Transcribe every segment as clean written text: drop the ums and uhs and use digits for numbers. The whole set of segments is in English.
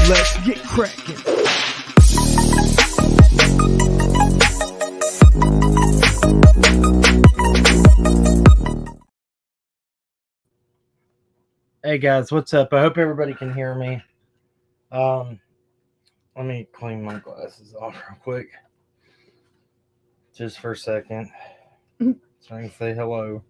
Let's get cracking. Hey guys, what's up? I hope everybody can hear me. Let me clean my glasses off real quick. Just for a second. So I can say hello.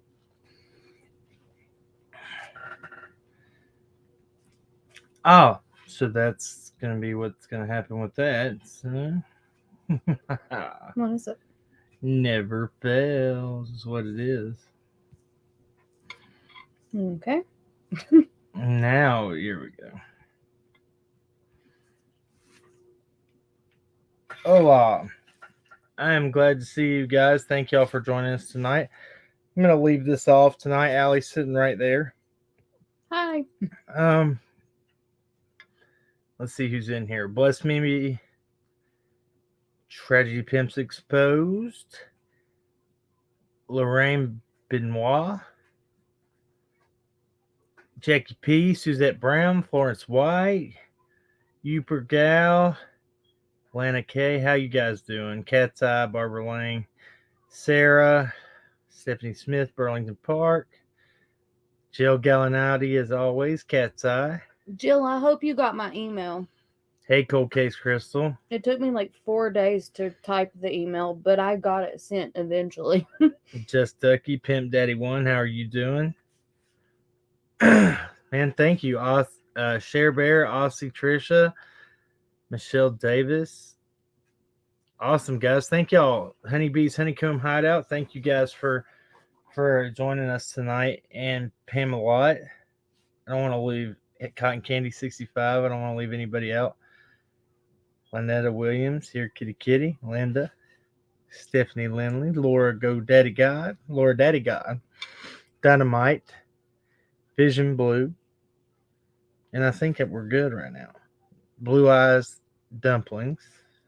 Oh, so that's going to be what's going to happen with that. So. What is it? Never fails is what it is. Okay. Now, here we go. Hola. I am glad to see you guys. Thank y'all for joining us tonight. I'm going to leave this off tonight. Allie's sitting right there. Hi. Let's see who's in here. Bless me. Tragedy Pimps Exposed. Lorraine Benoit. Jackie P. Suzette Brown. Florence White. Uper Gal. Lana K. How you guys doing? Cat's Eye. Barbara Lang. Sarah. Stephanie Smith. Burlington Park. Jill Gallinati, as always. Cat's Eye. Jill, I hope you got my email. Hey, Cold Case Crystal. It took me like 4 days to type the email, but I got it sent eventually. Just Ducky, Pimp Daddy 1, how are you doing? Man, thank you. Cher Bear, Aussie Trisha, Michelle Davis. Awesome, guys. Thank y'all. Honeybees Honeycomb Hideout. Thank you guys for joining us tonight. And Pamela Lott. I don't want to leave Cotton Candy 65. I don't want to leave anybody out. Lynetta Williams, here Kitty Kitty, Linda, Stephanie Lindley, Laura Daddy God, Dynamite, Vision Blue, and I think that we're good right now. Blue Eyes Dumplings,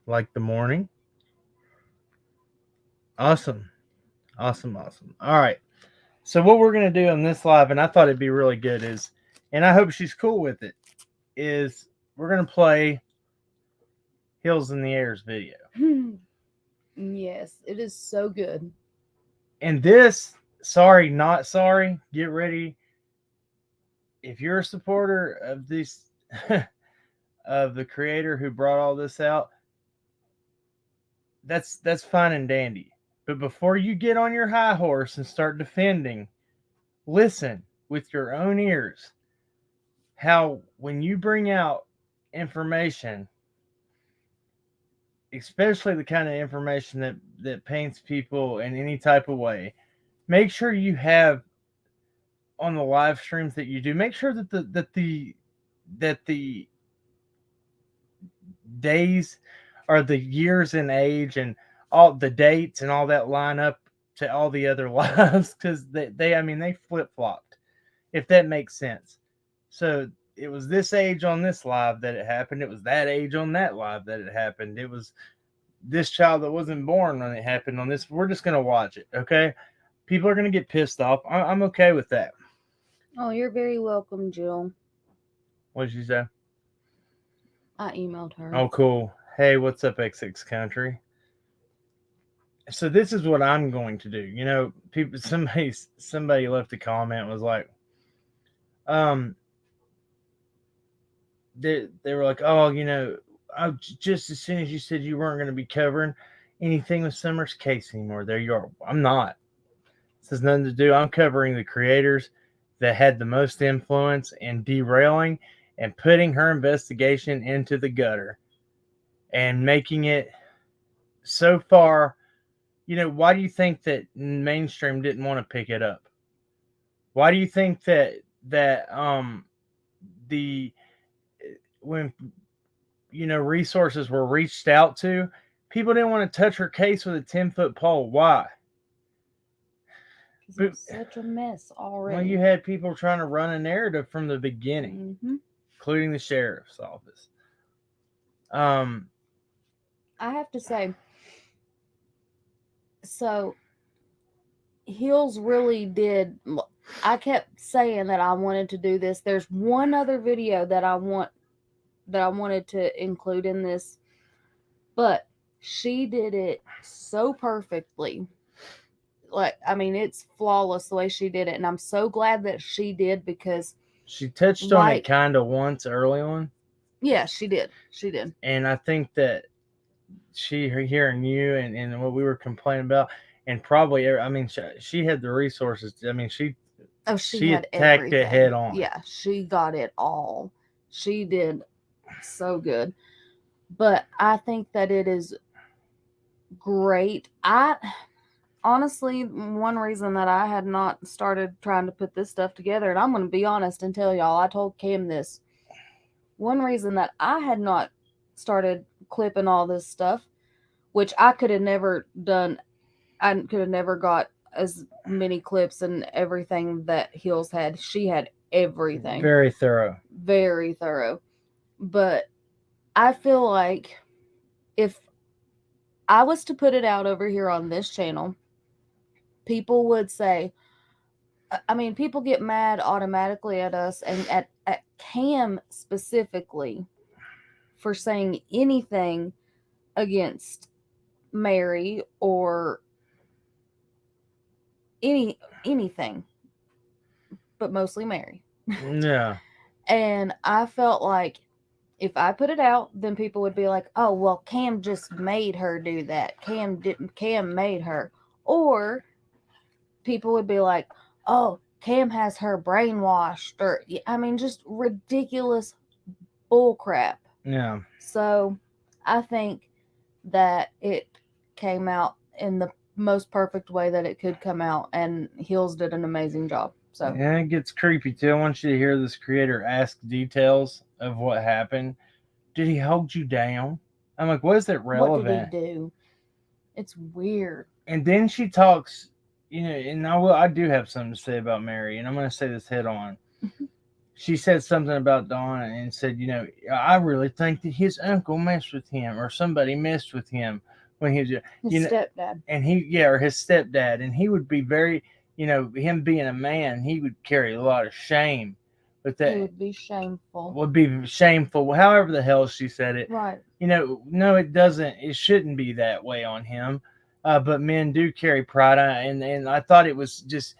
like the morning. Awesome. All right. So what we're going to do on this live, and I thought it'd be really good is, and I hope she's cool with it, is we're going to play Hills in the Airs video. Yes, it is so good. And this, sorry, not sorry, get ready. If you're a supporter of this, of the creator who brought all this out, that's fine and dandy. But before you get on your high horse and start defending, listen with your own ears how when you bring out information, especially the kind of information that paints people in any type of way, make sure you have on the live streams that you do, make sure that the days or the years in age and all the dates and all that line up to all the other lives, because they flip-flopped, if that makes sense. So it was this age on this live that it happened. It was that age on that live that it happened. It was this child that wasn't born when it happened on this. We're just going to watch it, okay? People are going to get pissed off. I'm okay with that. Oh, you're very welcome, Jill. What did she say? I emailed her. Oh, cool. Hey, what's up, XX Country? So this is what I'm going to do. You know, people. Somebody left a comment, was like, they were like, oh, you know, just as soon as you said you weren't going to be covering anything with Summer's case anymore, there you are. I'm not. This has nothing to do. I'm covering the creators that had the most influence in derailing and putting her investigation into the gutter and making it so far. You know, why do you think that mainstream didn't want to pick it up? Why do you think that when, you know, resources were reached out to, people didn't want to touch her case with a 10-foot pole? Why? 'Cause it was such a mess already. Well, you had people trying to run a narrative from the beginning, including the sheriff's office. I have to say, so Hills really did. I kept saying that I wanted to do this. There's one other video that I wanted to include in this, but she did it so perfectly. Like, I mean, it's flawless the way she did it, and I'm so glad that she did, because she touched on it kind of once early on. Yeah, she did. She did. And I think that she hearing you and what we were complaining about, and probably, I mean, she had the resources. I mean, she had attacked everything. it head on. Yeah, she got it all. She did so good. But I think that it is great. Honestly, one reason that I had not started trying to put this stuff together, and I'm going to be honest and tell y'all, I told Cam this. One reason that I had not started clipping all this stuff, which I could have never done, I could have never got as many clips and everything that Hills had. She had everything. Very thorough. Very thorough. But I feel like if I was to put it out over here on this channel, people would say, I mean, people get mad automatically at us and at Cam specifically for saying anything against Mary or anything, but mostly Mary. Yeah. And I felt like if I put it out, then people would be like, oh, well, Cam just made her do that. Cam made her. Or people would be like, oh, Cam has her brainwashed. Or, I mean, just ridiculous bullcrap. Yeah. So I think that it came out in the most perfect way that it could come out, and Hills did an amazing job. So yeah, it gets creepy too. I want you to hear this creator ask details of what happened. Did he hold you down? I'm like, what is that relevant? What did he do? It's weird. And then she talks, and I do have something to say about Mary, and I'm going to say this head on. She said something about Dawn and said, I really think that his uncle messed with him, or somebody messed with him when he was his stepdad. And or his stepdad, and he would be very, him being a man, he would carry a lot of shame. But that it would be shameful. However the hell she said it. Right. No, it doesn't. It shouldn't be that way on him. But men do carry pride, and I thought it was just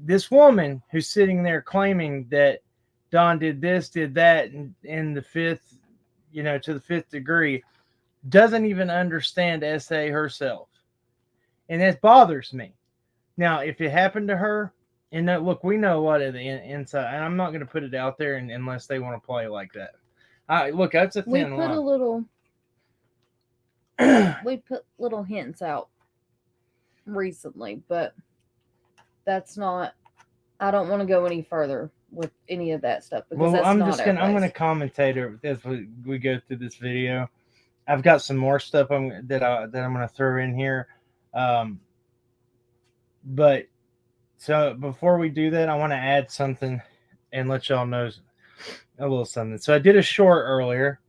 this woman who's sitting there claiming that Don did this, did that, in the fifth, to the fifth degree, doesn't even understand SA herself. And that bothers me. Now, if it happened to her, and look, we know a lot of the inside, and I'm not going to put it out there unless they want to play like that. Look, that's a thin line. We put little hints out recently, but that's not. I don't want to go any further with any of that stuff because I'm going to commentate as we go through this video. I've got some more stuff that I'm going to throw in here, but so before we do that, I want to add something and let y'all know a little something. So I did a short earlier,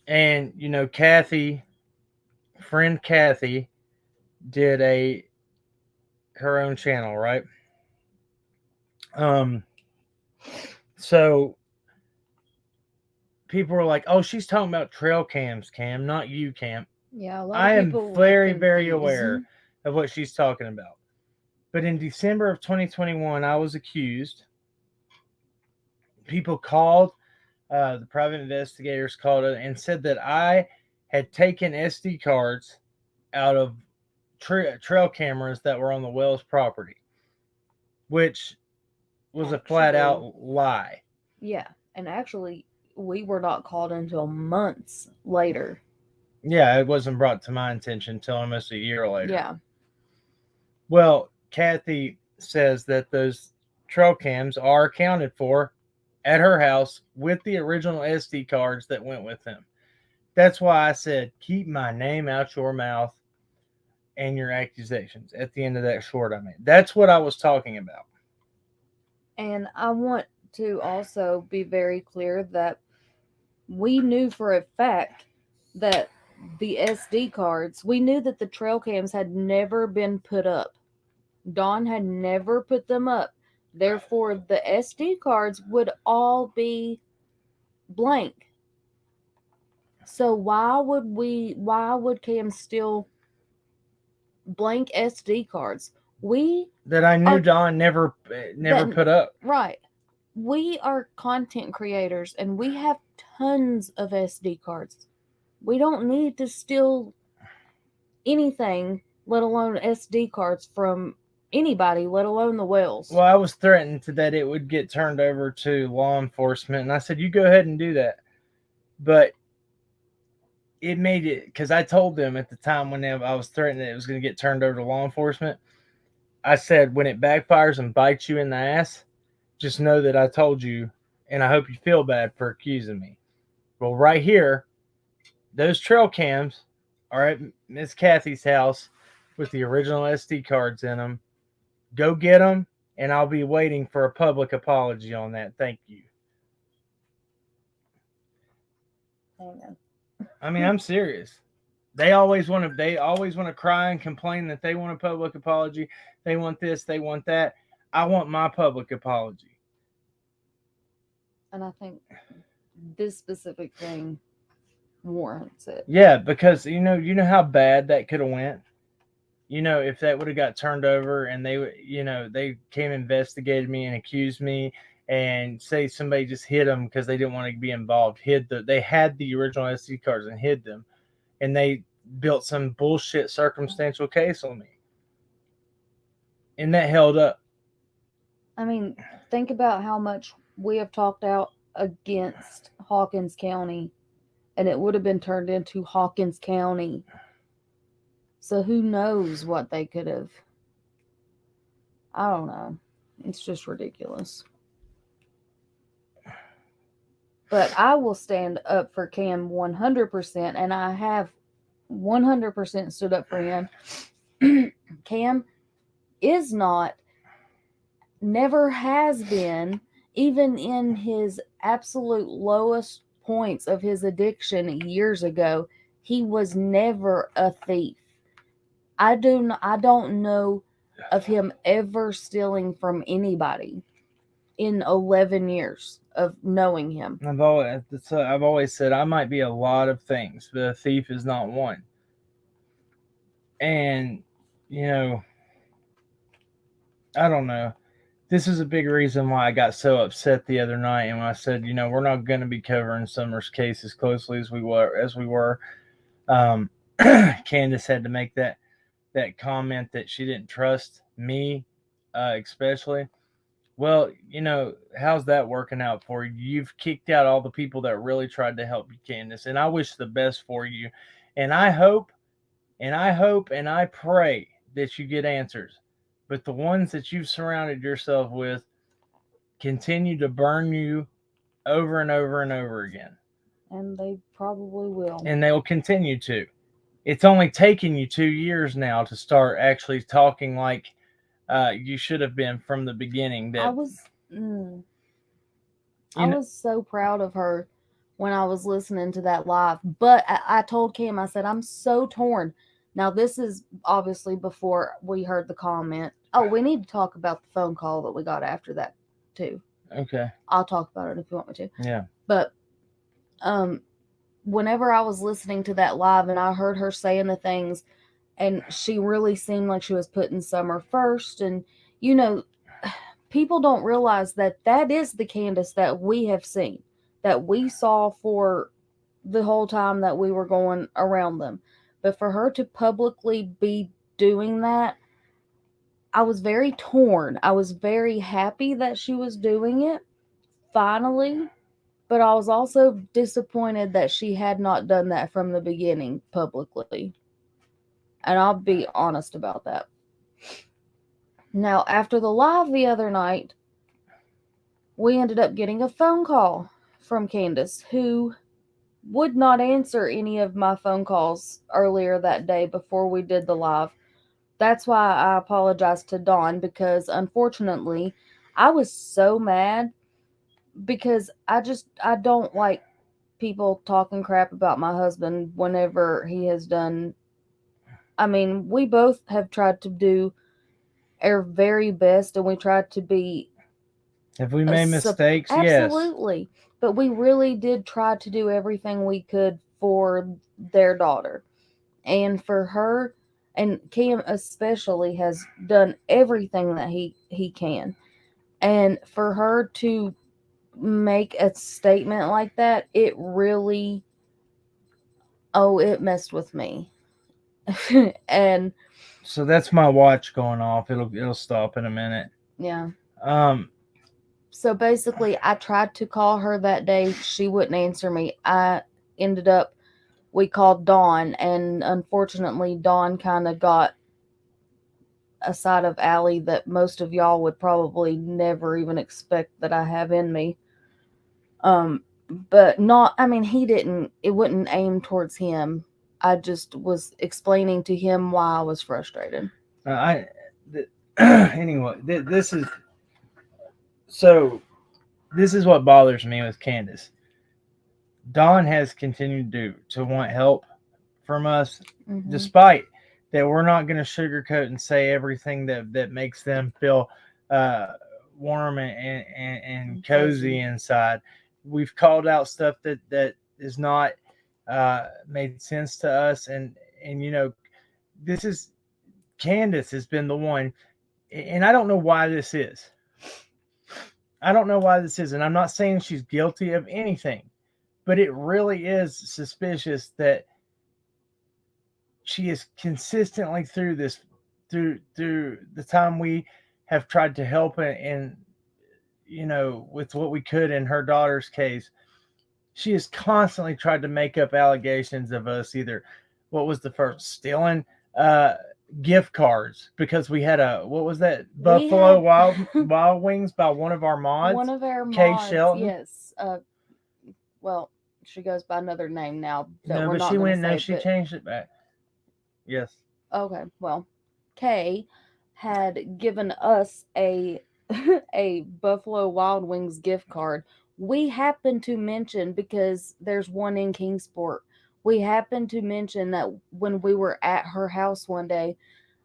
and friend Kathy did her own channel, right? So people were like, "Oh, she's talking about trail cams, Cam, not you, Cam." Yeah, a lot I of am people very, very aware of what she's talking about. But in December of 2021, I was accused. People called, the private investigators called it and said that I had taken SD cards out of trail cameras that were on the Wells property, which was a flat out lie. Yeah, and actually, we were not called until months later. Yeah, it wasn't brought to my attention until almost a year later. Yeah. Well, Kathy says that those trail cams are accounted for at her house with the original SD cards that went with them. That's why I said, keep my name out your mouth. and your accusations at the end of that short I made. That's what I was talking about. And I want to also be very clear that we knew for a fact that the SD cards, we knew that the trail cams had never been put up. Dawn had never put them up. Therefore, the SD cards would all be blank. So why would Cam steal blank SD cards? We That I knew are Don never that put up. right. We are content creators and we have tons of SD cards. We don't need to steal anything, let alone SD cards from anybody, let alone the Wells. Well, I was threatened that it would get turned over to law enforcement, and I said, "You go ahead and do that." But it made it because I told them at the time when I was threatened that it was going to get turned over to law enforcement. I said, when it backfires and bites you in the ass, just know that I told you, and I hope you feel bad for accusing me. Well, right here, those trail cams are at Miss Kathy's house with the original SD cards in them. Go get them, and I'll be waiting for a public apology on that. Thank you. Amen. I mean, I'm serious. They always want to. They always want to cry and complain that they want a public apology. They want this. They want that. I want my public apology. And I think this specific thing warrants it. Yeah, because you know how bad that could have went. If that would have got turned over and they came investigated me and accused me, and say somebody just hid them because they didn't want to be involved, they had the original SD cards and hid them, and they built some bullshit circumstantial case on me, and that held up. I mean, think about how much we have talked out against Hawkins County, and it would have been turned into Hawkins County. So who knows what they could have. I don't know. It's just ridiculous. But I will stand up for Cam 100%, and I have 100% stood up for him. Cam is not, never has been, even in his absolute lowest points of his addiction years ago, he was never a thief. I don't know of him ever stealing from anybody in 11 years of knowing him. I've always said I might be a lot of things, but a thief is not one. And I don't know. This is a big reason why I got so upset the other night, and when I said, we're not going to be covering Summer's case as closely as we were. Candace had to make that comment that she didn't trust me, especially. Well, how's that working out for you? You've kicked out all the people that really tried to help you, Candace, and I wish the best for you. And I hope and I pray that you get answers. But the ones that you've surrounded yourself with continue to burn you over and over and over again. And they probably will. And they'll continue to. It's only taken you 2 years now to start actually talking like you should have been from the beginning. That I was so proud of her when I was listening to that live. But I told Cam, I said, I'm so torn. Now, this is obviously before we heard the comment. Oh, we need to talk about the phone call that we got after that, too. Okay. I'll talk about it if you want me to. Yeah. But whenever I was listening to that live and I heard her saying the things, and she really seemed like she was putting Summer first. And, people don't realize that is the Candace that we have seen, that we saw for the whole time that we were going around them. But for her to publicly be doing that, I was very torn. I was very happy that she was doing it, finally. But I was also disappointed that she had not done that from the beginning publicly. And I'll be honest about that. Now, after the live the other night, we ended up getting a phone call from Candace, who would not answer any of my phone calls earlier that day before we did the live. that's why I apologize to Dawn, because unfortunately I was so mad because I don't like people talking crap about my husband whenever he has done. I mean, we both have tried to do our very best, and we tried to be Have we a made mistakes? Yes. absolutely, but we really did try to do everything we could for their daughter. And for her, and Cam especially has done everything that he can. And for her to make a statement like that, it really, oh, it messed with me. And So that's my watch going off. It'll stop in a minute. yeah. Um, So basically, I tried to call her that day. She wouldn't answer me. I ended up, we called Dawn, and unfortunately, Dawn kind of got a side of Allie that most of y'all would probably never even expect that I have in me. Um, but not, I mean, he didn't, it wouldn't aim towards him. I just was explaining to him why I was frustrated. I anyway, this is so. This is what bothers me with Candace. Dawn has continued to want help from us, Mm-hmm. despite that we're not going to sugarcoat and say everything that makes them feel uh, warm and cozy inside. We've called out stuff that is not made sense to us, and this is Candace has been the one, and I don't know why this is. I don't know why this is, and I'm not saying she's guilty of anything, but it really is suspicious that she is consistently through this through the time we have tried to help and with what we could in her daughter's case. She has constantly tried to make up allegations of us, either what was the first, stealing uh gift cards because we had a, what was that, Buffalo Wild Wings by one of our mods, One of our Kay mods, Shelton. yes. Well, she goes by another name now that No, we're but not she going to went, no, say. she But changed it back. Yes. okay, well, Kay had given us a a Buffalo Wild Wings gift card. We happened to mention, because there's one in Kingsport. We happened to mention that when we were at her house one day,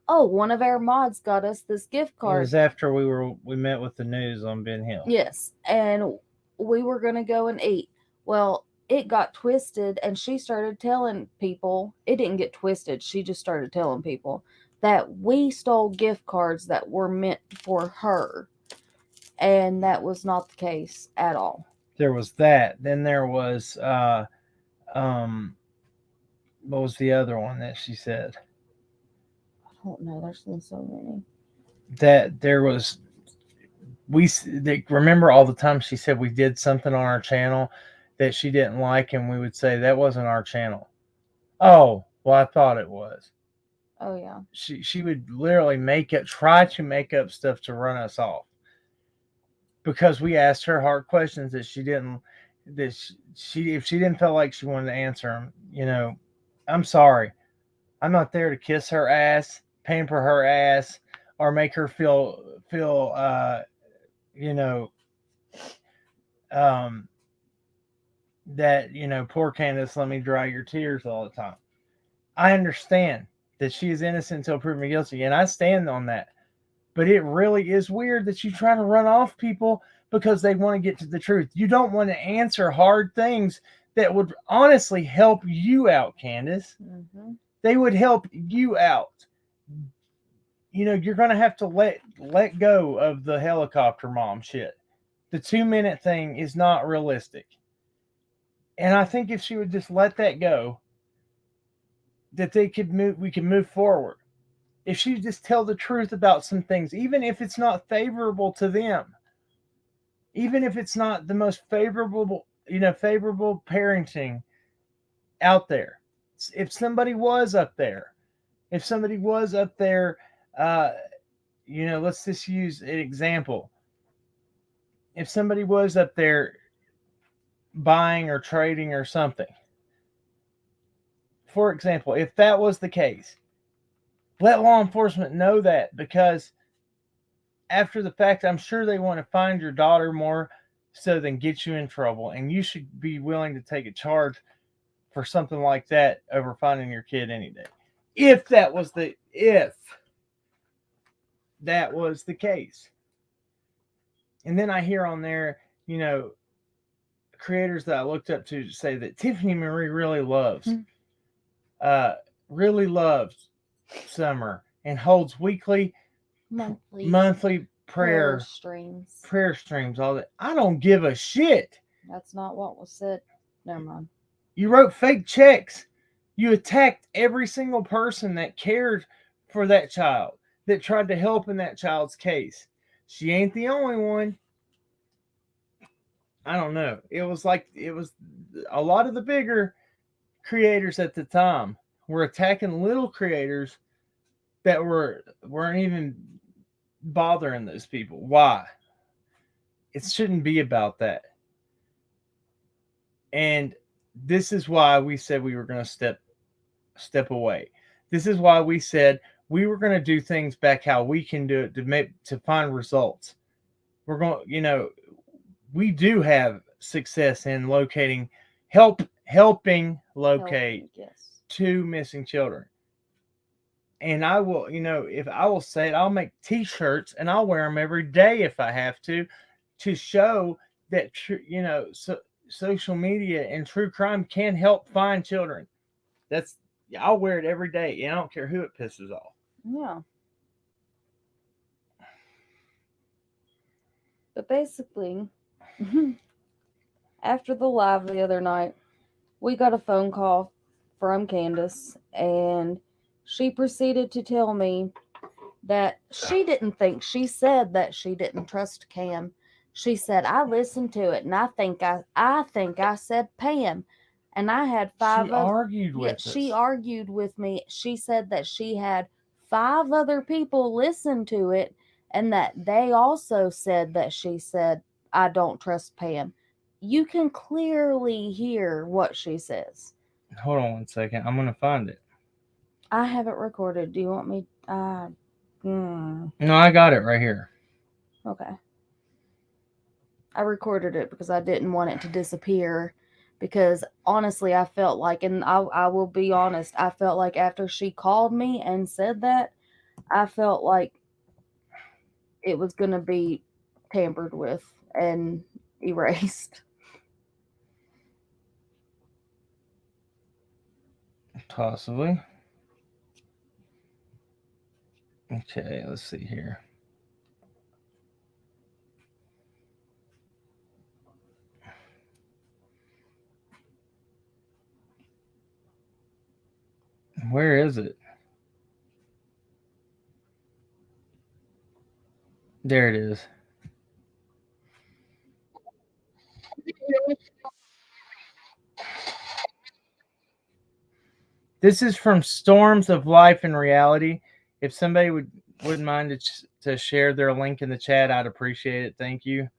oh, one of our mods got us this gift It card. was after we met with the news on Ben Hill. Yes, and we were going to go and eat. Well, it got twisted, and she started telling people, it didn't get twisted, she just started telling people that we stole gift cards that were meant for her, and that was not the case at all. There was that. Then there was um what was the other one that she said? I don't know, there's been so many. That there was, remember all the time she said we did something on our channel that she didn't like, and we would say that wasn't our channel. Oh, well, I thought it was. Oh yeah. She would literally try to make up stuff to run us off because we asked her hard questions that she didn't, that she if she didn't feel like she wanted to answer them, I'm sorry. I'm not there to kiss her ass, pamper her ass, or make her feel you know um that, poor Candace, let me dry your tears all the time. I understand that she is innocent until proven guilty, and I stand on that. But it really is weird that you try to run off people because they want to get to the truth. You don't want to answer hard things that would honestly help you out, Candace. Mm-hmm. They would help you out. You're gonna have to let go of the helicopter mom shit. The 2 minute thing is not realistic. And I think if she would just let that go, that we could move forward. If she would just tell the truth about some things, even if it's not favorable to them, even if it's not the most favorable parenting out there. If somebody was up there, if somebody was up there, uh, let's just use an example. If somebody was up there buying or trading or something, for example, if that was the case, Let law enforcement know that, because after the fact, I'm sure they want to find your daughter more so than get you in trouble. And you should be willing to take a charge for something like that over finding your kid any day. If that was the case. And then I hear on there, you know, creators that I looked up to say that Tiffany Marie uh, really loves Summer and holds weekly, monthly prayer streams. prayer streams. All that. I don't give a shit. That's not what was said. Never mind. You wrote fake checks. You attacked every single person that cared for that child, that tried to help in that child's case. She ain't the only one. I don't know. It was a lot of the bigger creators at the time were attacking little creators that weren't even bothering those people. Why? It shouldn't be about that. And this is why we said we were going to step away. This is why we said we were going to do things back how we can do it to find results. We're going, we do have success in helping locate yes. 2 missing children. And I will, if I will say it, I'll make T-shirts and I'll wear them every day if I have to show that social media and true crime can help find children. I'll wear it every day, and I don't care who it pisses off. Yeah. But basically, after the live the other night, we got a phone call from Candace, and she proceeded to tell me that she didn't think, she said that she didn't trust Cam. She said, I listened to it and I think I said Pam. And I had 5 She argued with us. She argued with me. She said that she had 5 other people listen to it and that they also said that she said, I don't trust Pam. You can clearly hear what she says. Hold on 1 second. I'm going to find it. I have it recorded. Do you want me? No, I got it right here. Okay. I recorded it because I didn't want it to disappear. Because honestly, I felt like, and I will be honest, I felt like after she called me and said that, I felt like it was going to be tampered with and erased. Possibly. Okay, let's see here. Where is it? There it is. This is from Storms of Life and Reality. If somebody wouldn't mind to share their link in the chat, I'd appreciate it. Thank you.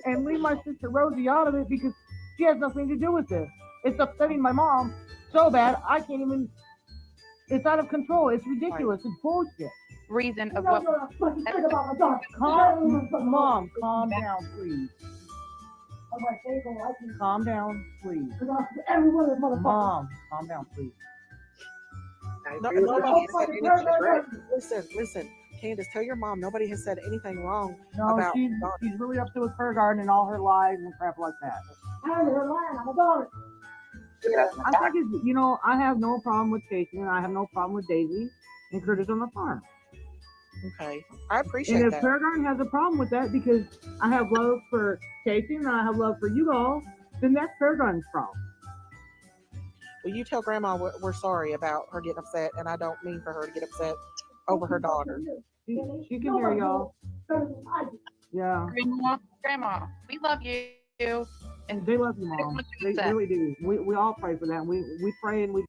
And leave my sister Rosie out of it because she has nothing to do with this. It's upsetting my mom so bad I can't even. It's out of control. It's ridiculous. It's bullshit. Reason of what? Mom, calm down, please. Calm down, please. Mom, calm down, please. Listen. Candace, tell your mom nobody has said anything wrong. No, about she's really upset with Prayer Garden and all her lies and crap like that. I'm her lying. I'm a daughter. I think it's, I have no problem with Casey and I have no problem with Daisy and Curtis on the farm. Okay, I appreciate that. And that. if Prayer Garden has a problem with that because I have love for Casey and I have love for you all, then that's Prayer Garden's problem. Well, you tell Grandma we're sorry about her getting upset, and I don't mean for her to get upset over her daughter. She can hear y'all. Yeah. Grandma, we love you. And They love you, Mom. want They you upset. really do. We all pray for that. We pray and we.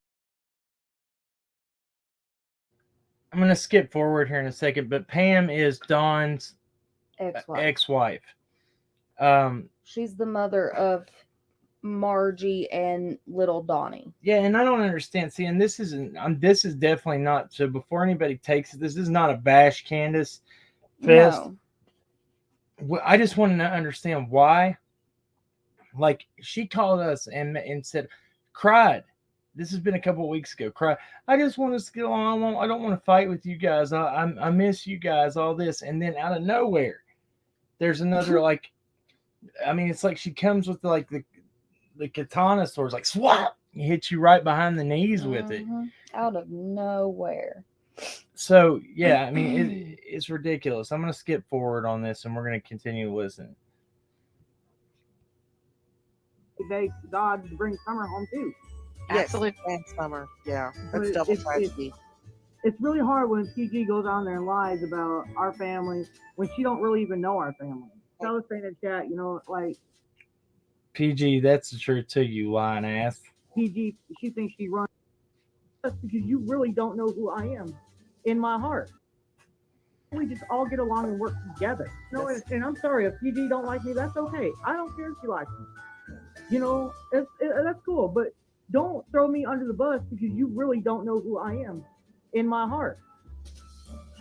I'm going to skip forward here in a second, but Pam is Dawn's Ex-wife. ex-wife. She's the mother of Margie and little Donnie. Yeah, and I don't understand. See, and this isn't. This is definitely not. So before anybody takes it, this is not a bash Candace fest. No. I just want to understand why. Like she called us and said, cried. This has been a couple of weeks ago. Cried. I just want us to get along. I don't want to fight with you guys. I miss you guys. All this, and then out of nowhere, there's another like. I mean, it's like she comes with like the katana swords, like swap, hits you right behind the knees with it. Out of nowhere. So yeah, I mean, it's ridiculous. I'm gonna skip forward on this, and we're gonna continue listening. They God brings summer home too. Yes, Absolutely. and summer. Yeah, But that's double it's- tragedy. It's really hard when PG goes on there and lies about our family when she don't really even know our family. So I was saying in chat, like PG, that's the truth too, you lying ass. PG, she thinks she runs us because you really don't know who I am in my heart. We just all get along and work together. And I'm sorry if PG don't like me, that's okay. I don't care if she likes me. That's cool. But don't throw me under the bus because you really don't know who I am in my heart.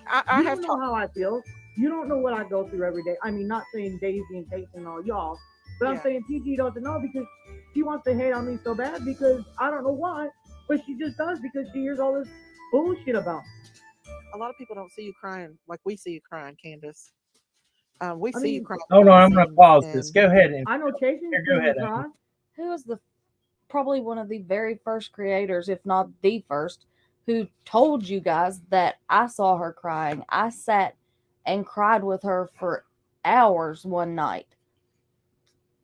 I You have don't know how I feel. You don't know what I go through every day. I mean, not saying Daisy and Casey and all y'all, but I'm Yeah. saying PG doesn't know because she wants to hate on me so bad because I don't know why, but she just does because she hears all this bullshit about me. a lot of people don't see you crying like we see you crying, Candace. We I see you mean- crying. Hold on, I'm gonna scenes, pause and this. Go ahead and I know Chasing Here, go ahead, cry. Who was probably one of the very first creators, if not the first, who told you guys that I saw her crying. I sat and cried with her for hours one night.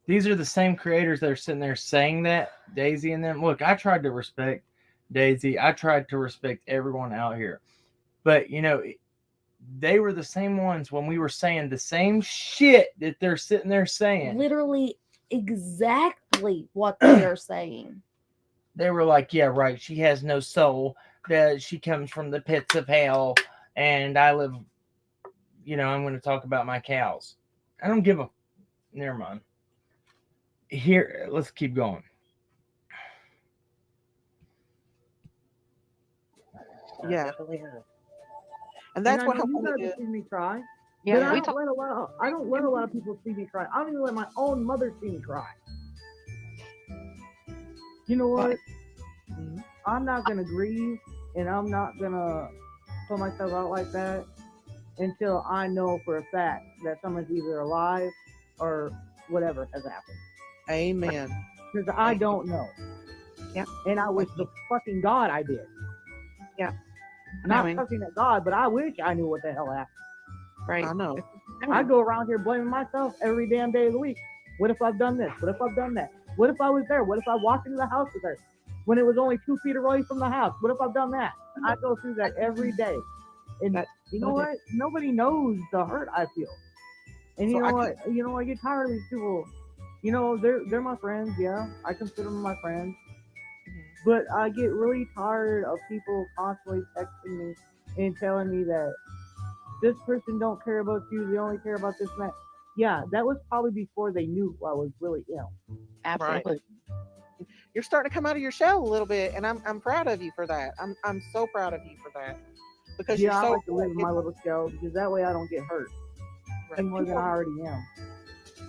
these are the same creators that are sitting there saying that, Daisy and them. Look, I tried to respect Daisy. I tried to respect everyone out here. But, they were the same ones when we were saying the same shit that they're sitting there saying. Literally exactly what they are saying. They were like, yeah, right, she has no soul. That she comes from the pits of hell. And I live, I'm going to talk about my cows. I don't give a... Never mind. Here, let's keep going. yeah, and that's and what I know you happened. guys have seen me cry. Yeah, But I we don't talk. let a lot of people see me cry. I don't even let my own mother see me cry. You know what? Mhm. I'm not gonna grieve, and I'm not gonna put myself out like that until I know for a fact that someone's either alive or whatever has happened. Amen. Because I don't know. Yeah. And I wish the fucking God I did. Yeah. Not Knowing. fucking at God, but I wish I knew what the hell happened. Right. I know. I go around here blaming myself every damn day of the week. What if I've done this? What if I've done that? What if I was there? What if I walked into the house with her when it was only 2 feet away from the house? What if I've done that? I go through that every day. And you know what? Nobody knows the hurt I feel. And So you know I what? I get tired of these people. They're my friends, yeah. I consider them my friends. But I get really tired of people constantly texting me and telling me that this person don't care about you, they only care about this and that. Yeah, that was probably before they knew I was really ill. Absolutely. You're starting to come out of your shell a little bit, and I'm proud of you for that. I'm so proud of you for that because Yeah, you're I so like to live in my little shell because that way I don't get hurt any more than I already am.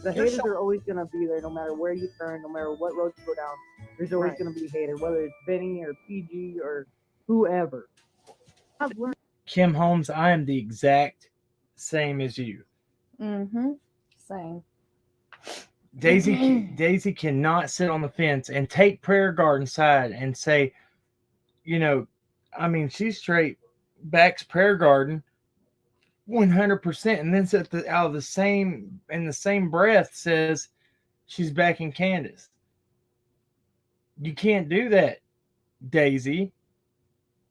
The You're haters so- are always going to be there no matter where you turn, no matter what road you go down. There's always Right. going to be a hater, whether it's Benny or PG or whoever. I've learned. Kim Holmes, I am the exact same as you. Mm-hmm. Same. Daisy cannot sit on the fence and take Prayer Garden side and say, she straight backs Prayer Garden 100%, and then in the same breath says she's backing Candace. You can't do that, Daisy.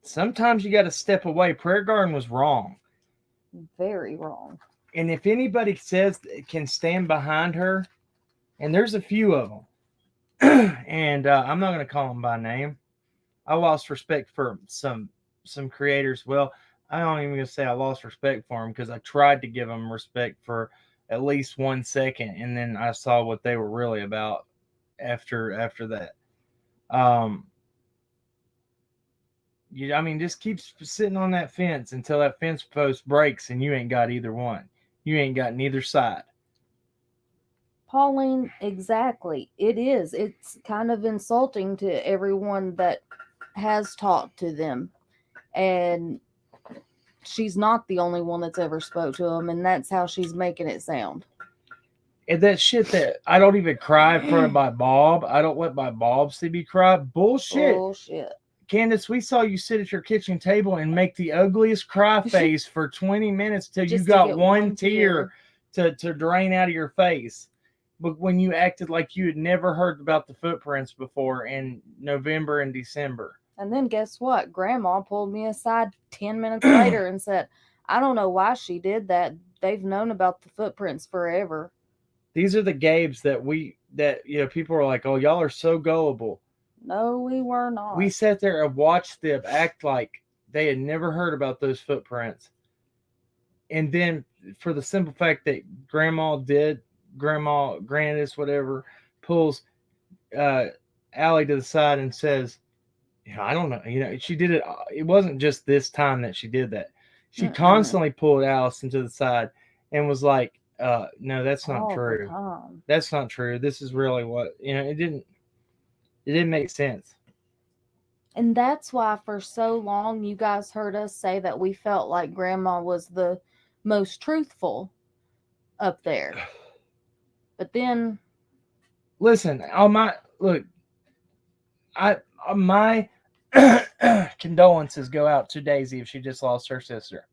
Sometimes you got to step away. Prayer Garden was wrong. Very wrong. And if anybody can stand behind her and there's a few of them, and I'm not going to call them by name. I lost respect for some creators. Well, I don't even gonna say I lost respect for them because I tried to give them respect for at least 1 second, and then I saw what they were really about after that. Um, I mean, just keep sitting on that fence until that fence post breaks, and you ain't got either one. You ain't got neither side. Pauline, exactly. It is. It's kind of insulting to everyone that has talked to them. And she's not the only one that's ever spoke to them, and that's how she's making it sound. And that shit that I don't even cry in front of my Bob. I don't let my Bob see me cry. Bullshit. Bullshit. Candace, we saw you sit at your kitchen table and make the ugliest cry face for 20 minutes till you Just to got get one tear to drain out of your face. But when you acted like you had never heard about the footprints before in November and December. And then guess what? Grandma pulled me aside 10 minutes later and said, I don't know why she did that. They've known about the footprints forever. These are the Gabes that people are like, oh, y'all are so gullible. No, we were not. We sat there and watched them act like they had never heard about those footprints. And then for the simple fact that Grandma Grandis, whatever, pulls Allie to the side and says, I don't know. She did it. It wasn't just this time that she did that. She constantly pulled Allison to the side and was like, no, that's not true. That's not true. This is really what, it didn't make sense. And that's why for so long you guys heard us say that we felt like Grandma was the most truthful up there. But then, listen, my condolences go out to Daisy if she just lost her sister.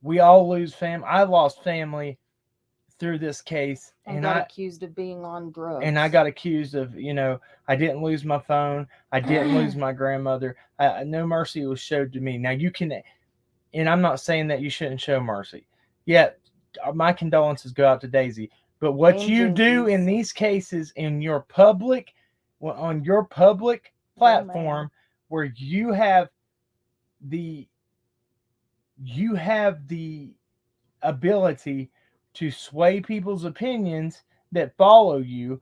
We all lose family. I lost family through this case, and got accused of being on drugs. And I got accused of, I didn't lose my phone. I didn't lose my grandmother. No mercy was showed to me. Now you can, and I'm not saying that you shouldn't show mercy. Yet, my condolences go out to Daisy. But what you do in these cases on your public platform, where you have the ability to sway people's opinions that follow you,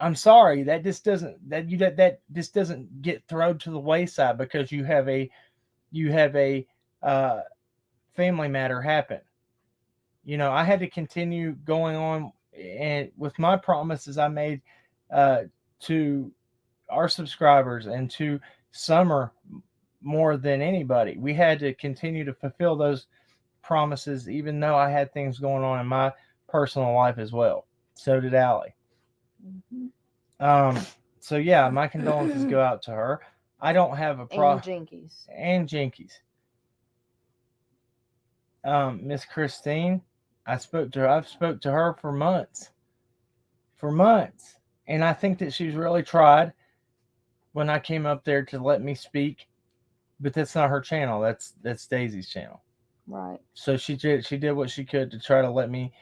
I'm sorry, that just doesn't get thrown to the wayside because you have a family matter happen. I had to continue going on and with my promises I made to our subscribers and to Summer more than anybody. We had to continue to fulfill those promises, even though I had things going on in my personal life as well. So did Allie. So yeah, my condolences go out to her. I don't have a problem. And Jinkies. Miss Christine, I've spoke to her for months. And I think that she's really tried when I came up there to let me speak, but that's not her channel. That's Daisy's channel. Right. So she did what she could to try to let me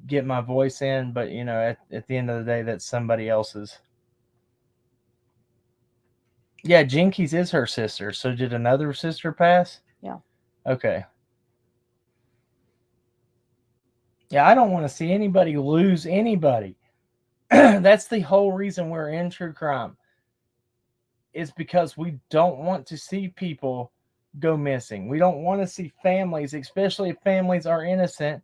get my voice in, but at the end of the day, that's somebody else's. Yeah, Jinkies is her sister. So did another sister pass? Yeah. Okay. Yeah, I don't want to see anybody lose anybody. That's the whole reason we're in true crime. It's because we don't want to see people go missing. We don't want to see families, especially if families are innocent,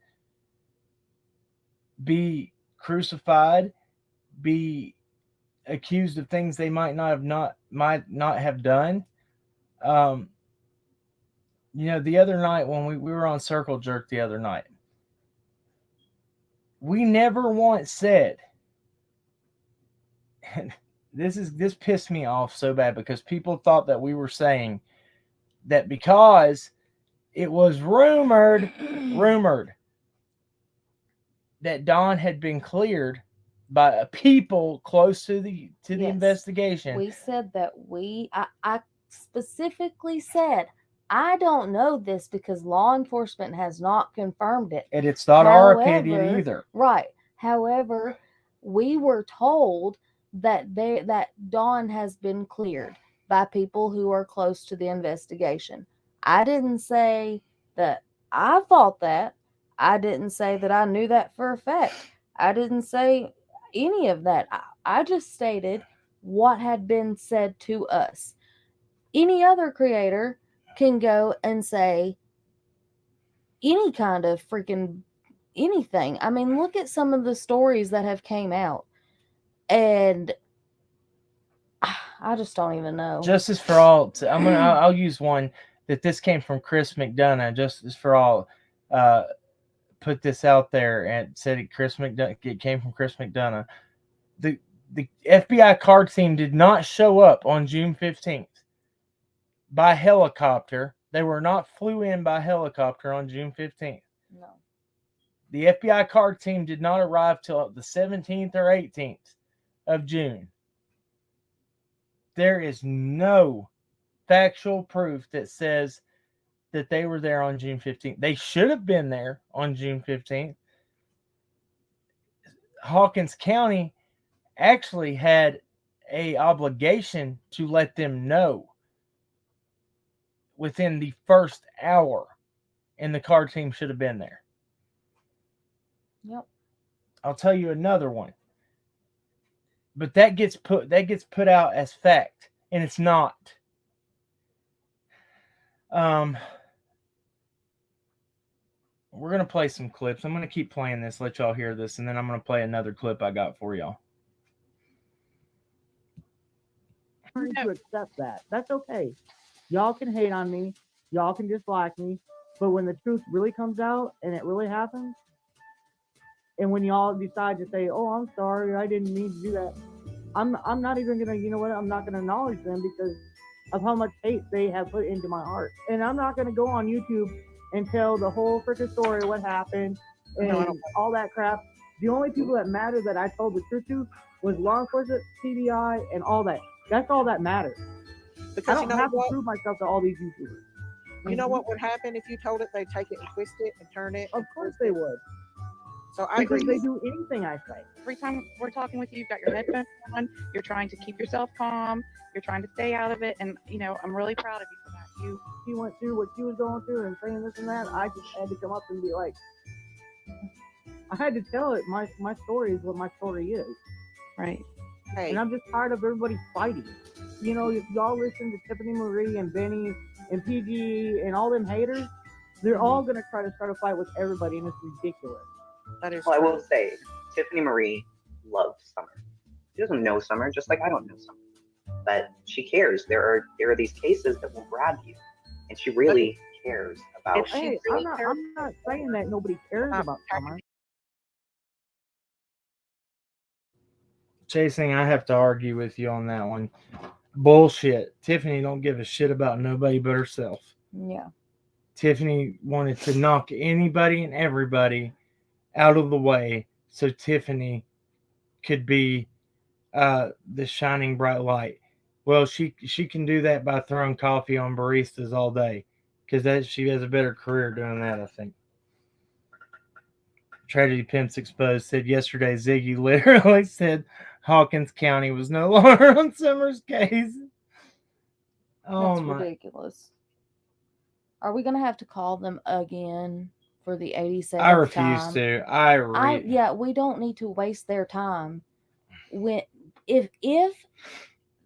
be crucified, be accused of things they might not have done. The other night when we were on Circle Jerk the other night, we never once said, and this pissed me off so bad because people thought that we were saying that because it was rumored that Don had been cleared by people close to the investigation. We said that I specifically said I don't know this because law enforcement has not confirmed it. And it's not our opinion However- either. Right. However, we were told that Dawn has been cleared by people who are close to the investigation. I didn't say that I thought that. I didn't say that I knew that for a fact. I didn't say any of that. I just stated what had been said to us. Any other creator can go and say any kind of freaking anything. I mean, look at some of the stories that have came out, and I just don't even know. Justice for All. I'll use one that this came from Chris McDonough. Justice for All put this out there and said it came from Chris McDonough. The FBI card team did not show up on June 15th by helicopter. They were not flew in by helicopter on June 15th. No. The FBI card team did not arrive till the 17th or 18th of June. There is no factual proof that says that they were there on June 15th. They should have been there on June 15th. Hawkins County actually had a obligation to let them know within the first hour, and the card team should have been there. Yep. I'll tell you another one. But that gets put out as fact, and it's not. We're going to play some clips. I'm going to keep playing this, let y'all hear this, and then I'm going to play another clip I got for y'all. Trying to accept that. That's okay. Y'all can hate on me. Y'all can dislike me. But when the truth really comes out and it really happens, and when y'all decide to say, "Oh, I'm sorry, I didn't mean to do that," I'm not even gonna, you know what? I'm not gonna acknowledge them because of how much hate they have put into my heart. And I'm not gonna go on YouTube and tell the whole freaking story of what happened and all that crap. The only people that matter that I told the truth to was law enforcement, TBI, and all that. That's all that matters. Because I don't have to prove myself to all these YouTubers. You know what would happen if you told it? They'd take it and twist it and turn it. Of course they would. So I Because agree. they do anything I say. Every time we're talking with you, you've got your headphones on. You're trying to keep yourself calm. You're trying to stay out of it. And, you know, I'm really proud of you for that. She went through what she was going through and saying this and that. I just had to come up and be like, I had to tell it. My story is what my story is. Right. Hey, And I'm just tired of everybody fighting. You know, if y'all listen to Tiffany Marie and Benny and PG and all them haters, they're all going to try to start a fight with everybody, and it's ridiculous. that is Well, I true. will say, Tiffany Marie loves Summer. She doesn't know Summer, just like I don't know Summer. But she cares. There are these cases that will grab you, and she really cares about. If she Hey, really I'm cares- not saying that nobody cares about Summer. Chasing, I have to argue with you on that one. Bullshit. Tiffany don't give a shit about nobody but herself. Yeah. Tiffany wanted to knock anybody and everybody out of the way so Tiffany could be the shining bright light. Well, she can do that by throwing coffee on baristas all day because she has a better career doing that, I think. Tragedy Pimps Exposed said yesterday Ziggy literally said Hawkins County was no longer on Summer's case. Oh That's my. ridiculous. Are we gonna have to call them again for the 87th I refuse time? to. Yeah, we don't need to waste their time. When if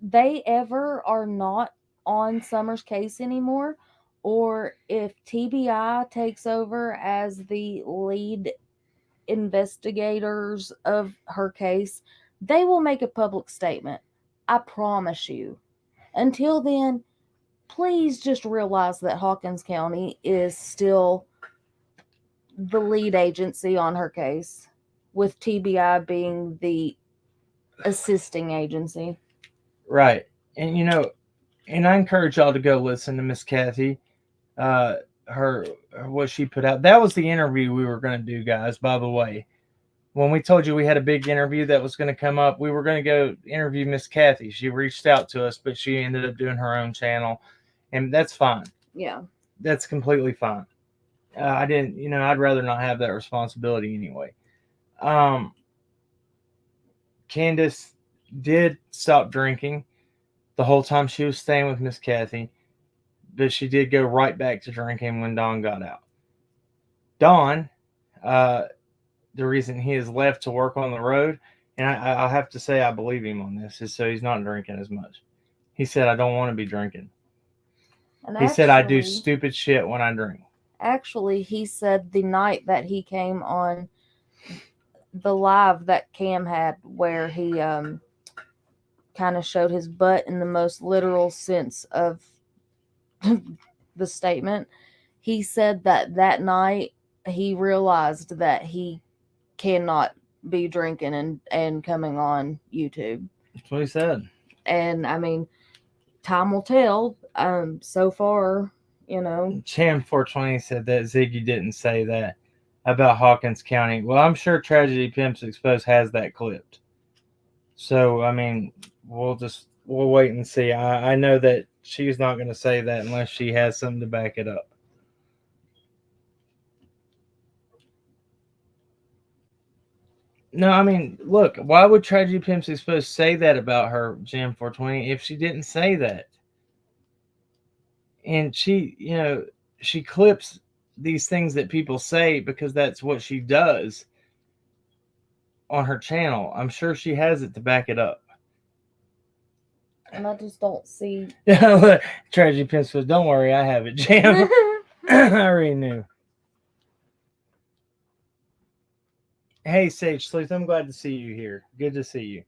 they ever are not on Summer's case anymore, or if TBI takes over as the lead investigators of her case, they will make a public statement. I promise you. Until then, please just realize that Hawkins County is still the lead agency on her case, with TBI being the assisting agency. Right. And and I encourage y'all to go listen to Miss Kathy. Her what she put out. That was the interview we were going to do, guys, by the way. When we told you we had a big interview that was going to come up, we were going to go interview Miss Kathy. She reached out to us, but she ended up doing her own channel, and that's fine. Yeah. That's completely fine. I didn't, I'd rather not have that responsibility anyway. Candace did stop drinking the whole time she was staying with Miss Kathy, but she did go right back to drinking when Don got out. Don, uh, the reason he has left to work on the road, and I'll have to say I believe him on this, is so he's not drinking as much. He said, I don't want to be drinking. And He said, I do stupid shit when I drink. Actually, he said the night that he came on the live that Cam had, where he kind of showed his butt in the most literal sense of the statement, he said that night he realized that he cannot be drinking and coming on YouTube. That's what he said. And I mean, time will tell. So far, Cham 420 said that Ziggy didn't say that about Hawkins County. Well, I'm sure Tragedy Pimps Exposed has that clipped. So, I mean, we'll wait and see. I know that she's not going to say that unless she has something to back it up. No, I mean, look, why would Tragedy Pimps Exposed say that about her, Jam 420, if she didn't say that? And she, she clips these things that people say because that's what she does on her channel. I'm sure she has it to back it up. And I just don't see. Tragedy Pimps Exposed, don't worry, I have it, Jam. I already knew. Hey, Sage Sleuth, I'm glad to see you here. Good to see you.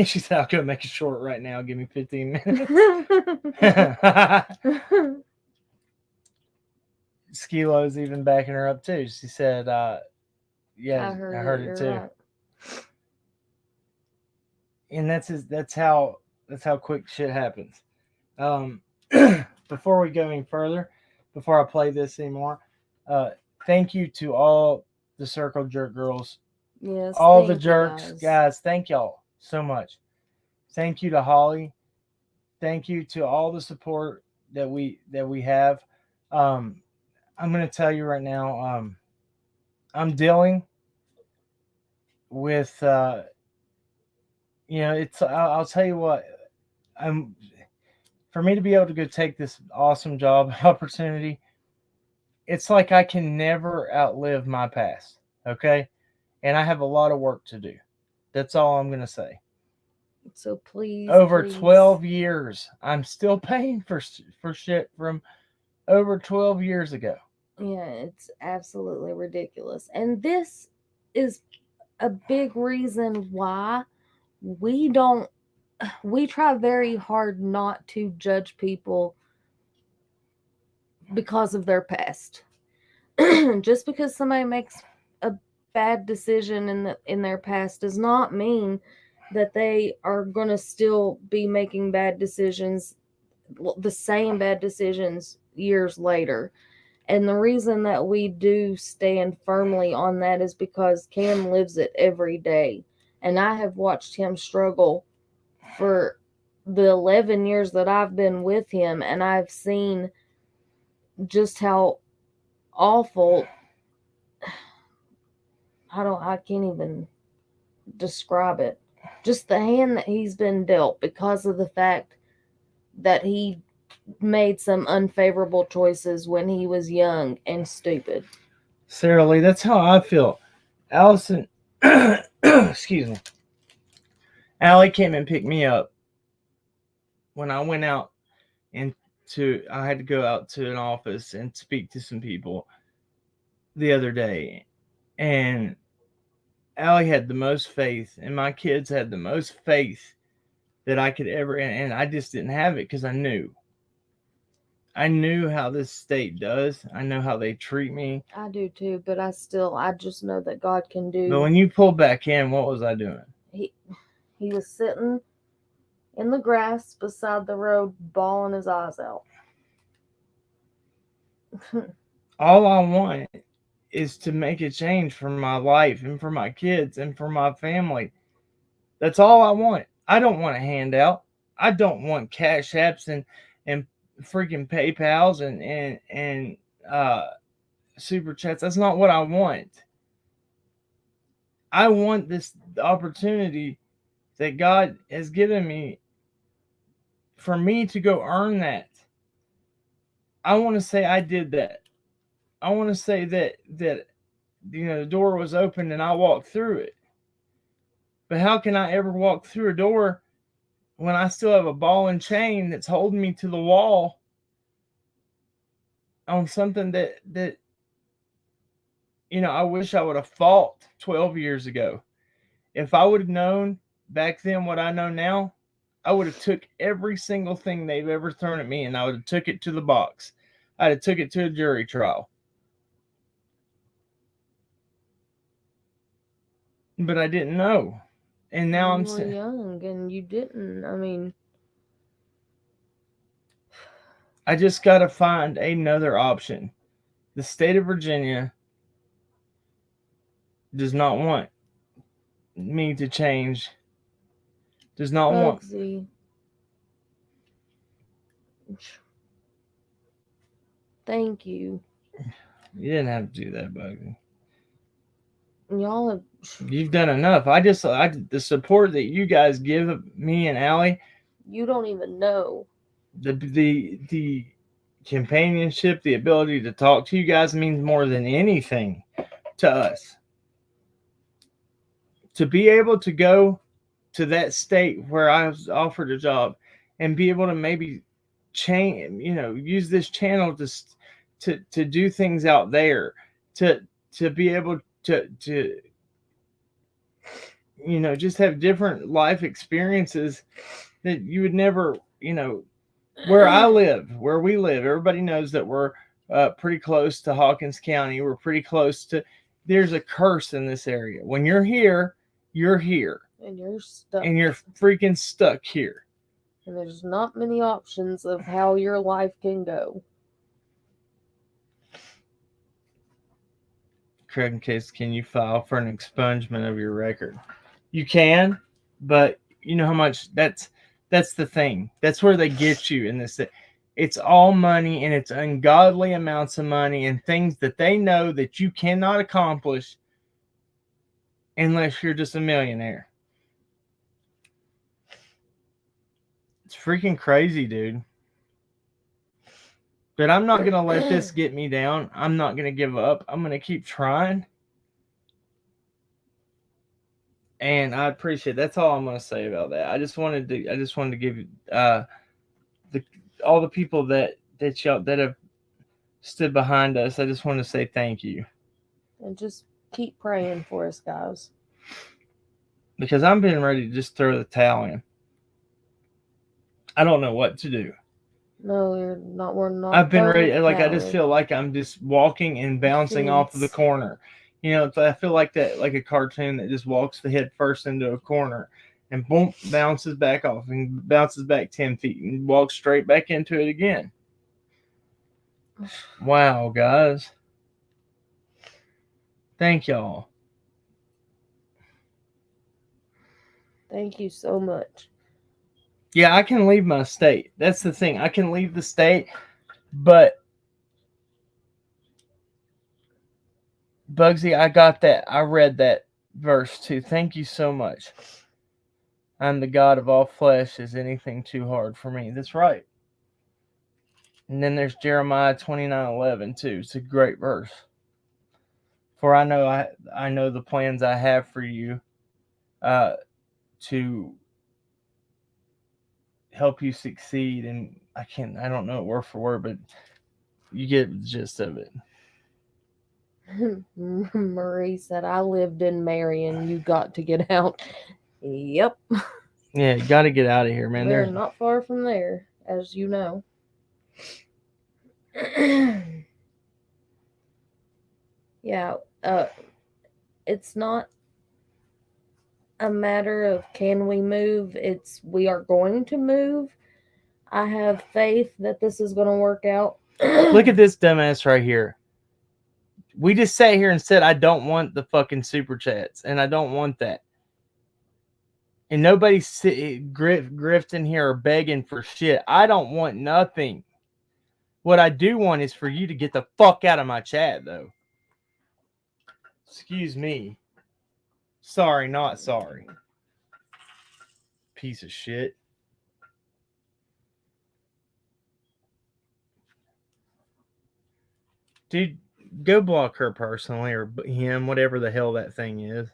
She said, I'll go make it short right now. Give me 15 minutes. Skilo's even backing her up, too. She said, yeah, I heard it, too. Right. And that's how quick shit happens. Before we go any further, before I play this anymore, thank you to all the Circle Jerk girls. Yes. All the jerks, guys. Thank y'all so much. Thank you to Holly. Thank you to all the support that we have. I'm going to tell you right now, I'm dealing with, I'll tell you what, for me to be able to go take this awesome job opportunity, it's like I can never outlive my past, okay? And I have a lot of work to do. That's all I'm going to say. So please. Over 12 years, I'm still paying for shit from over 12 years ago. Yeah, it's absolutely ridiculous. And this is a big reason why we try very hard not to judge people because of their past. Just because somebody makes a bad decision in their past does not mean that they are going to still be making bad decisions, the same bad decisions years later. And the reason that we do stand firmly on that is because Cam lives it every day. And I have watched him struggle for the 11 years that I've been with him. And I've seen just how awful, I can't even describe it. Just the hand that he's been dealt because of the fact that he made some unfavorable choices when he was young and stupid. Sarah Lee, that's how I feel. Allison, excuse me. Allie came and picked me up when I went out I had to go out to an office and speak to some people the other day. And Allie had the most faith, and my kids had the most faith that I could ever, and I just didn't have it because I knew how this state does. I know how they treat me. I do too, but I just know that God can do. But when you pulled back in, what was I doing? He was sitting in the grass beside the road, bawling his eyes out. All I want is to make a change for my life and for my kids and for my family. That's all I want. I don't want a handout. I don't want cash apps and freaking PayPals and super chats. That's not what I want. I want this opportunity that God has given me for me to go earn that. I want to say I did that. I want to say that the door was open and I walked through it. But how can I ever walk through a door when I still have a ball and chain that's holding me to the wall on something that I wish I would have fought 12 years ago. If I would have known back then what I know now, I would have took every single thing they've ever thrown at me and I would have took it to the box. I'd have took it to a jury trial. But I didn't know. And now I'm You were young and you didn't. I mean, I just got to find another option. The state of Virginia does not want me to change. Does not want. Bugsy. Thank you. You didn't have to do that, Bugsy. Y'all have. You've done enough. The support that you guys give me and Allie. You don't even know. The companionship, the ability to talk to you guys means more than anything to us. To be able to go to that state where I was offered a job and be able to maybe use this channel to do things out there, to be able to just have different life experiences that you would never, where we live, everybody knows that we're pretty close to Hawkins County. We're pretty close to, there's a curse in this area. When you're here, you're here. And you're stuck. And you're freaking stuck here. And there's not many options of how your life can go. Craig Case, can you file for an expungement of your record? You can, but you know how much that's the thing. That's where they get you in this. It's all money and it's ungodly amounts of money and things that they know that you cannot accomplish unless you're just a millionaire. It's freaking crazy, dude. But I'm not going to let this get me down. I'm not going to give up. I'm going to keep trying. And I appreciate it. That's all I'm going to say about that. I just wanted to give you all the people that have stood behind us. I just want to say thank you. And just keep praying for us, guys. Because I'm being ready to just throw the towel in. I don't know what to do. No, you're not. We're not. I've been ready. Like, I just feel like I'm just walking and bouncing off of the corner. I feel like that, like a cartoon that just walks the head first into a corner and boom, bounces back off and bounces back 10 feet and walks straight back into it again. Wow, guys. Thank y'all. Thank you so much. Yeah, I can leave my state. That's the thing. I can leave the state, but Bugsy, I got that. I read that verse too. Thank you so much. I'm the God of all flesh. Is anything too hard for me? That's right. And then there's Jeremiah 29:11 too. It's a great verse. For I know the plans I have for you, to help you succeed. And I don't know it word for word, but you get the gist of it. Marie said, I lived in Marion. You got to get out. Yep. Yeah, you got to get out of here, man. They're not far from there, as you know. Yeah, it's not a matter of can we move. It's we are going to move. I have faith that this is going to work out. Look at this dumbass right here. We just sat here and said, I don't want the fucking super chats, and I don't want that. And nobody's grifting here or begging for shit. I don't want nothing. What I do want is for you to get the fuck out of my chat, though. Excuse me. Sorry, not sorry. Piece of shit. Dude, go block her personally or him, whatever the hell that thing is.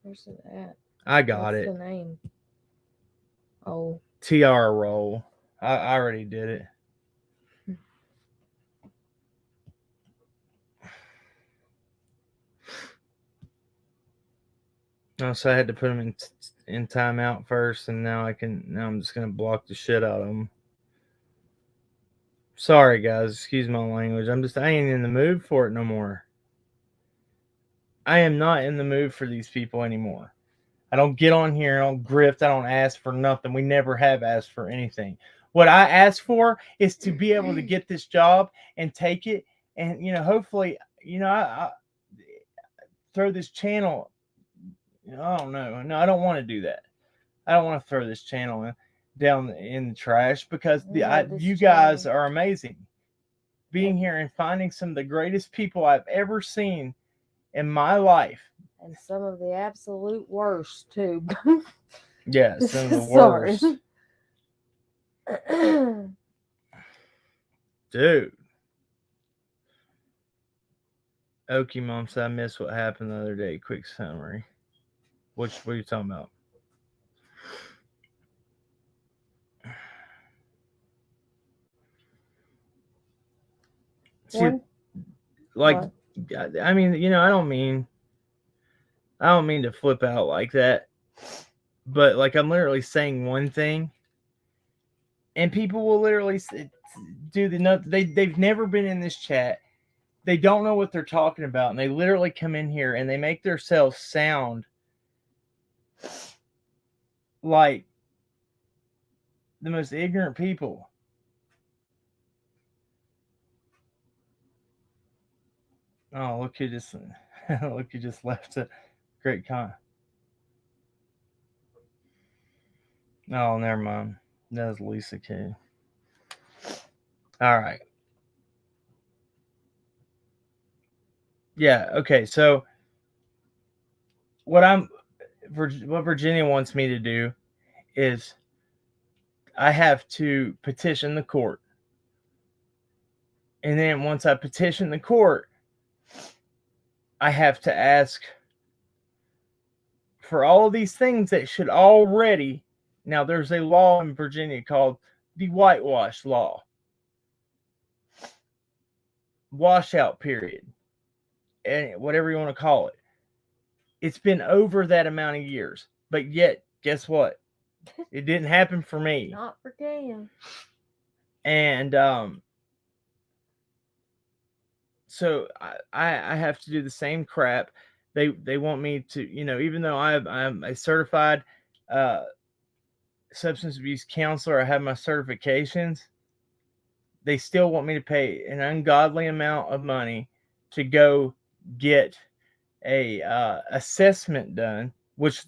Where's it at? I got What's it. the name? Oh. TR roll. I already did it. Oh, so I had to put them in timeout first, and now I'm just gonna block the shit out of them. Sorry, guys. Excuse my language. I ain't in the mood for it no more. I am not in the mood for these people anymore. I don't get on here. I don't grift. I don't ask for nothing. We never have asked for anything. What I ask for is to be able to get this job and take it, and hopefully, I throw this channel. I don't know. No, I don't want to do that. I don't want to throw this channel down in the trash because you guys are amazing. Being here and finding some of the greatest people I've ever seen in my life. And some of the absolute worst, too. Yeah, some of the worst. Dude. Okie Mom said I missed what happened the other day. Quick summary. What are you talking about? See, like, what? I mean, I don't mean to flip out like that, but like I'm literally saying one thing, and people will literally do they've never been in this chat. They don't know what they're talking about, and they literally come in here and they make themselves sound like the most ignorant people. Oh, look who just left a great comment. Oh, never mind. That was Lisa K. All right. Yeah. Okay. So what Virginia wants me to do is I have to petition the court, and then once I petition the court, I have to ask for all of these things that should already. Now, there's a law in Virginia called the whitewash law. Washout period. And whatever you want to call it. It's been over that amount of years. But yet, guess what? It didn't happen for me. Not for Cam. And so I have to do the same crap. They want me to, even though I'm a certified substance abuse counselor, I have my certifications, they still want me to pay an ungodly amount of money to go get a assessment done, which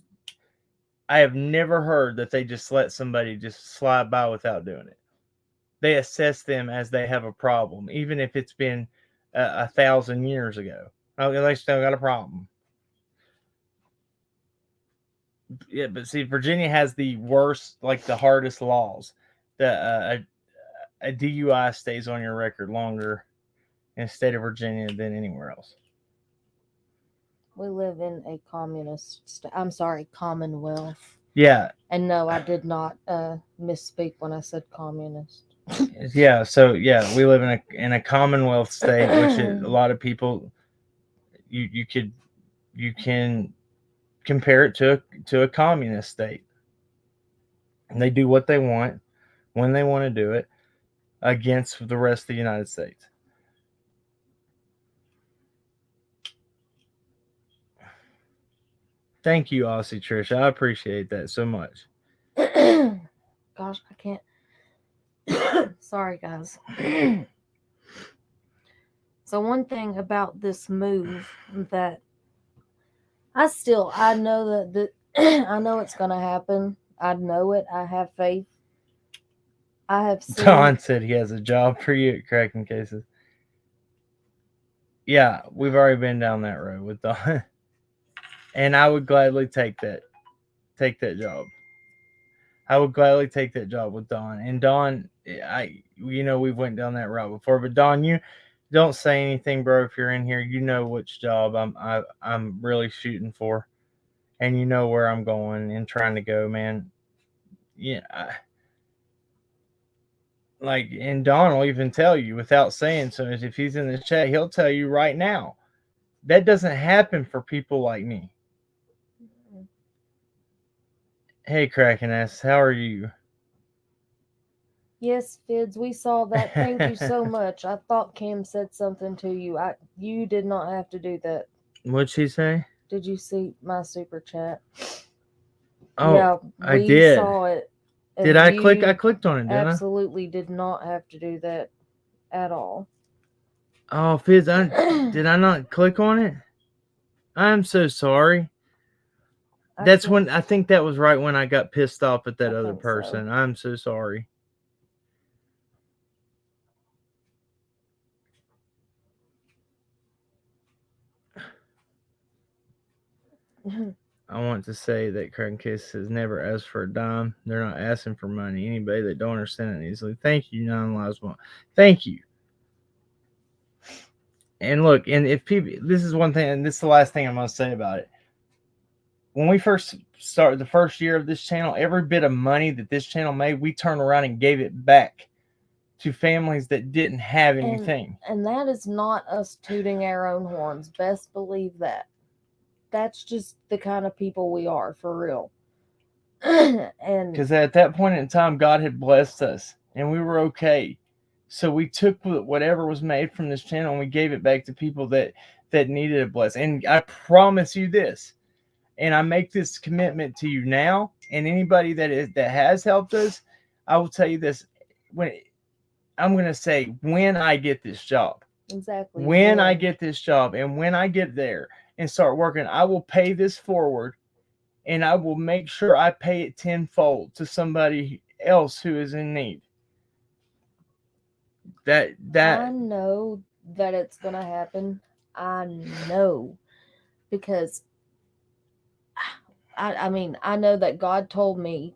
I have never heard that they just let somebody just slide by without doing it. They assess them as they have a problem, even if it's been 1,000 years ago. Oh, they still got a problem. Yeah, but see, Virginia has the worst, like the hardest laws. A DUI stays on your record longer in the state of Virginia than anywhere else. We live in a commonwealth. Yeah. And no, I did not misspeak when I said communist. Yeah, so yeah, we live in a commonwealth state, which is, a lot of people you can compare it to a communist state. And they do what they want when they want to do it against the rest of the United States. Thank you, Aussie Trish. I appreciate that so much. Gosh, I can't. Sorry, guys. So one thing about this move that I know that I know it's gonna happen. I know it. I have faith. I have seen. Don said he has a job for you at cracking cases. Yeah, we've already been down that road with Don, and I would gladly take that job. I would gladly take that job with Don. And Don, we've went down that route before. But Don, you don't say anything, bro. If you're in here, you know which job I'm really shooting for, and you know where I'm going and trying to go, man. Yeah, and Don will even tell you without saying so. If he's in the chat, he'll tell you right now. That doesn't happen for people like me. Hey, Kraken ass, how are you? Yes, Fids, we saw that. Thank you so much. I thought Cam said something to you. You did not have to do that. What'd she say? Did you see my super chat? Oh, yeah, I we did. saw it. Did I click? I clicked on it, didn't absolutely did not have to do that at all. Oh, Fizz, did I not click on it? I'm so sorry. I think that was right when I got pissed off at that other person. So. I'm so sorry. I want to say that Craig Kiss has never asked for a dime. They're not asking for money. Anybody that don't understand it easily. Thank you, Non Lives One. Thank you. And look, and if people, this is one thing, and this is the last thing I'm going to say about it. When we first started the first year of this channel, every bit of money that this channel made, we turned around and gave it back to families that didn't have anything. And that is not us tooting our own horns. Best believe that. That's just the kind of people we are, for real. And because at that point in time, God had blessed us and we were okay. So we took whatever was made from this channel and we gave it back to people that needed a blessing. And I promise you this, and I make this commitment to you now, and anybody that has helped us, I will tell you this: when I'm going to say, when I get this job, exactly, when I get this job, and when I get there and start working, I will pay this forward. And I will make sure I pay it tenfold to somebody else who is in need. That I know that it's gonna happen. I know, because I mean, I know that God told me,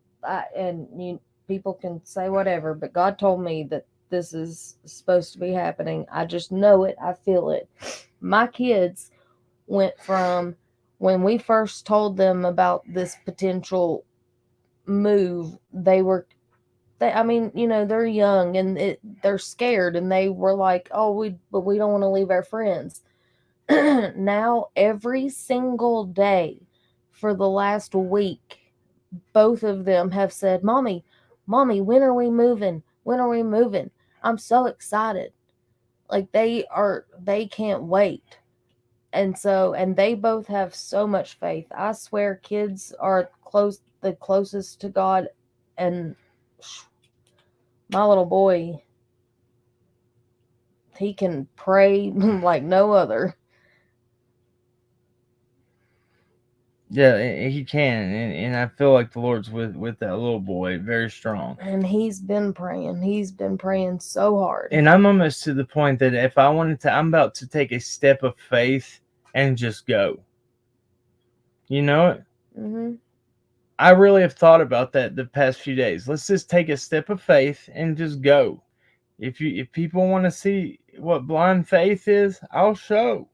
and people can say whatever, but God told me that this is supposed to be happening. I just know it. I feel it. My kids went from when we first told them about this potential move, I mean, they're young and they're scared, and they were like, "Oh, but we don't want to leave our friends." Now, every single day for the last week, both of them have said, "Mommy, when are we moving? When are we moving? I'm so excited." Like they can't wait. And they both have so much faith. I swear kids are the closest to God, and my little boy, he can pray like no other. Yeah, he can, and I feel like the Lord's with that little boy very strong. And he's been praying so hard. And I'm almost to the point that if I wanted to, I'm about to take a step of faith and just go. You know it? Mm-hmm. I really have thought about that the past few days. Let's just take a step of faith and just go. If people want to see what blind faith is, I'll show.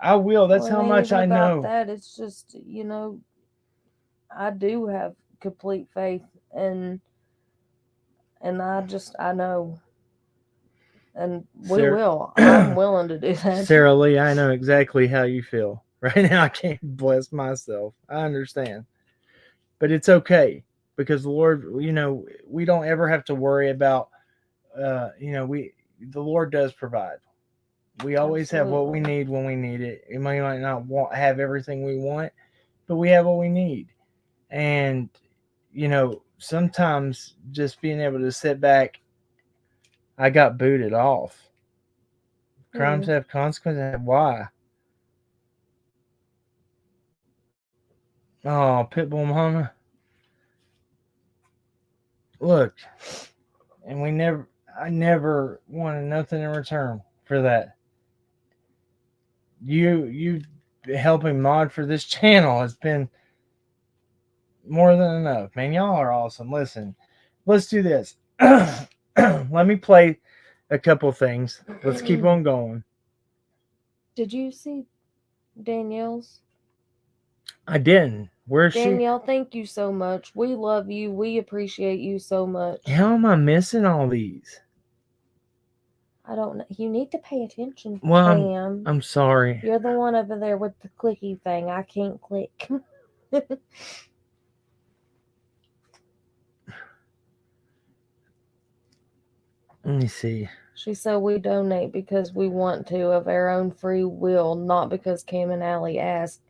I will. That's how much I know. That it's just, I do have complete faith, and I know, and we will. I'm willing to do that. Sarah Lee, I know exactly how you feel right now. I can't bless myself. I understand, but it's okay because the Lord, we don't ever have to worry about. The Lord does provide. We always have what we need when we need it. We might not have everything we want, but we have what we need. And, sometimes just being able to sit back, I got booted off. Crimes have consequences. Why? Oh, Pitbull Mama. Look, and I never wanted nothing in return for that. You helping mod for this channel has been more than enough, man. Y'all are awesome. Listen, let's do this. Let me play a couple things. Let's keep on going. Did you see Danielle's? I didn't. Where's she? Danielle, thank you so much. We love you. We appreciate you so much. How am I missing all these? I don't know. You need to pay attention, Well, Pam. I'm sorry. You're the one over there with the clicky thing. I can't click. Let me see. She said we donate because we want to of our own free will, not because Cam and Allie asked.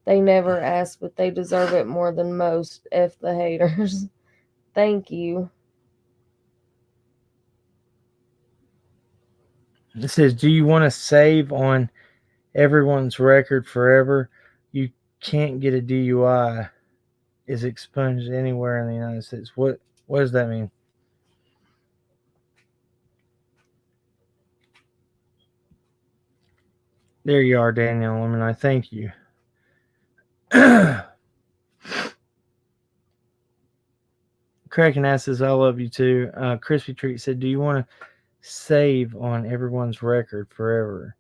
They never ask, but they deserve it more than most. F the haters. Thank you. It says, do you want to save on everyone's record forever? You can't get a DUI is expunged anywhere in the United States. What does that mean? There you are, Daniel. I thank you. Kraken asks, I love you too. Crispy Treat said, do you want to save on everyone's record forever?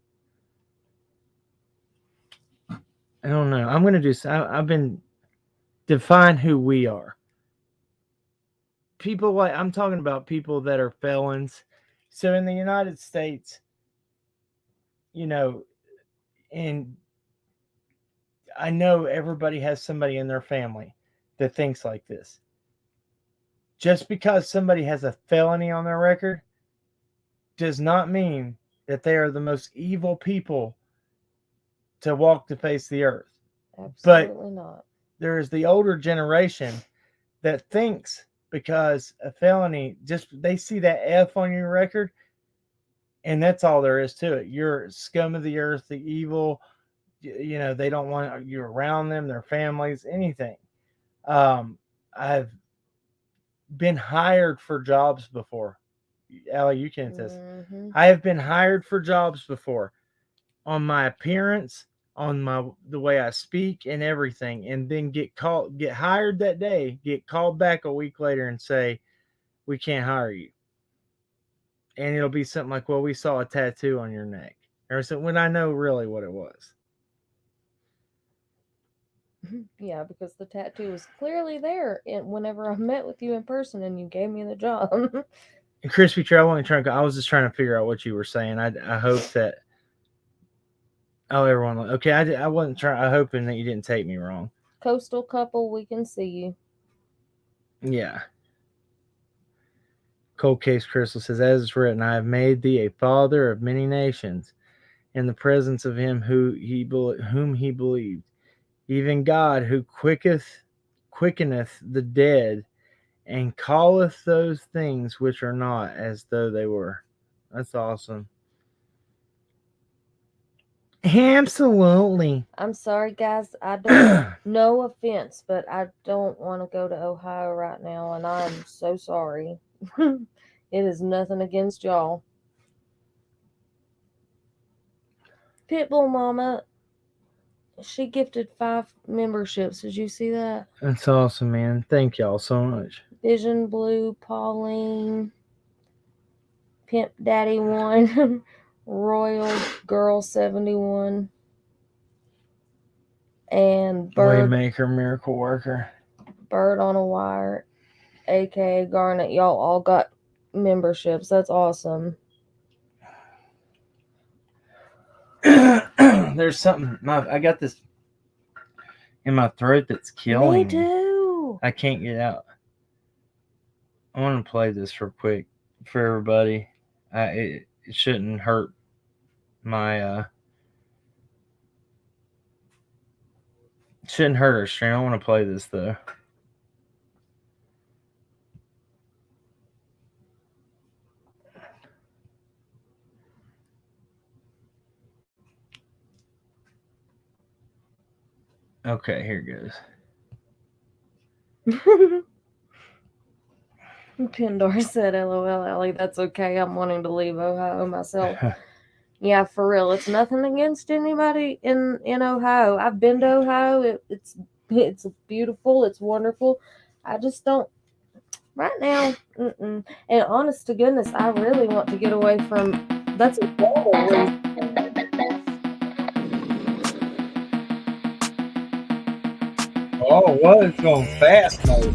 I don't know. I'm going to do, I've been, define who we are. People like, I'm talking about people that are felons. So in the United States, and I know everybody has somebody in their family that thinks like this. Just because somebody has a felony on their record does not mean that they are the most evil people to walk the face of the earth. Absolutely not. There is the older generation that thinks because a felony, just they see that F on your record, and that's all there is to it. You're scum of the earth, the evil. They don't want you around them, their families, anything. I've been hired for jobs before. Allie, you can attest. Mm-hmm. I have been hired for jobs before on my appearance, on the way I speak and everything, and then get hired that day, get called back a week later and say, we can't hire you. And it'll be something like, well, we saw a tattoo on your neck. Or something, when I know really what it was. Yeah, because the tattoo was clearly there whenever I met with you in person and you gave me the job. And Crispy Tree, I was just trying to figure out what you were saying. I hope that. Oh, everyone. Okay, I wasn't trying. I'm hoping that you didn't take me wrong. Coastal couple, we can see you. Yeah. Cold Case Crystal says, as it's written, I have made thee a father of many nations, in the presence of him whom he believed, even God who quickeneth the dead, and calleth those things which are not as though they were. That's awesome. Absolutely. I'm sorry, guys. I don't. No offense, but I don't want to go to Ohio right now, and I'm so sorry. It is nothing against y'all. Pitbull Mama, she gifted 5 memberships. Did you see that? That's awesome, man. Thank y'all so much. Vision Blue, Pauline, Pimp Daddy 1, Royal Girl 71, and Waymaker, Miracle Worker. Bird on a Wire, aka Garnet. Y'all all got memberships. That's awesome. There's something. I got this in my throat that's killing me. Me too. I can't get out. I want to play this real quick for everybody. It shouldn't hurt my. Shouldn't hurt our stream. I want to play this though. Okay, here it goes. Pindar said, LOL, Ellie, that's okay. I'm wanting to leave Ohio myself. Yeah, for real. It's nothing against anybody in Ohio. I've been to Ohio. It's beautiful. It's wonderful. I just don't right now. Mm-mm. And honest to goodness, I really want to get away from. That's a horrible reason. Oh, what? It's going fast mode.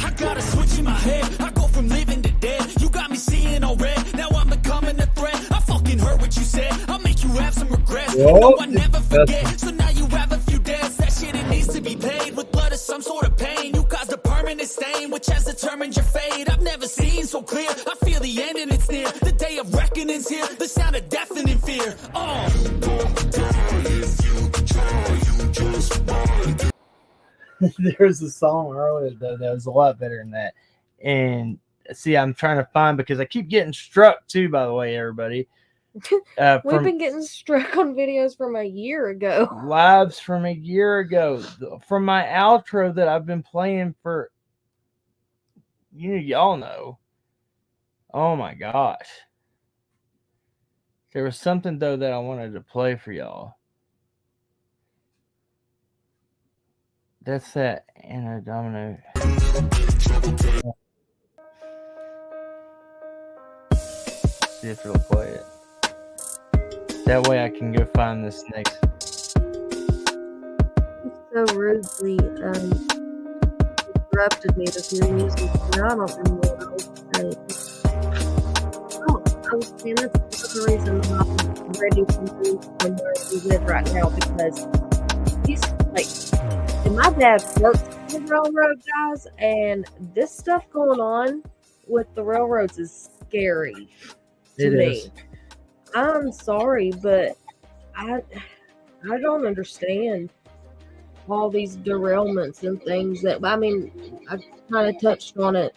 I got a switch in my head. I go from living to dead. You got me seeing all red. Now I'm becoming a threat. I fucking heard what you said. I'll make you have some regrets. No, I never forget. So now you have a few debts. That shit, it needs to be paid with blood or some sort of pain. You caused a permanent stain, which has determined your fate. I've never seen so clear. I feel the end and it's near. The day of reckoning's here. The sound of deafening fear. There's a song earlier though that was a lot better than that. And see, I'm trying to find because I keep getting struck too. By the way, everybody, We've been getting struck on videos from a year ago. lives from a year ago from my outro that I've been playing for. Y'all know. Oh my gosh, there was something though that I wanted to play for y'all. That's that Anna Domino. See if it'll play it. That way I can go find this next. So rudely interrupted me with your music, and I don't know what I was saying. Oh, I was saying that's the reason I'm ready to move from where we live right now because he's like. And my dad works for the railroad, guys, and this stuff going on with the railroads is scary to me. I'm sorry, but I don't understand all these derailments and things that, I mean, I kind of touched on it,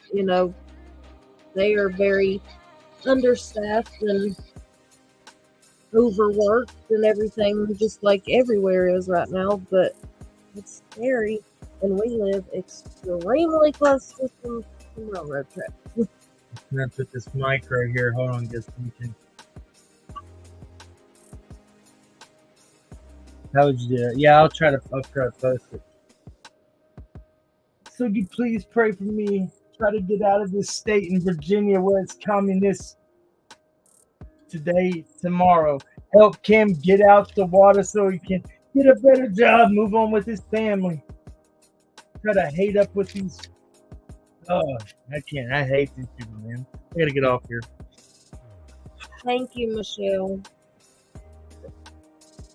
they are very understaffed and overworked and everything, just like everywhere is right now, but it's scary, and we live extremely close to some railroad tracks. I'm gonna put this mic right here. Hold on, just you can. How would you do it? Yeah, I'll try to post it. So you please pray for me. Try to get out of this state in Virginia where it's communist today, tomorrow. Help Kim get out the water so he can get a better job, move on with his family. Try to hate up with these. Oh, I can't. I hate these people, man. I gotta get off here. Thank you, Michelle.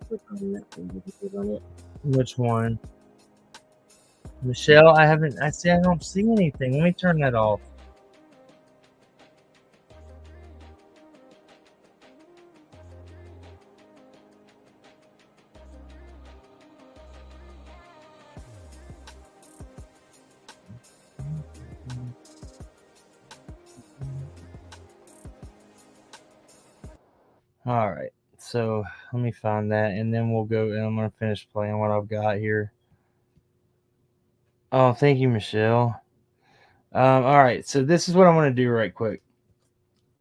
Click on that thing. Did you click on it? Which one? Michelle, I don't see anything. Let me turn that off. All right, so let me find that, and then we'll go, and I'm going to finish playing what I've got here. Oh, thank you, Michelle. All right, so this is what I want to do right quick.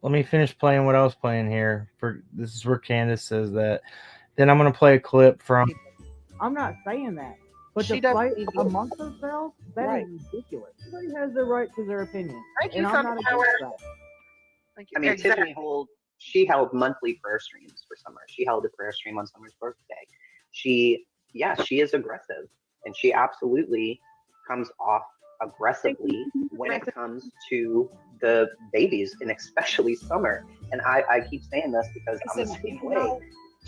Let me finish playing what I was playing here. This is where Candace says that. Then I'm going to play a clip from... I'm not saying that. But She to fight doesn't- amongst herself, that is ridiculous. Everybody has the right to their opinion. Thank you, And I'm not Sunflower. against that. Thank you. I mean, Exactly. she held monthly prayer streams for Summer. She held a prayer stream on Summer's birthday. She is aggressive, and she absolutely comes off aggressively when it comes to the babies, and especially Summer. And I keep saying this because I'm the same way.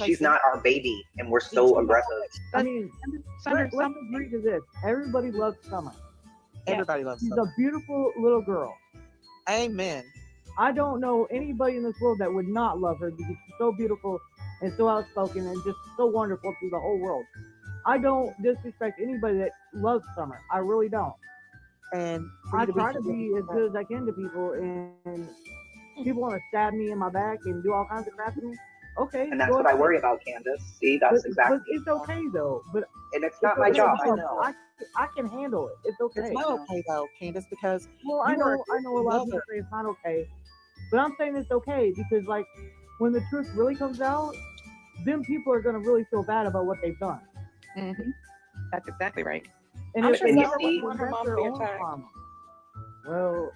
She's not our baby, and we're so aggressive. I mean, let's agree to this. Everybody loves Summer. Everybody loves She's Summer. a beautiful little girl. Amen. I don't know anybody in this world that would not love her because she's so beautiful and so outspoken and just so wonderful to the whole world. I don't disrespect anybody that loves Summer. I really don't. And I try to be as good as I can to people, and people want to stab me in my back and do all kinds of crap to me. Okay, And that's what I worry about, Candace. See, that's exactly. But it's okay though. But and it's not my job. I know. I can handle it. It's okay. It's not okay though, Candace, because I know a lot of people say it's not okay, but I'm saying it's okay because like when the truth really comes out, then people are gonna really feel bad about what they've done. Mm-hmm. That's exactly right. And I'm if sure they Summer see wouldn't want her mom to be attacked. Well,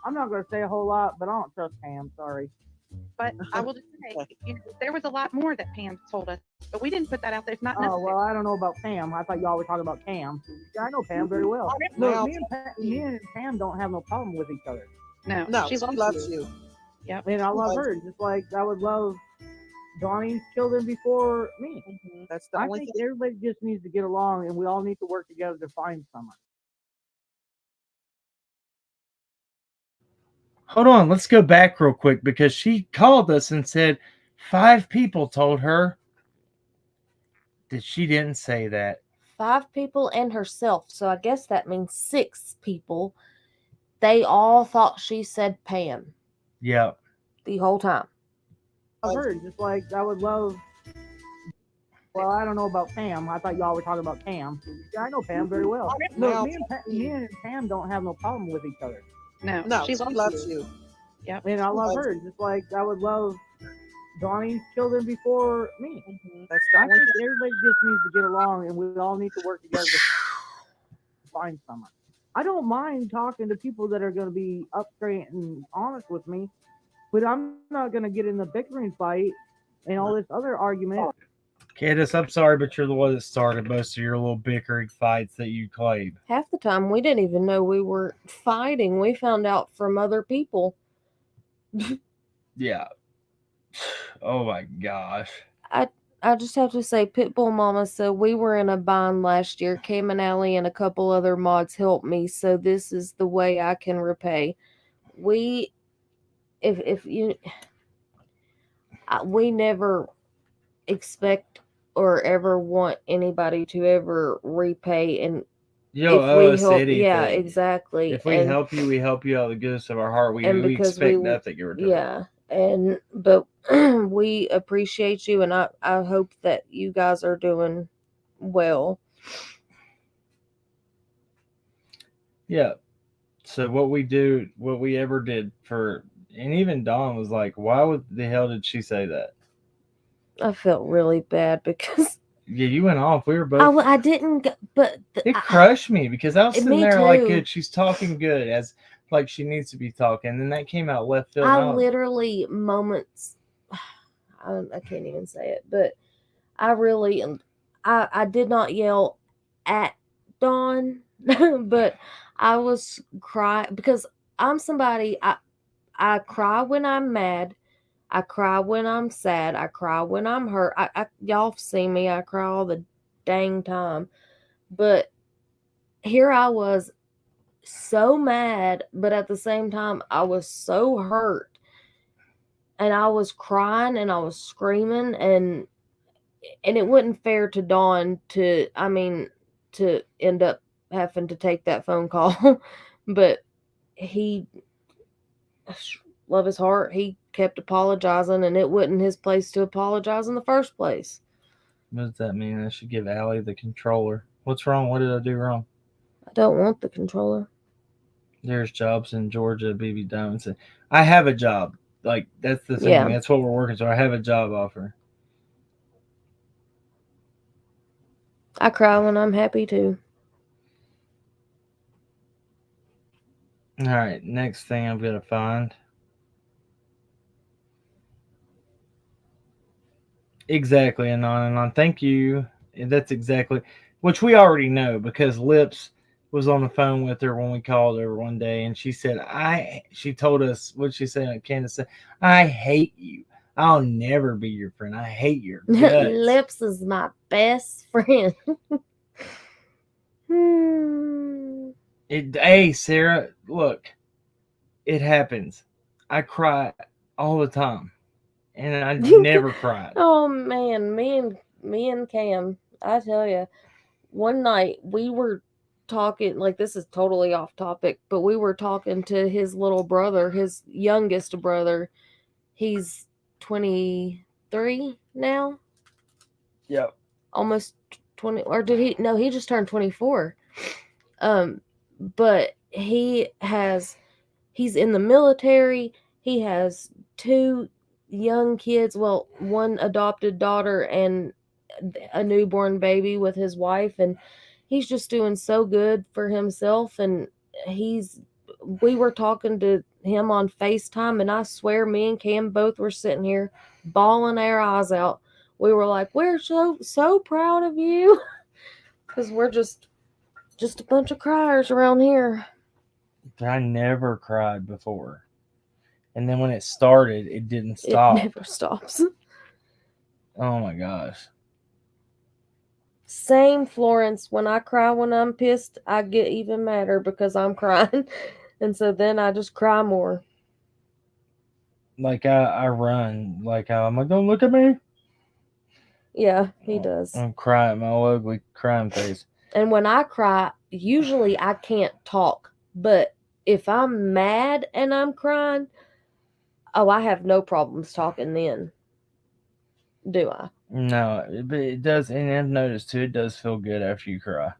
I'm not gonna say a whole lot, but I don't trust Pam. Sorry. But I will just say, there was a lot more that Pam told us, but we didn't put that out there. It's not necessary. Oh well, I don't know about Pam. I thought y'all were talking about Cam. Yeah, I know Pam very well. Look, me and Pam don't have no problem with each other. No, she loves you. Yep. And I love her just like I would love Donnie's children before me. Mm-hmm. That's the only thing. Everybody just needs to get along, and we all need to work together to find someone. Hold on, let's go back real quick because she called us and said 5 people told her that she didn't say that. 5 people and herself. So I guess that means 6 people. They all thought she said Pam. Yep. The whole time. I've heard just like I would love. Well, I don't know about Pam. I thought y'all were talking about Pam. Yeah, I know Pam very well. Look, me and Pam don't have no problem with each other. No, she loves you. Yep. And I love her just like I would love Donnie's children before me. Mm-hmm. That's the only thing. Everybody just needs to get along, and we all need to work together to find someone. I don't mind talking to people that are going to be up straight and honest with me, but I'm not going to get in the bickering fight and all this other argument. Candace, I'm sorry, but you're the one that started most of your little bickering fights that you claim. Half the time, we didn't even know we were fighting. We found out from other people. Yeah. Oh my gosh. I just have to say, Pitbull Mama said we were in a bind last year. Cam and Allie and a couple other mods helped me, so this is the way I can repay. We never expect or ever want anybody to ever repay, and if we help, anything. Yeah, exactly. If we help you, we help you out of the goodness of our heart. We expect nothing in return. Yeah, but we appreciate you, and I hope that you guys are doing well. Yeah. So what we ever did for, and even Dawn was like, why the hell did she say that? I felt really bad because yeah, you went off. We were both. I didn't, but it crushed me because I was sitting there too. like, good, she's talking good as like she needs to be talking, and then that came out left field. I literally moments. I can't even say it, but I really, I did not yell at Dawn, but I was crying because I'm somebody. I cry when I'm mad. I cry when I'm sad. I cry when I'm hurt. Y'all see me. I cry all the dang time. But here I was so mad, but at the same time, I was so hurt. And I was crying and I was screaming, and it wasn't fair to Dawn to end up having to take that phone call. But he, love his heart, he kept apologizing, and it wasn't his place to apologize in the first place. What does that mean? I should give Allie the controller. What's wrong? What did I do wrong? I don't want the controller. There's jobs in Georgia, BB Diamonds. I have a job. Like, that's the thing. Yeah. That's what we're working so I have a job offer. I cry when I'm happy too. All right, next thing I'm going to find. Exactly, Anon. Thank you. That's exactly, which we already know because Lips was on the phone with her when we called her one day, and she said, she told us, what she said, Candace said, I hate you. I'll never be your friend. I hate your guts. Lips is my best friend. Hey, Sarah, look, it happens. I cry all the time. and I never cried. Oh man, me and Cam, I tell you, one night we were talking, like, this is totally off topic, but we were talking to his little brother, his youngest brother. He's 23 now, Yep. almost 20, or did he? No, he just turned 24. But he's in the military. He has 2 young kids, well, one adopted daughter and a newborn baby with his wife, and he's just doing so good for himself. And we were talking to him on FaceTime, and I swear me and Cam both were sitting here bawling our eyes out. We were like, we're so proud of you, because we're just a bunch of criers around here. I never cried before. And then when it started, it didn't stop. It never stops. Oh my gosh. Same, Florence. When I cry when I'm pissed, I get even madder because I'm crying. And so then I just cry more. Like I run. Like I'm like, don't look at me. Yeah, he does. I'm crying, my ugly crying face. And when I cry, usually I can't talk. But if I'm mad and I'm crying, oh, I have no problems talking then. Do I? No, but it does, and I've noticed too, it does feel good after you cry.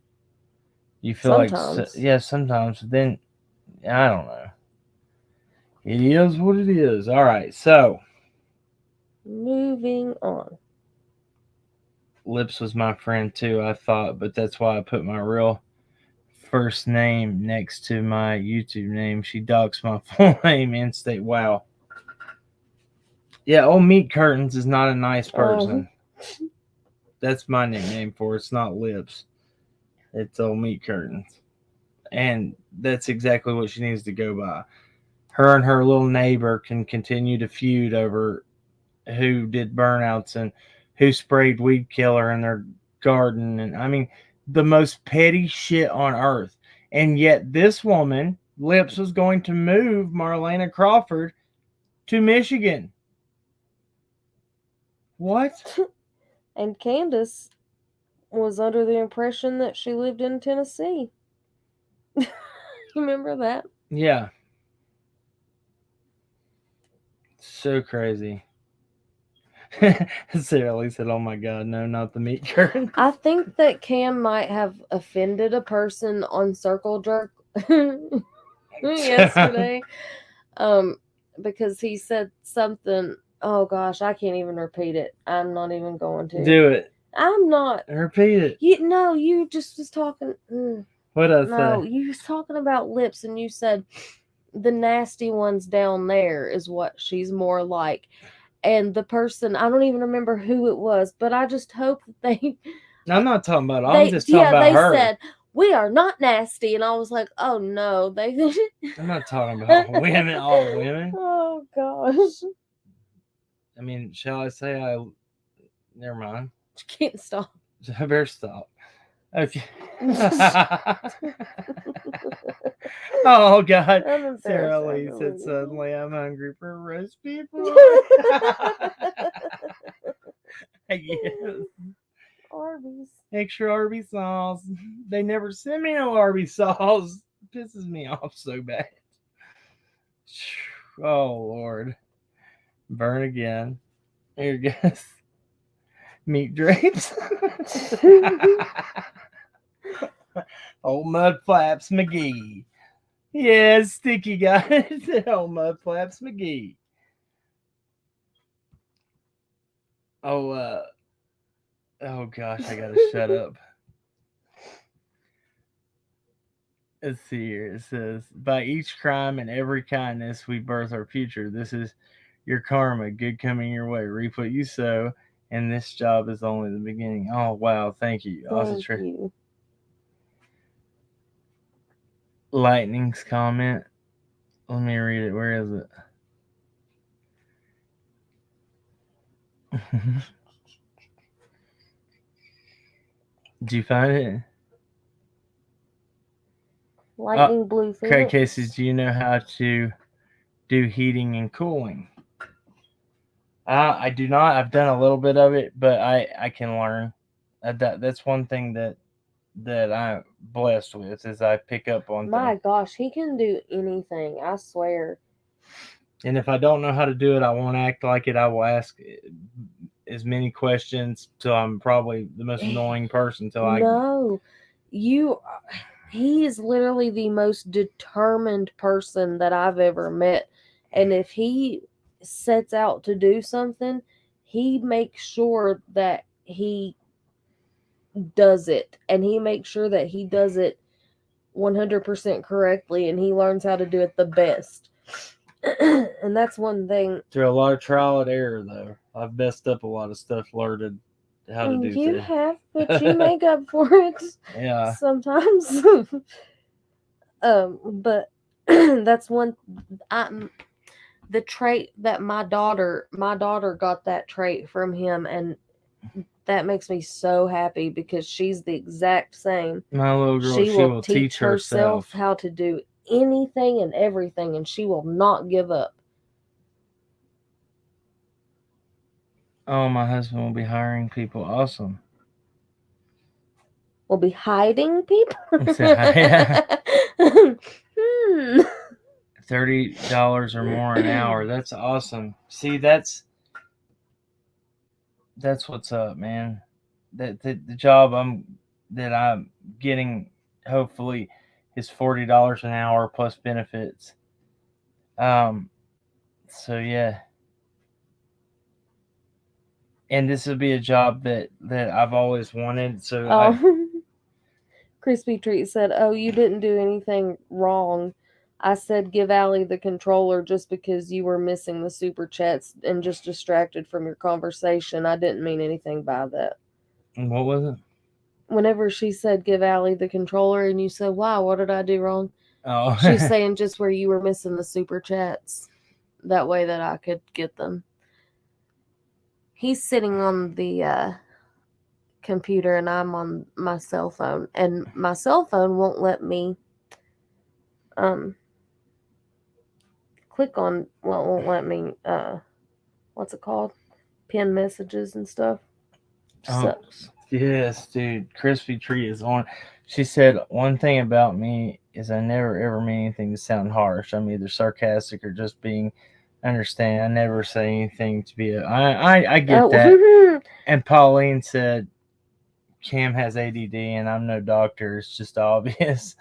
You feel Sometimes. like, yeah, sometimes. Then, I don't know. It is what it is. All right, so. Moving on. Lips was my friend too, I thought, but that's why I put my real first name next to my YouTube name. She doxed my full name in state. Wow. Yeah, old Meat Curtains is not a nice person. That's my nickname for it. It's not Lips. It's old Meat Curtains. And that's exactly what she needs to go by. Her and her little neighbor can continue to feud over who did burnouts and who sprayed weed killer in their garden. And I mean, the most petty shit on earth. And yet this woman, Lips, was going to move Marlena Crawford to Michigan. What? And Candace was under the impression that she lived in Tennessee. You remember that? Yeah. So crazy. Sarah Lee said, oh my God, no, not the meat curtain. I think that Cam might have offended a person on Circle Jerk yesterday. Because he said something. Oh gosh, I can't even repeat it. I'm not even going to. Do it. I'm not. Repeat it. You just was talking. What else? No, you was talking about Lips, and you said the nasty ones down there is what she's more like. And the person, I don't even remember who it was, but I just hope that they. I'm not talking about. I'm just talking about her. They said we are not nasty, and I was like, oh no, they. I'm not talking about women. All women. Oh gosh. I mean, shall I say I? Never mind. You can't stop. I better stop. Okay. Oh God. Sarah Lee said suddenly I'm hungry for roast beef. Yes. Arby's. Extra Arby's sauce. They never send me no Arby's sauce. It pisses me off so bad. Oh Lord. Burn again. Here goes. Meat drapes. Old Mud Flaps McGee. Yeah, sticky guys. Old Mud Flaps McGee. Oh gosh, I gotta shut up. Let's see here. It says, by each crime and every kindness we birth our future. This is your karma. Good coming your way. Reap what you sow, and this job is only the beginning. Oh wow, thank you. Thank you. Lightning's comment. Let me read it. Where is it? Did you find it? Lightning blue Phoenix. Craig Casey, do you know how to do heating and cooling? I do not. I've done a little bit of it, but I can learn. That's one thing that I'm blessed with is I pick up on My things. gosh, he can do anything. I swear. And if I don't know how to do it, I won't act like it. I will ask as many questions till I'm probably the most annoying person. Till I No, you. He is literally the most determined person that I've ever met, and if he sets out to do something, he makes sure that he does it, and he makes sure that he does it 100% correctly, and he learns how to do it the best. And that's one thing. through a lot of trial and error, though, I've messed up a lot of stuff. Learned how to do You things. have, but you make up for it Yeah. sometimes. But that's one. The trait that my daughter got that trait from him, and that makes me so happy because she's the exact same. My little girl, She will teach teach herself how to do anything and everything, and she will not give up. Oh, my husband will be hiring people. Awesome. Will be hiding people. Yeah. Hmm. $30 or more an hour. That's awesome. See, that's what's up, man. That the job that I'm getting hopefully is $40 an hour plus benefits. So yeah. And this will be a job that I've always wanted. So Crispy Treat said, "Oh, you didn't do anything wrong. I said give Allie the controller just because you were missing the super chats and just distracted from your conversation. I didn't mean anything by that." What was it? Whenever she said give Allie the controller and you said, "Wow, what did I do wrong?" Oh, She's saying just where you were missing the super chats. That way that I could get them. He's sitting on the computer and I'm on my cell phone, and my cell phone won't let me click on, well, it won't let me what's it called, pin messages and stuff. Sucks. Yes, dude. Crispy Tree is on. She said one thing about me is I never ever mean anything to sound harsh. I'm either sarcastic or just being understanding. I never say anything to be I get that. And Pauline said Cam has ADD and I'm no doctor. It's just obvious.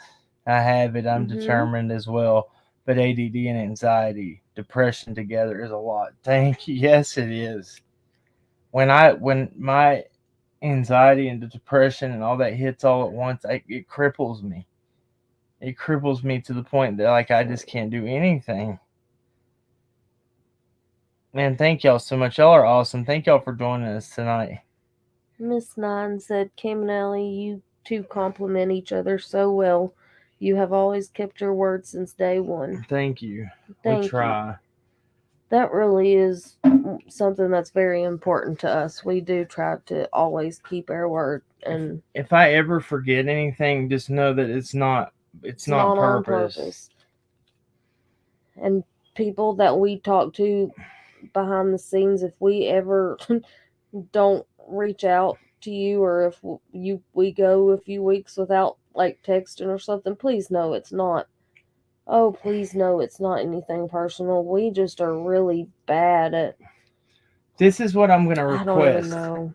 I have it. I'm determined as well. But ADD and anxiety, depression together is a lot. Thank you. Yes, it is. When my anxiety and the depression and all that hits all at once, it cripples me. It cripples me to the point that like I just can't do anything. Man, thank y'all so much. Y'all are awesome. Thank y'all for joining us tonight. Miss Nine said, Cam and Ellie, you two complement each other so well. You have always kept your word since day one. Thank you. Thank We try. you. That really is something that's very important to us. We do try to always keep our word. And if I ever forget anything, just know that it's not not on purpose. And people that we talk to behind the scenes, if we ever don't reach out to you, or if we go a few weeks without like texting or something, please know it's not. Oh, please know it's not anything personal. We just are really bad at. This is what I'm gonna request. I don't even know.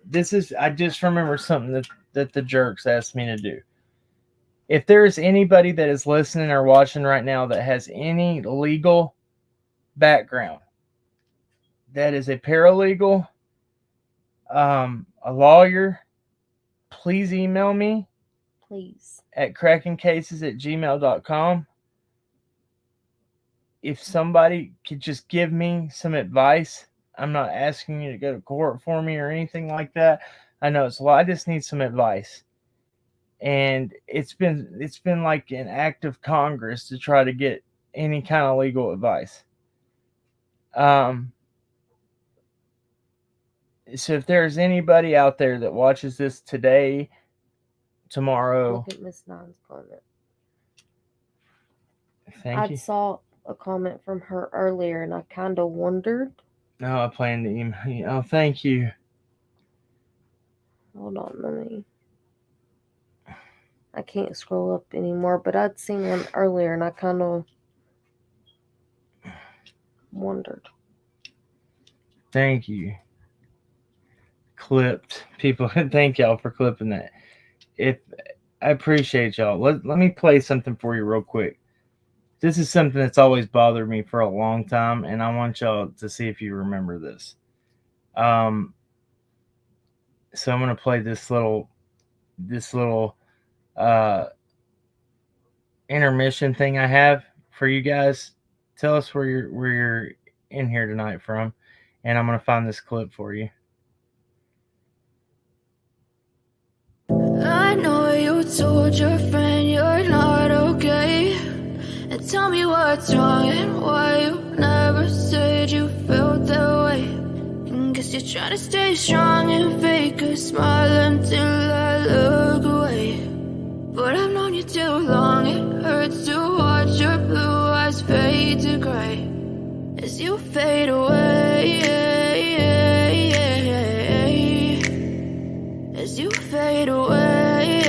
I just remember something that the jerks asked me to do. If there is anybody that is listening or watching right now that has any legal background, that is a paralegal, a lawyer, please email me. Please. At crackingcases@gmail.com. If somebody could just give me some advice, I'm not asking you to go to court for me or anything like that. I know it's a lot. I just need some advice. And it's been like an act of Congress to try to get any kind of legal advice. So if there's anybody out there that watches this today, tomorrow, look at Miss Nine's comment. Thank you. I saw a comment from her earlier, and I kind of wondered. No, I plan to email you. Oh, thank you. Hold on, let me. I can't scroll up anymore, but I'd seen one earlier and I kind of wondered. Thank you. Clipped people. Thank y'all for clipping that. If I appreciate y'all. Let me play something for you real quick. This is something that's always bothered me for a long time, and I want y'all to see if you remember this. So I'm gonna play this little uh intermission thing I have for you guys. Tell us where you're in here tonight from, and I'm gonna find this clip for you. I know you told your friend you're not okay. And tell me what's wrong and why you never said you felt that way. And guess you're trying to stay strong and fake a smile until I look away. But I've known you too long, it hurts to watch your blue eyes fade to gray as you fade away. As you fade away.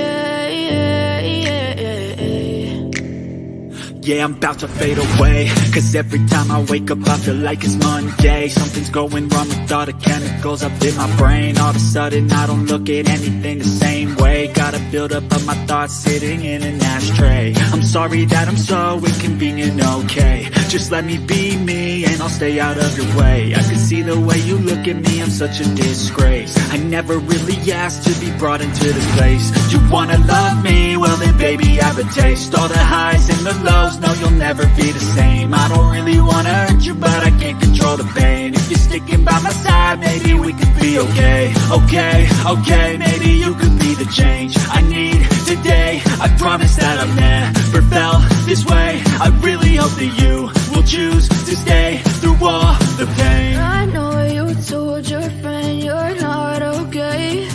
Yeah, I'm about to fade away. Cause every time I wake up I feel like it's Monday. Something's going wrong with all the chemicals up in my brain. All of a sudden I don't look at anything the same way. Gotta build up of my thoughts sitting in an ashtray. I'm sorry that I'm so inconvenient, okay. Just let me be me and I'll stay out of your way. I can see the way you look at me, I'm such a disgrace. I never really asked to be brought into this place. You wanna love me? Well then baby I have a taste. All the highs and the lows, no you'll never be the same. I don't really wanna hurt you but I can't control the pain. If you're sticking by my side maybe we could be okay. Okay, maybe you could be the change I need today. I promise that I've never felt this way. I really hope that you will choose to stay through all the pain. I know you told your friend you're not okay.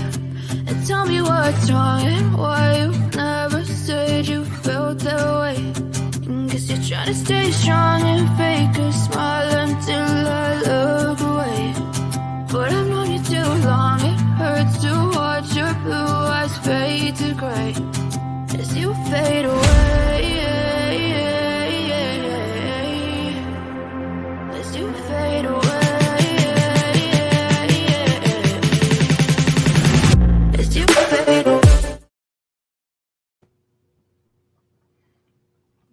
And tell me what's wrong and why you never said you felt that way. And guess you're trying to stay strong and fake a smile until I look away. But I've known you too long, it hurts to watch your blue eyes fade to gray as you fade away. As you fade away. As you fade away.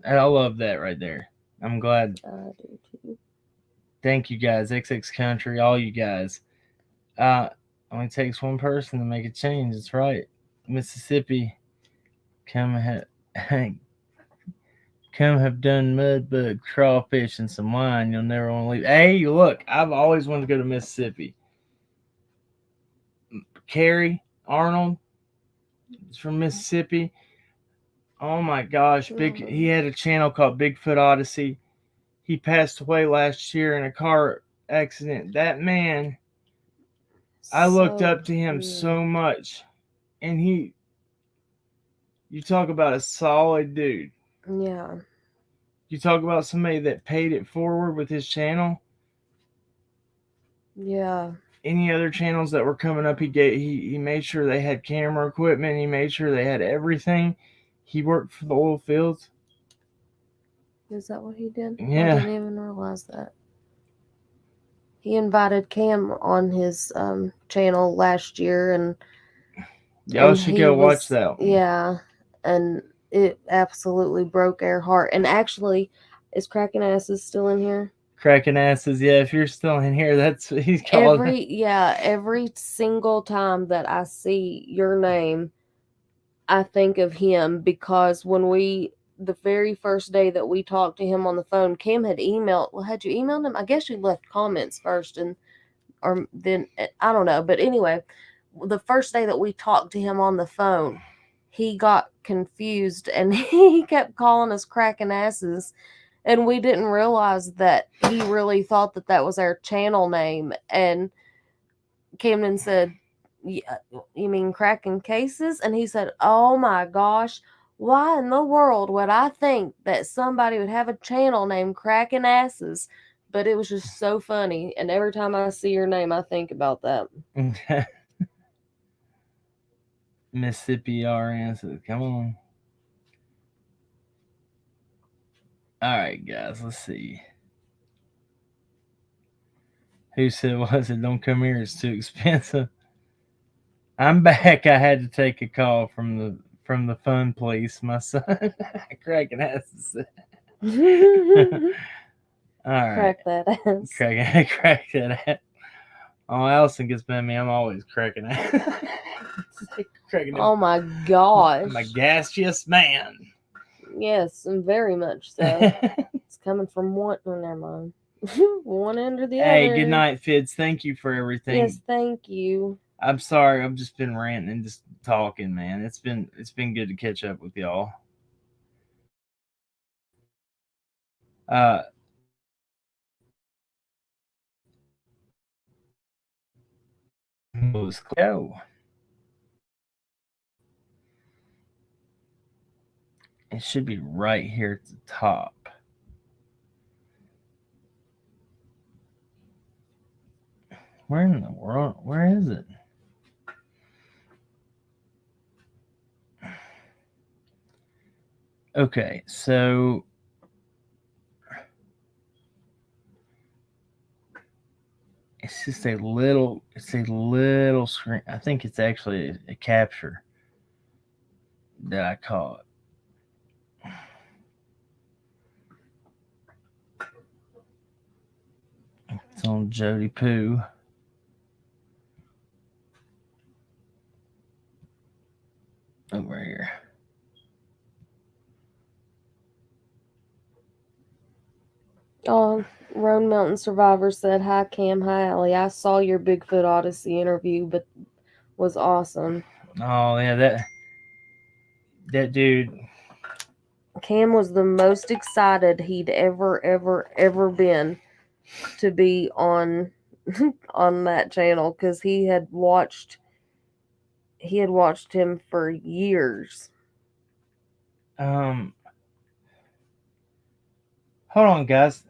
I love that right there. I'm glad. I do too. Thank you guys, XX Country, all you guys. Only takes one person to make a change. That's right. Mississippi, come have come have done mud bug, crawfish, and some wine. You'll never want to leave. Hey, look, I've always wanted to go to Mississippi. Carrie Arnold is from Mississippi. Oh my gosh, he had a channel called Bigfoot Odyssey. He passed away last year in a car accident. That man, I looked up to him so much. And you talk about a solid dude. Yeah. You talk about somebody that paid it forward with his channel. Yeah. Any other channels that were coming up, he made sure they had camera equipment. He made sure they had everything. He worked for the oil fields. Is that what he did? Yeah. I didn't even realize that. He invited Cam on his channel last year, and y'all should go watch that one. Yeah, and it absolutely broke our heart. And actually, is Cracking Asses still in here? Cracking Asses, yeah. If you're still in here, that's what he's called. Every single time that I see your name, I think of him, because when the very first day that we talked to him on the phone, Kim had emailed. Well, had you emailed him? I guess you left comments first, or then I don't know. But anyway, the first day that we talked to him on the phone, he got confused and he kept calling us Cracking Asses, and we didn't realize that he really thought that was our channel name. And Camden said, "Yeah, you mean Cracking Cases?" And he said, "Oh my gosh, why in the world would I think that somebody would have a channel named Cracking Asses?" but it was just so funny. And every time I see your name, I think about that. Mississippi RN says, come on. All right, guys, let's see. Who said was it? Don't come here, it's too expensive. I'm back. I had to take a call from the fun police. My son cracking asses. All right. Crack that ass. Crack that ass. Oh, Allison gets mad at me. I'm always cracking ass. Oh my gosh. I'm a gaseous man. Yes, and very much so. It's coming from one. Oh, never mind. One end or the other. Hey, good night, Fids. Thank you for everything. Yes, thank you. I'm sorry. I've just been ranting and just talking, man. It's been good to catch up with y'all. Let's go. It should be right here at the top. Where in the world? Where is it? Okay, so it's just a little screen. I think it's actually a capture that I caught. It's on Jody Poo. Over here. Oh, Roan Mountain Survivor said, hi, Cam. Hi, Allie. I saw your Bigfoot Odyssey interview, but was awesome. Oh, yeah, that dude. Cam was the most excited he'd ever been to be on that channel because he had watched him for years. Hold on, guys.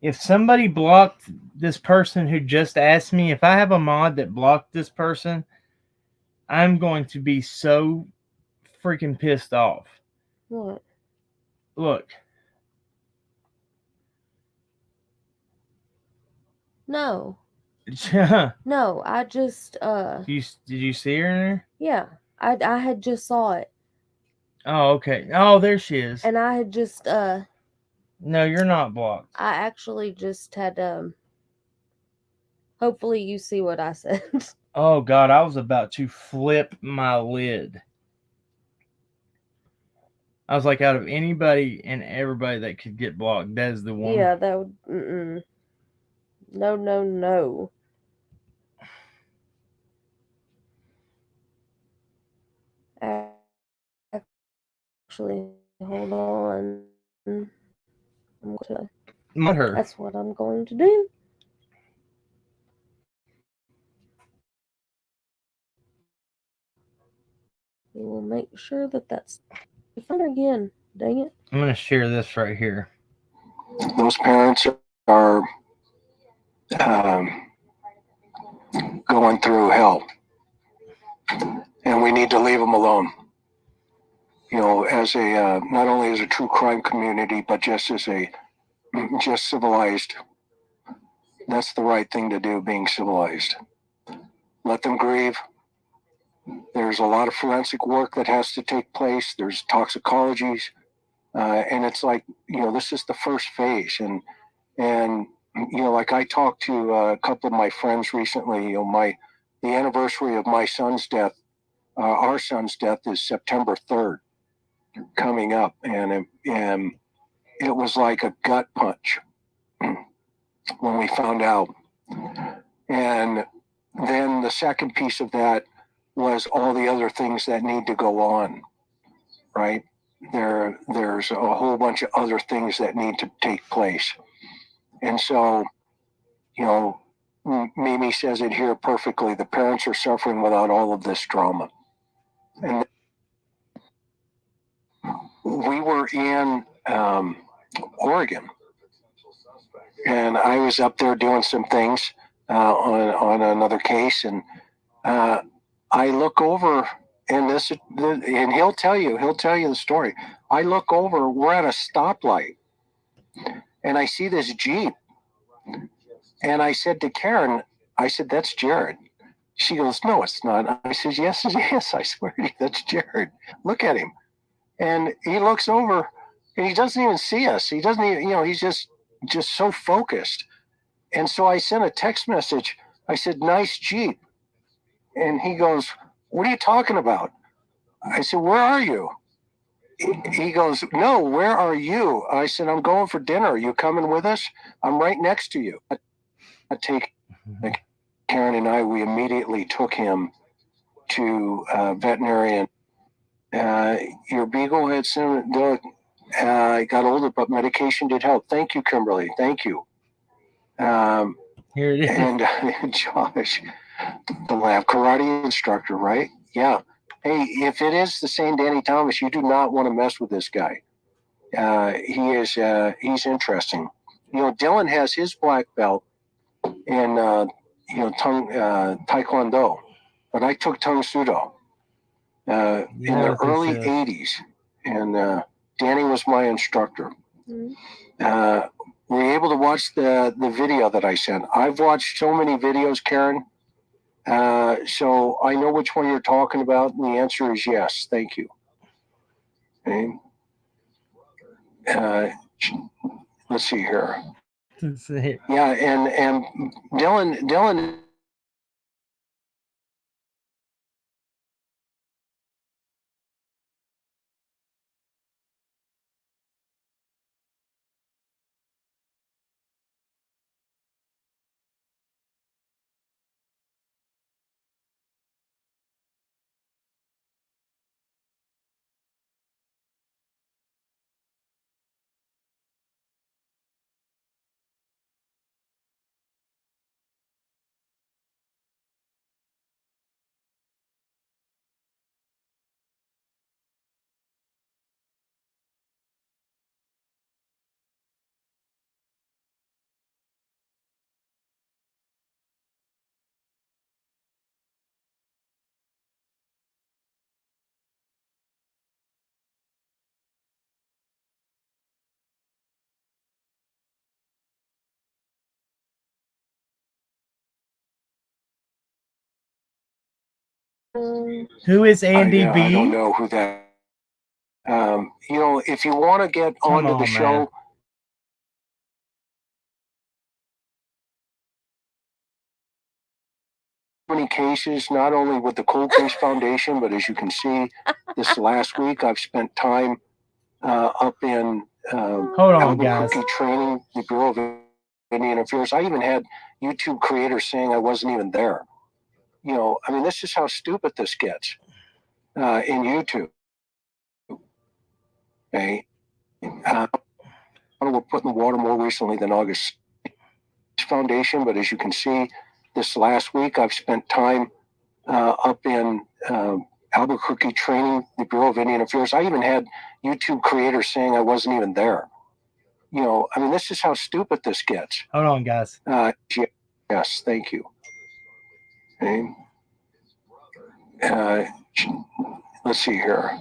If somebody blocked this person who just asked me, if I have a mod that blocked this person, I'm going to be so freaking pissed off. What? Look. No. No, I just did you see her in there? Yeah. I had just saw it. Oh, okay. Oh, there she is. And I had just No, you're not blocked. I actually just had hopefully you see what I said. Oh God, I was about to flip my lid. I was like, out of anybody and everybody that could get blocked, that is the one. Yeah, that would No. Actually, hold on. I'm going to Mud her. That's what I'm going to do. We will make sure that that's found her again. Dang it. I'm going to share this right here. Those parents are going through hell, and we need to leave them alone. You know, as a not only as a true crime community, but just as just civilized. That's the right thing to do, being civilized. Let them grieve. There's a lot of forensic work that has to take place. There's toxicologies, and it's like, you know, this is the first phase, and you know, like I talked to a couple of my friends recently. You know, the anniversary of my son's death, our son's death, is September 3rd, coming up, and it was like a gut punch when we found out. And then the second piece of that was all the other things that need to go on, right? There's a whole bunch of other things that need to take place. And so, you know, Mimi says it here perfectly. The parents are suffering without all of this drama. And we were in Oregon, and I was up there doing some things on another case, and I look over, and and he'll tell you the story. I look over, we're at a stoplight, and I see this Jeep, and I said to Karen, I said, "That's Jared." She goes, "No, it's not." I said, "Yes, it is. I swear to you, that's Jared. Look at him." And he looks over, and he doesn't even see us. He doesn't even, he's just so focused. And so I sent a text message. I said, "Nice Jeep." And he goes, "What are you talking about?" I said, "Where are you?" He goes, "No, where are you?" I said, "I'm going for dinner. Are you coming with us? I'm right next to you." Karen and I, we immediately took him to veterinarian. Your beagle had some, got older, but medication did help. Thank you, Kimberly. Thank you. Here it is. And Josh, the lab karate instructor, right? Yeah. Hey, if it is the same Danny Thomas, you do not want to mess with this guy. He's interesting. Dylan has his black belt in, Taekwondo, but I took Tung Sudo in the early 80s, and Danny was my instructor. Were you able to watch the video that I sent? I've watched so many videos, Karen, so I know which one you're talking about, and the answer is yes. Thank you. Okay. Let's see here. Yeah, and Dylan. Who is Andy B? I don't know who that. If you want to get onto the show. Man. Many cases, not only with the Cold Case Foundation, but as you can see, this last week I've spent time up in Albuquerque training the Bureau of Indian Affairs. I even had YouTube creators saying I wasn't even there. This is how stupid this gets in YouTube. Okay. We're put in the water more recently than August Foundation, but as you can see, this last week I've spent time up in Albuquerque training the Bureau of Indian Affairs. I even had YouTube creators saying I wasn't even there. This is how stupid this gets. Hold on, guys. Yes, thank you. Okay. Let's see here.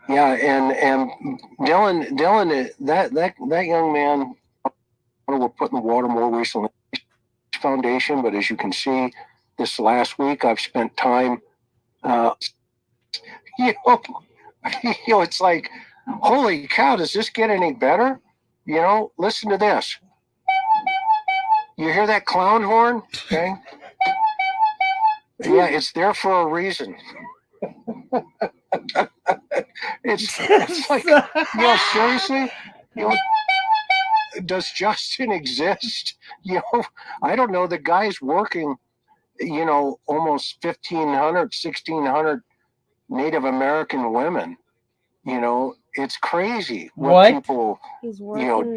Yeah, and Dylan, that young man, we're put in the water more recently. Foundation, but as you can see, this last week I've spent time. It's like, holy cow! Does this get any better? Listen to this. You hear that clown horn? Okay. Yeah, it's there for a reason. it's like, seriously, does Justin exist? I don't know. The guy's working, almost 1,500, 1,600 Native American women. It's crazy what people,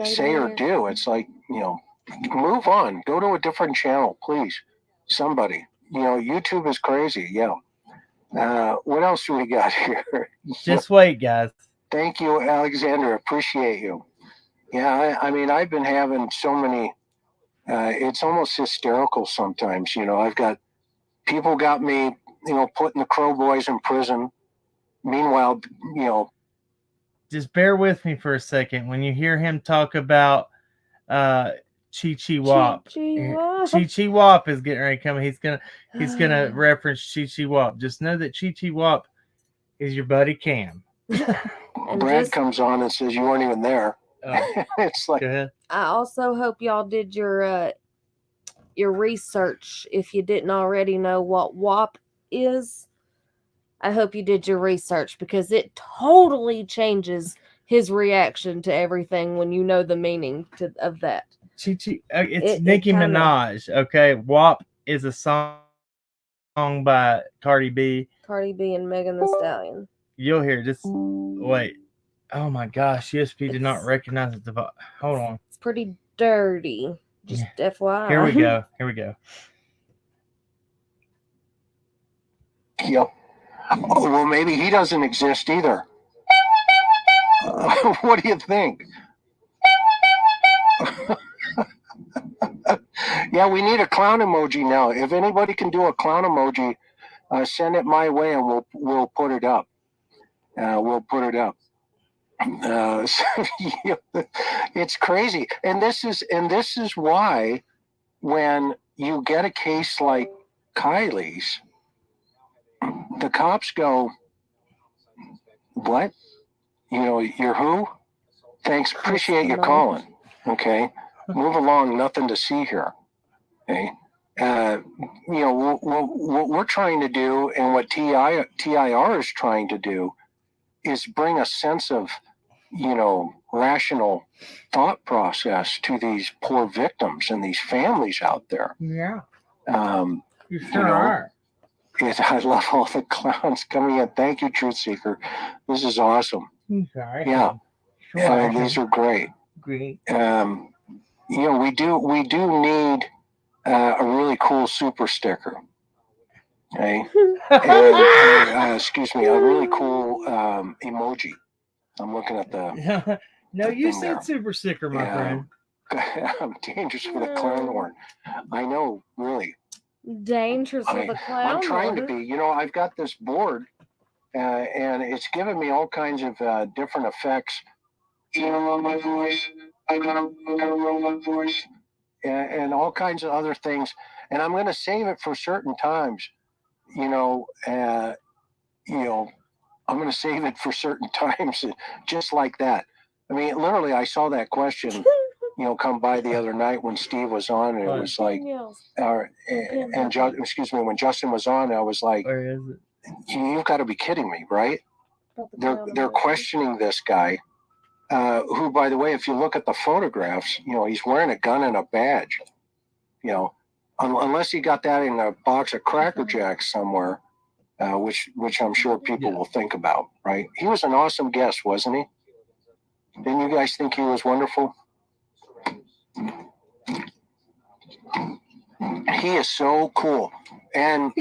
say or do. It's like, move on, go to a different channel, please. Somebody, YouTube is crazy. Yeah. What else do we got here? Just wait, guys. Thank you, Alexander. Appreciate you. Yeah, I mean, I've been having so many. It's almost hysterical sometimes. I've got people got me, putting the Crow Boys in prison. Meanwhile, Just bear with me for a second. When you hear him talk about Chi Chi Wop, Chi Chi Wop is getting ready to come. He's gonna reference Chi Chi Wop. Just know that Chi Chi Wop is your buddy Cam. Brad comes on and says you weren't even there. It's like, go ahead. I also hope y'all did your research. If you didn't already know what WAP is, I hope you did your research, because it totally changes his reaction to everything when you know the meaning of that. It's Nicki Minaj. Okay, WAP is a song by Cardi B. Cardi B and Megan Thee Stallion. You'll hear. Just wait. Oh my gosh, ESP did not recognize it. Hold on. It's pretty dirty. Just FYI. Here we go. Here we go. Yep. Oh, well, maybe he doesn't exist either. What do you think? Yeah, we need a clown emoji now. If anybody can do a clown emoji, send it my way, and we'll put it up. We'll put it up. It's crazy, and this is why when you get a case like Kylie's, the cops go, "What? You're who? Thanks, appreciate your calling. Okay, move along. Nothing to see here. Okay." What we're trying to do, and what TIR is trying to do, is bring a sense of, rational thought process to these poor victims and these families out there. Yeah. You sure are. I love all the clowns coming in. Thank you, Truth Seeker. This is awesome. Sorry. Yeah. Sure. These are great. Great. We do need a really cool super sticker. Okay. And, excuse me, a really cool emoji. I'm looking at the. No, you said there. super sticker, my friend. I'm dangerous with a clown horn. I know, really. Dangerous with a clown horn. I'm trying to be. I've got this board, and it's giving me all kinds of different effects. And all kinds of other things. And I'm going to save it for certain times. I'm going to save it for certain times, just like that. I mean, literally, I saw that question, come by the other night when Steve was on, and it was like, when Justin was on, I was like, where is it? You've got to be kidding me, right? They're questioning this guy, who, by the way, if you look at the photographs, he's wearing a gun and a badge, unless he got that in a box of Cracker Jacks somewhere. Which I'm sure people will think about, right? He was an awesome guest, wasn't he? Didn't you guys think he was wonderful? He is so cool, and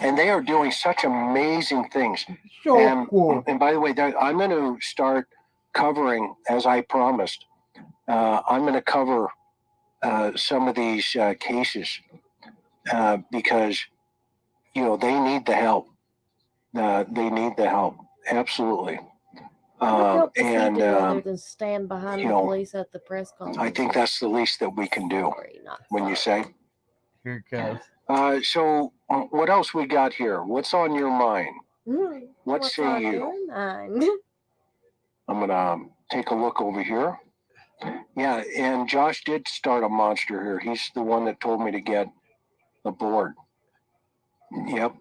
they are doing such amazing things. So cool. And by the way, I'm going to start covering, as I promised. I'm going to cover some of these cases because. They need the help. They need the help. Absolutely. Other than stand behind the police at the press conference. I think that's the least that we can do. When you say. Here it goes. So what else we got here? What's on your mind? What say you? I'm gonna take a look over here. Yeah, and Josh did start a monster here. He's the one that told me to get the board. Yep,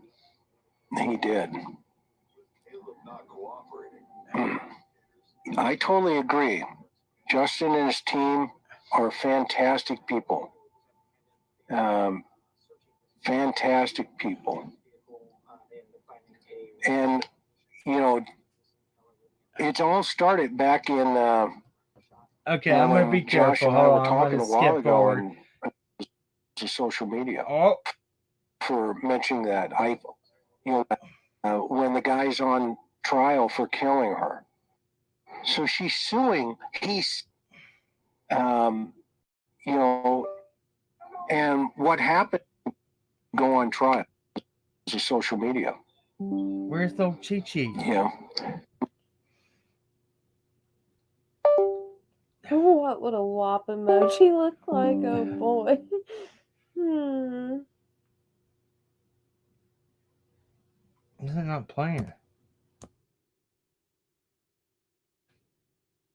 he did. I totally agree. Justin and his team are fantastic people. Fantastic people. And, it's all started back in... okay, I'm going to be careful. Hold on, I'm going to skip forward. To social media. Oh. For mentioning that, when the guy's on trial for killing her. So she's suing. He's, you know, and what happened? Go on trial. It's social media. Where's the old Chi Chi? Yeah. What would a WAP emoji look like? Oh boy. Is it not playing?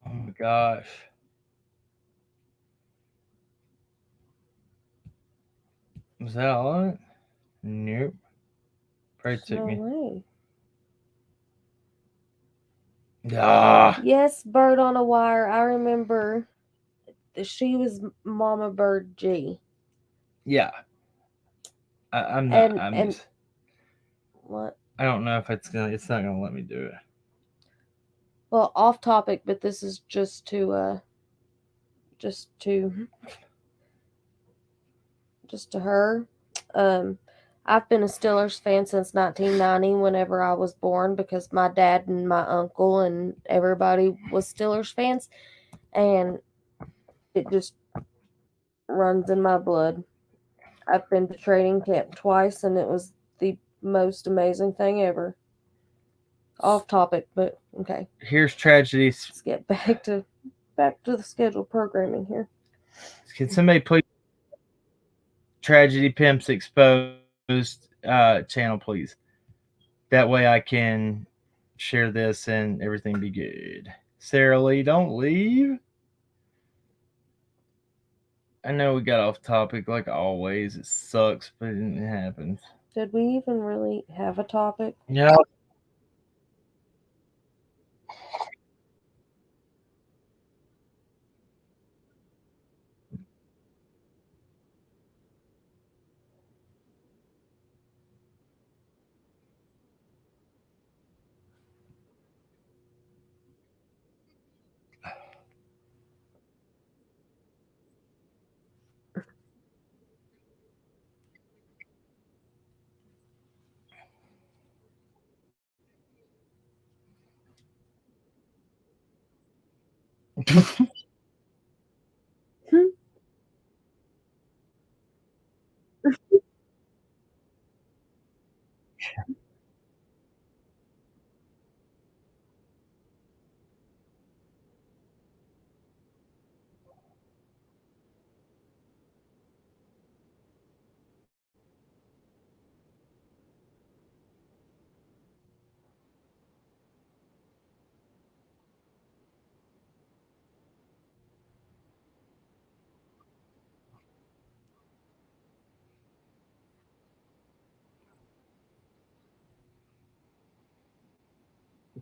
Oh my gosh. Was that all of it? Nope. Probably took No me. way. Ah. Yes, Bird on a Wire. I remember she was Mama Bird G. Yeah. I'm not. Just, what? I don't know if it's not gonna let me do it. Well, off topic, but this is just to her. I've been a Steelers fan since 1990, whenever I was born, because my dad and my uncle and everybody was Steelers fans, and it just runs in my blood. I've been to training camp twice, and it was the most amazing thing ever. Off topic, but okay. Here's tragedies. Let's get back to the scheduled programming here. Can somebody please Tragedy Pimps Exposed channel, please? That way I can share this and everything be good. Sarah Lee, don't leave. I know we got off topic like always. It sucks, but it happens. Did we even really have a topic? Yeah.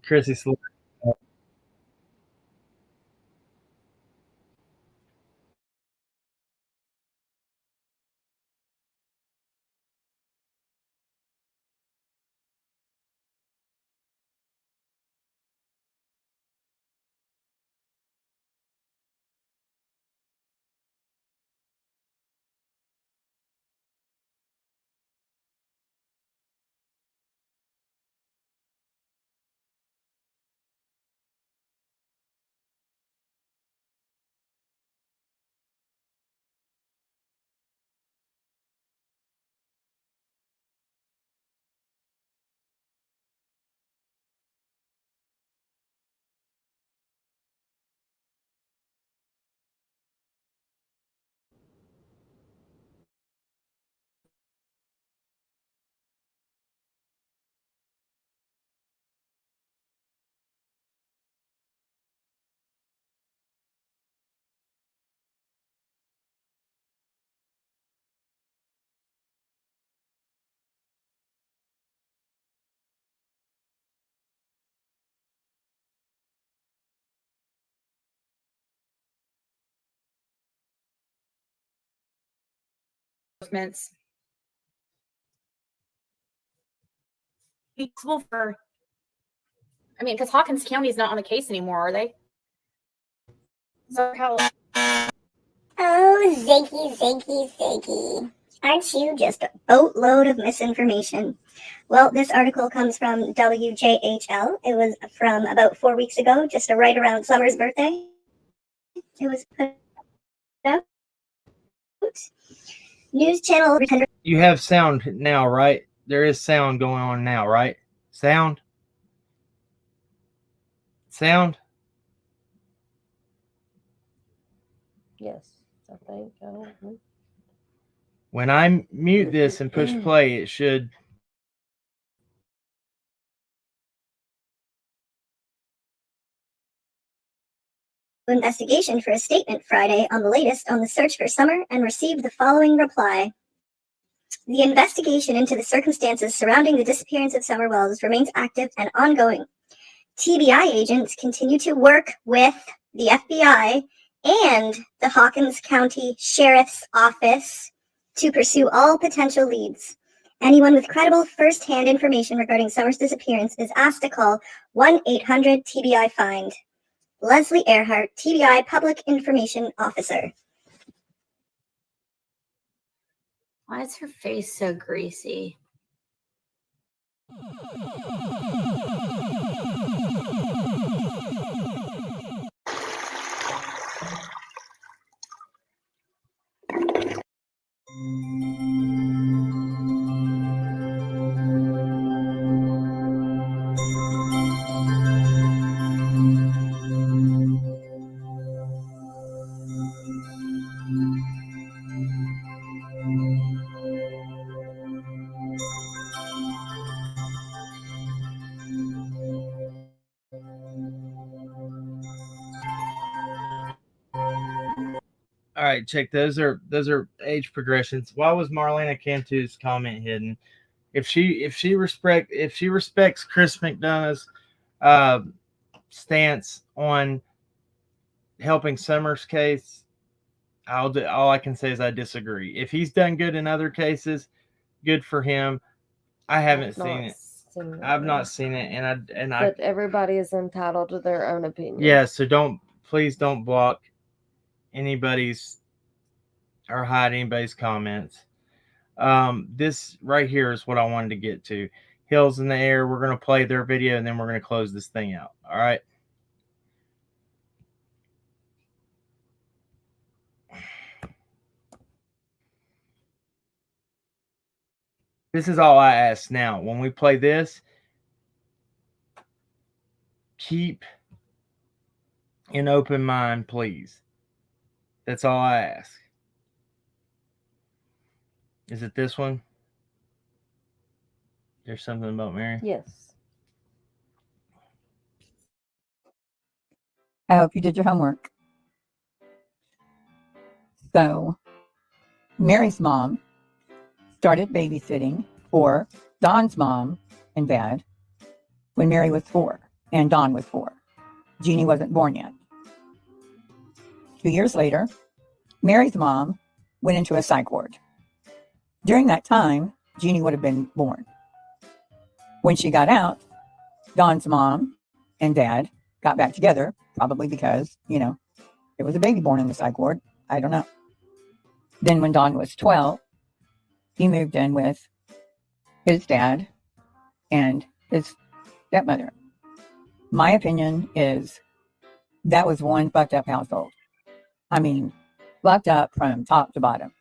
Chrissy Slip. Responsible for, I mean, because Hawkins County is not on the case anymore, are they? So how? Oh, Zinky. Aren't you just a boatload of misinformation? Well, this article comes from WJHL. It was from about 4 weeks ago, just right around Summer's birthday. It was put out. News channel. You have sound now, right? There is sound going on now, right? Sound? Sound? Yes, I think. I don't know. When I mute this and push play, it should. Investigation for a statement Friday on the latest on the search for Summer and received the following reply. The investigation into the circumstances surrounding the disappearance of Summer Wells remains active and ongoing. TBI agents continue to work with the FBI and the Hawkins County Sheriff's Office to pursue all potential leads. Anyone with credible first-hand information regarding Summer's disappearance is asked to call 1-800-TBI-FIND. Leslie Earhart, TBI Public Information Officer. Why is her face so greasy? All right, check those are age progressions. Why was Marlena Cantu's comment hidden? If she respects Chris McDonough's stance on helping Summer's case, all I can say is I disagree. If he's done good in other cases, good for him. I haven't seen it. I've not seen it, But everybody is entitled to their own opinion. Yeah, so please don't block anybody's or hide anybody's comments. This right here is what I wanted to get to. Hills in the Air. We're going to play their video and then we're going to close this thing out. All right. This is all I ask now. When we play this, keep an open mind, please. That's all I ask. Is it this one? There's something about Mary? Yes. I hope you did your homework. So, Mary's mom started babysitting for Don's mom and dad when Mary was 4 and Don was 4. Jeannie wasn't born yet. 2 years later, Mary's mom went into a psych ward. During that time, Jeannie would have been born. When she got out, Don's mom and dad got back together, probably because, there was a baby born in the psych ward. I don't know. Then when Don was 12, he moved in with his dad and his stepmother. My opinion is that was one fucked up household. I mean, fucked up from top to bottom.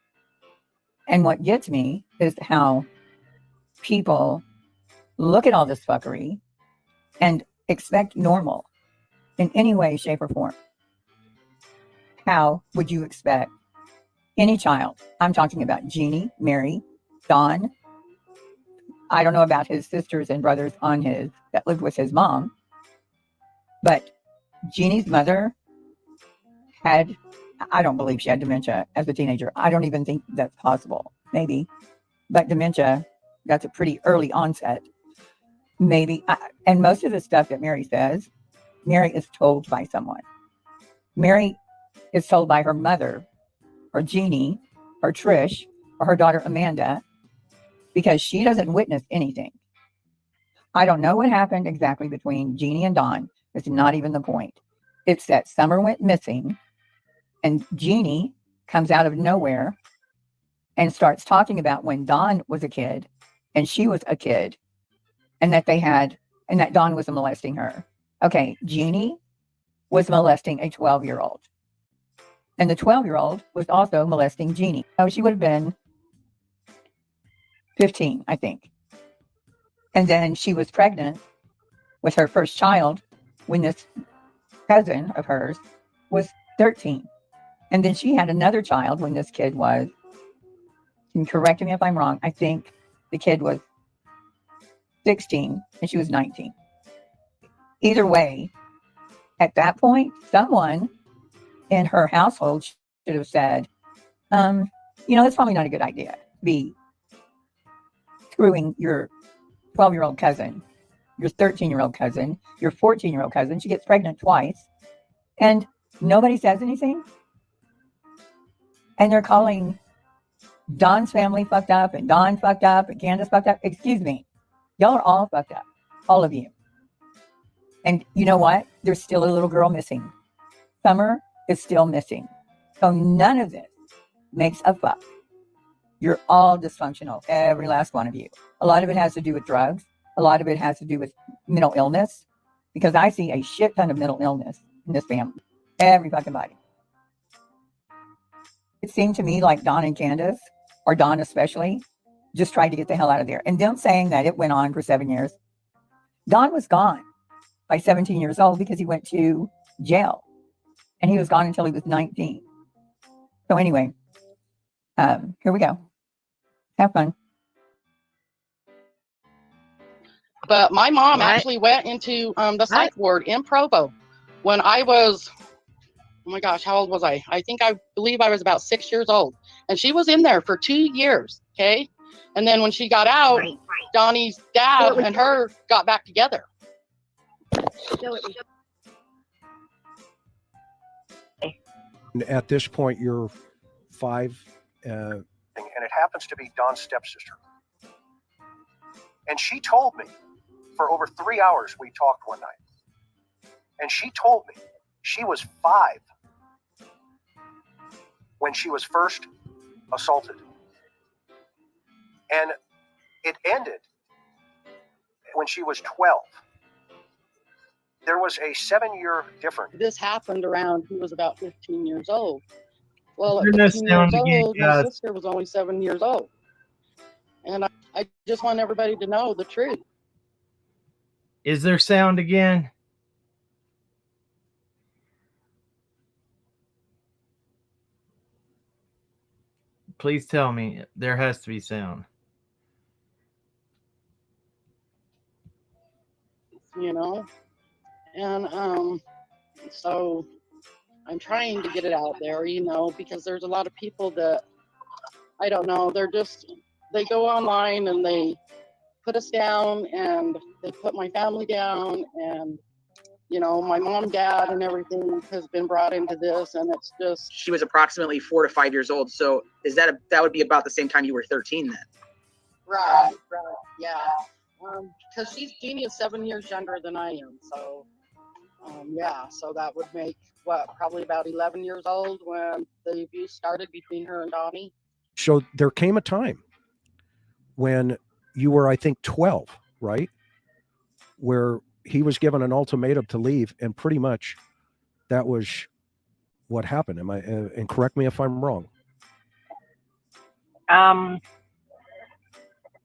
And what gets me is how people look at all this fuckery and expect normal in any way, shape, or form. How would you expect any child? I'm talking about Jeannie, Mary, Don. I don't know about his sisters and brothers that lived with his mom. But Jeannie's mother I don't believe she had dementia as a teenager. I don't even think that's possible. Maybe. But dementia, that's a pretty early onset. Maybe. And most of the stuff that Mary says, Mary is told by someone. Mary is told by her mother, or Jeannie, or Trish, or her daughter Amanda, because she doesn't witness anything. I don't know what happened exactly between Jeannie and Don. It's not even the point. It's that Summer went missing, and Jeannie comes out of nowhere and starts talking about when Dawn was a kid and she was a kid, and that Dawn was molesting her. Okay, Jeannie was molesting a 12-year-old. And the 12-year-old was also molesting Jeannie. Oh, she would have been 15, I think. And then she was pregnant with her first child when this cousin of hers was 13. And then she had another child when this kid was, can you correct me if I'm wrong, I think the kid was 16 and she was 19. Either way, at that point, someone in her household should have said, that's probably not a good idea to be screwing your 12-year-old cousin, your 13-year-old cousin, your 14-year-old cousin. She gets pregnant twice, and nobody says anything. And they're calling Dawn's family fucked up, and Dawn fucked up, and Candace fucked up. Excuse me. Y'all are all fucked up. All of you. And you know what? There's still a little girl missing. Summer is still missing. So none of this makes a fuck. You're all dysfunctional, every last one of you. A lot of it has to do with drugs. A lot of it has to do with mental illness, because I see a shit ton of mental illness in this family. Every fucking body. It seemed to me like Dawn and Candace, or Dawn especially, just tried to get the hell out of there. And them saying that it went on for 7 years. Dawn was gone by 17 years old because he went to jail. And he was gone until he was 19. So anyway, here we go. Have fun. But my mom actually went into the psych ward in Provo when I was, oh my gosh, how old was I? I believe I was about 6 years old. And she was in there for 2 years, okay? And then when she got out, Donnie's dad and her got back together. At this point, you're 5. And it happens to be Dawn's stepsister. And she told me, for over 3 hours, we talked one night. And she told me she was 5 when she was first assaulted. And it ended when she was 12. There was a 7-year difference. This happened around, he was about 15 years old. Well, at Turn this 15 down years again, old, my guys. sister was only 7 years old. And I just want everybody to know the truth. Is there sound again? Please tell me there has to be sound. You know, and so I'm trying to get it out there, you know, because there's a lot of people that I don't know, they go online and they put us down and they put my family down, and you know, my mom, dad, and everything has been brought into this, and it's just. She was approximately 4 to 5 years old, so that would be about the same time you were 13 then? Right, yeah. Because Jeannie is 7 years younger than I am, so yeah, so that would make probably about 11 years old when the abuse started between her and Donnie. So there came a time when you were, I think, 12, right? Where he was given an ultimatum to leave, and pretty much that was what happened. Am I? And correct me if I'm wrong. I'm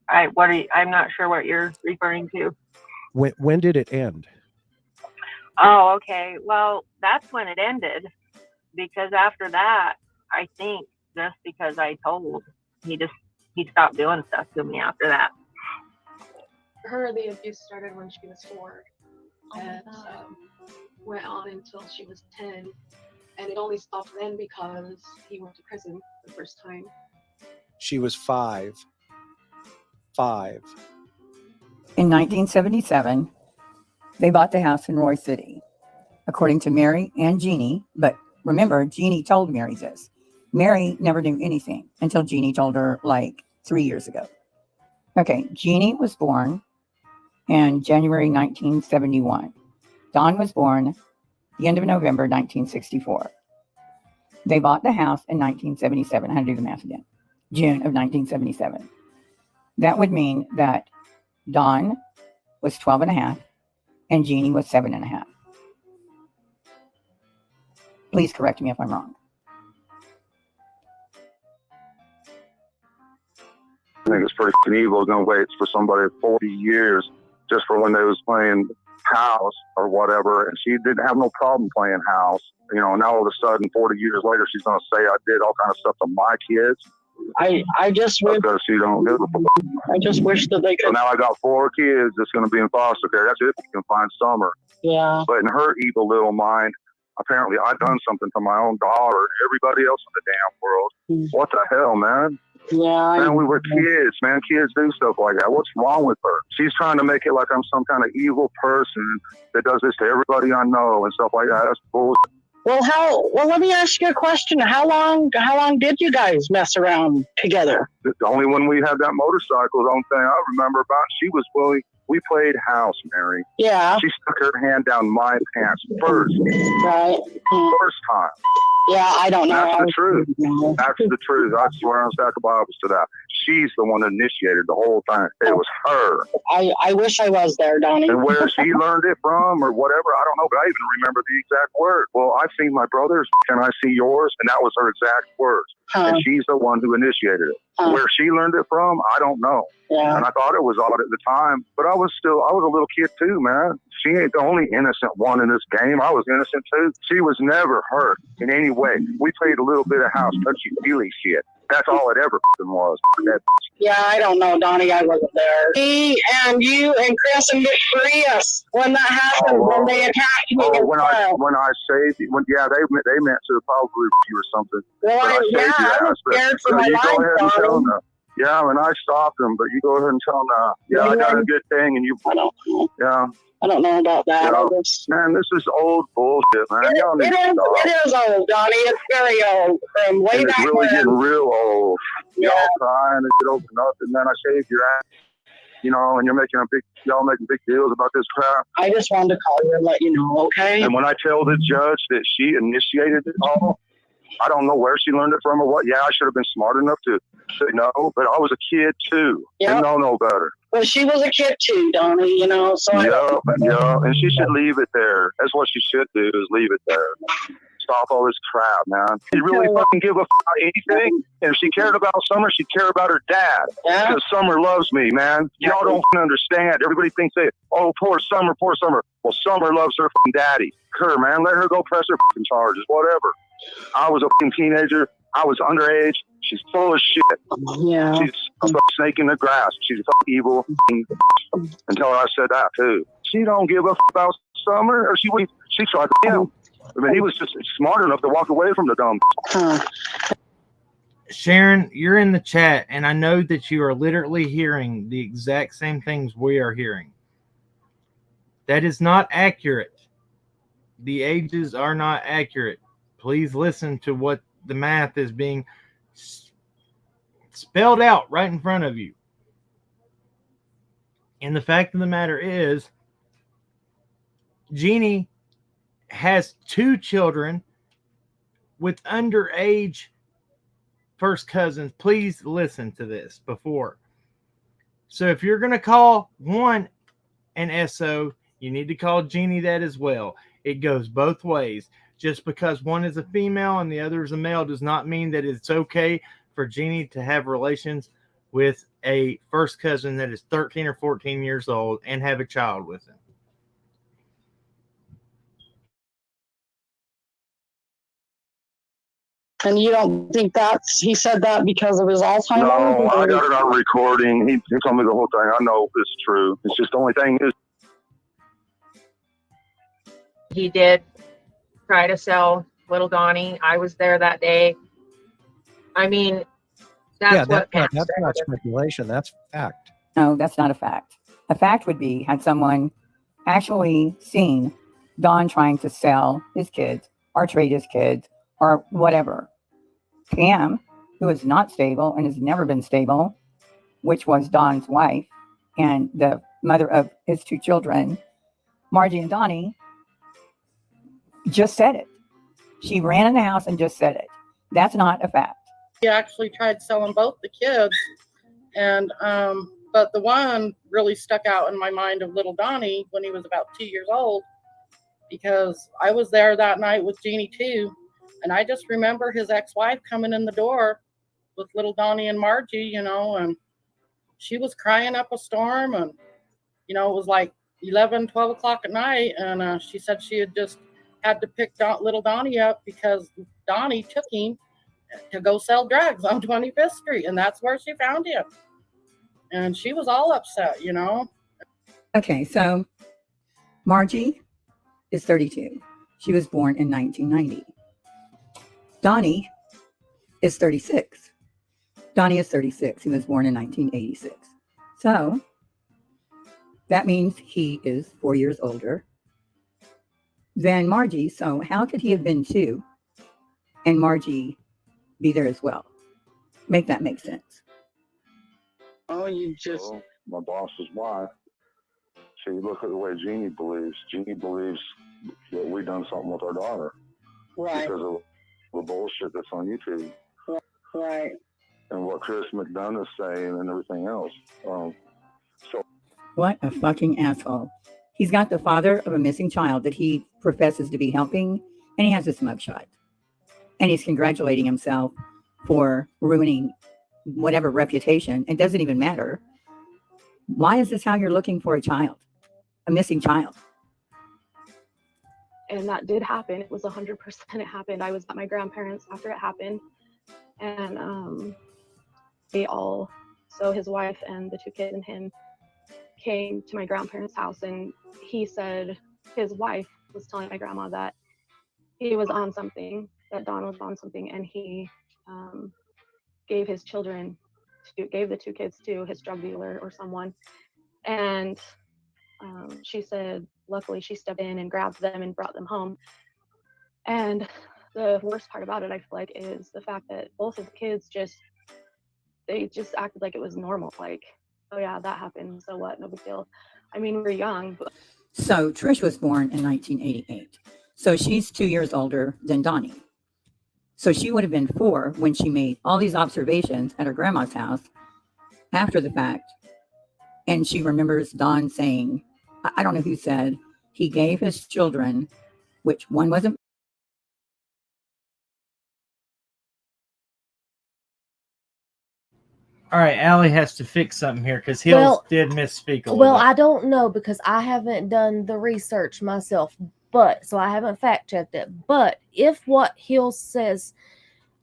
not sure what you're referring to. When did it end? Oh, okay. Well, that's when it ended, because after that, I think just because I told, he stopped doing stuff to me after that. The abuse started when she was 4 and went on until she was 10, and it only stopped then because he went to prison the first time. She was 5. In 1977, they bought the house in Roy City, according to Mary and Jeannie. But remember, Jeannie told Mary this. Mary never knew anything until Jeannie told her like 3 years ago. Okay, Jeannie was born in January 1971. Dawn was born the end of November 1964. They bought the house in 1977. I had to do the math again. June of 1977. That would mean that Dawn was 12 and a half and Jeannie was 7 and a half. Please correct me if I'm wrong. I think it's pretty evil to wait for somebody 40 years just for when they was playing house or whatever, and she didn't have no problem playing house. You know, now all of a sudden, 40 years later, she's going to say I did all kind of stuff to my kids. I just wish because she don't give a fuck. I just wish that they could. So now I got 4 kids that's going to be in foster care. That's it. You can find Summer. Yeah. But in her evil little mind, apparently I done something to my own daughter and everybody else in the damn world. What the hell, man? Yeah. Man, we were kids, man. Kids do stuff like that. What's wrong with her? She's trying to make it like I'm some kind of evil person that does this to everybody I know and stuff like that. That's bullshit. Well, let me ask you a question. How long did you guys mess around together? Only when we had that motorcycle, the only thing I remember about, she was willing. We played house, Mary. Yeah. She stuck her hand down my pants first. Right. First time. Yeah, I don't know. That's the truth. That's the truth. I swear on stack of Bibles to that. She's the one that initiated the whole thing. It was her. I wish I was there, Donnie. And where she learned it from or whatever, I don't know, but I even remember the exact word. Well, I've seen my brother's, can I see yours? And that was her exact words. And she's the one who initiated it. Where she learned it from, I don't know. Yeah. And I thought it was odd at the time, but I was a little kid too, man. She ain't the only innocent one in this game. I was innocent too. She was never hurt in any way. We played a little bit of house touchy-feely shit. That's all it ever was. Yeah, I don't know, Donnie. I wasn't there. Me and you and Chris and Nick Frias when that happened, when they attacked me. When I saved you, they meant to probably you or something. Well, I was scared for my life, yeah, and I stopped them, but you go ahead and tell them, yeah, I got a good thing, and you. I don't know. Yeah. I don't know about that. Man, this is old bullshit, man. It is old, Donnie. It's very old. From way and back it's really when. getting real old. Yeah. Y'all trying to get open up, and then I saved your ass. You know, and y'all making big deals about this crap. I just wanted to call you and let you know, okay? And when I tell the judge that she initiated it all, I don't know where she learned it from or what. Yeah, I should have been smart enough to say no, but I was a kid too. Yep. And no better. Well, she was a kid too, Donnie, you know, so. Yeah, and she should leave it there. That's what she should do, is leave it there. Stop all this crap, man. She really fucking give a f about anything. And if she cared about Summer, she'd care about her dad. Yeah. Because Summer loves me, man. Y'all don't understand. Everybody thinks oh, poor Summer, poor Summer. Well, Summer loves her fucking daddy. Her, man, let her go press her fucking charges, whatever. I was a fucking teenager. I was underage. She's full of shit. Yeah. She's a snake in the grass. She's fucking evil. Until I said that too. She don't give a f about Summer, or she tried to him. I mean, he was just smart enough to walk away from the dumb. Sharon, you're in the chat, and I know that you are literally hearing the exact same things we are hearing. That is not accurate. The ages are not accurate. Please listen to what the math is being spelled out right in front of you. And the fact of the matter is, Jeannie has 2 children with underage first cousins. Please listen to this before. So if you're going to call one an SO, you need to call Jeannie that as well. It goes both ways. Just because one is a female and the other is a male does not mean that it's okay for Jeannie to have relations with a first cousin that is 13 or 14 years old and have a child with him. And you don't think he said that because of his Alzheimer's? No, I got it on recording. He told me the whole thing. I know it's true. It's just the only thing is. He did try to sell little Donnie. I was there that day. I mean, that's what that's not speculation. That's fact. No, that's not a fact. A fact would be, had someone actually seen Don trying to sell his kids or trade his kids or whatever. Pam, who is not stable and has never been stable, which was Don's wife and the mother of his 2 children, Margie and Donnie, just said it. She ran in the house and just said it. That's not a fact. He actually tried selling both the kids, and but the one really stuck out in my mind of little Donnie when he was about 2 years old, because I was there that night with Jeannie too, and I just remember his ex-wife coming in the door with little Donnie and Margie, you know, and she was crying up a storm, and you know, it was like 11, 12 o'clock at night, and she said she had just had to pick little Donnie up because Donnie took him to go sell drugs on 25th Street, and that's where she found him. And she was all upset, you know. Okay, so Margie is 32. She was born in 1990. Donnie is 36. Donnie is 36. He was born in 1986. So that means he is 4 years older than Margie. So how could he have been 2 and Margie be there as well? Make that make sense. Oh, you just... Well, my boss's wife. See, look at the way Jeannie believes. Jeannie believes that we done something with our daughter. Right. Because of the bullshit that's on YouTube. Right. And what Chris McDonough is saying and everything else. What a fucking asshole. He's got the father of a missing child that he professes to be helping, and he has this mugshot. And he's congratulating himself for ruining whatever reputation. It doesn't even matter. Why is this how you're looking for a child? A missing child? And that did happen. It was 100% it happened. I was at my grandparents after it happened. And they all, so his wife and the 2 kids and him came to my grandparents' house, and he said his wife was telling my grandma that he was on something, that Don was on something, and he gave his children, gave the 2 kids to his drug dealer or someone. And she said, luckily she stepped in and grabbed them and brought them home. And the worst part about it, I feel like, is the fact that both of the kids they just acted like it was normal. Like, oh yeah, that happened. So what? No big deal. I mean, we're young. But... So Trish was born in 1988. So she's 2 years older than Donnie. So she would have been 4 when she made all these observations at her grandma's house after the fact. And she remembers Don saying, I don't know who said, he gave his children, which one wasn't. All right, Allie has to fix something here because Hills did misspeak a little Well, bit. I don't know because I haven't done the research myself, so I haven't fact checked it. But if what Hills says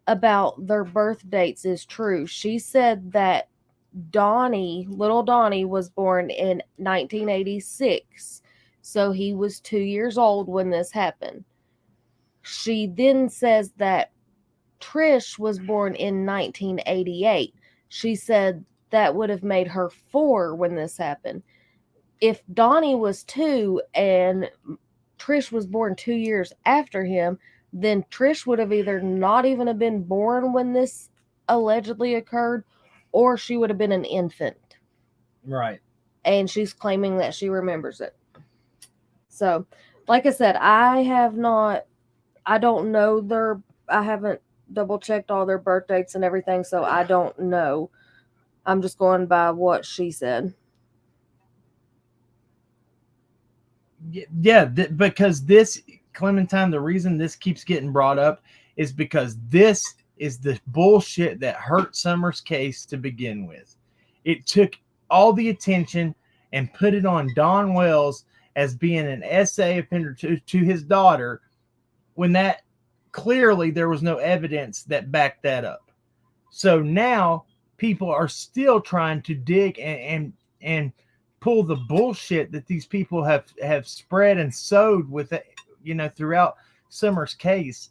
about their birth dates is true, she said that little Donnie was born in 1986. So he was 2 years old when this happened. She then says that Trish was born in 1988. She said that would have made her 4 when this happened. If Donnie was 2 and Trish was born 2 years after him, then Trish would have either not even have been born when this allegedly occurred, or she would have been an infant. Right. And she's claiming that she remembers it. So, like I said, I don't know I haven't double checked all their birth dates and everything, so I don't know. I'm just going by what she said. Yeah, because this, Clementine, the reason this keeps getting brought up is because this is the bullshit that hurt Summer's case to begin with. It took all the attention and put it on Don Wells as being an SA offender to his daughter, when that clearly there was no evidence that backed that up. So now people are still trying to dig and pull the bullshit that these people have spread and sowed with it, throughout Summer's case.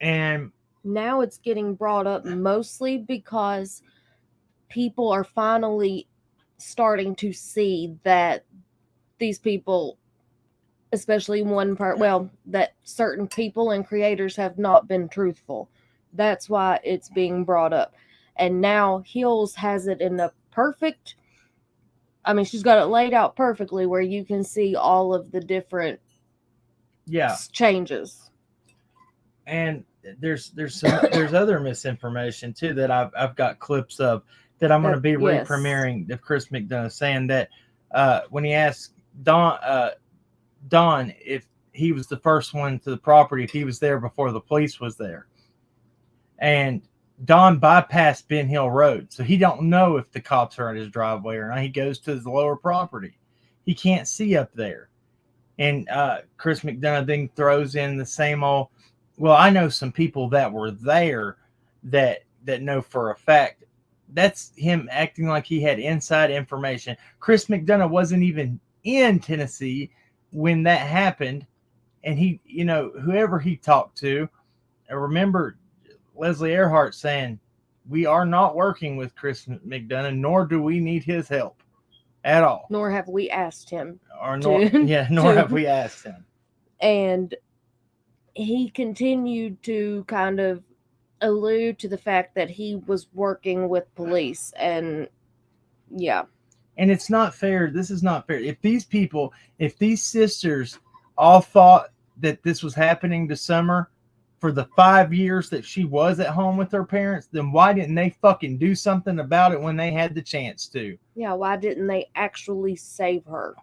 And now it's getting brought up mostly because people are finally starting to see that these people, especially that certain people and creators have not been truthful. That's why it's being brought up. And now Hills has it in a perfect, she's got it laid out perfectly where you can see all of the different changes. And there's other misinformation too that I've got clips of that I'm going to be Yes. re-premiering of Chris McDonough saying that when he asked Don if he was the first one to the property, if he was there before the police was there, and Don bypassed Ben Hill Road, so he don't know if the cops are at his driveway or not. He goes to his lower property. He can't see up there. And Chris McDonough then throws in the same old, well, I know some people that were there that know for a fact. That's him acting like he had inside information. Chris McDonough wasn't even in Tennessee when that happened. And he, whoever he talked to, I remember Leslie Earhart saying, we are not working with Chris McDonough, nor do we need his help at all. Nor have we asked him. Nor have we asked him. And he continued to kind of allude to the fact that he was working with police, and yeah. And it's not fair. This is not fair. If these sisters all thought that this was happening to Summer for the 5 years that she was at home with her parents, then why didn't they fucking do something about it when they had the chance to? Yeah, why didn't they actually save her?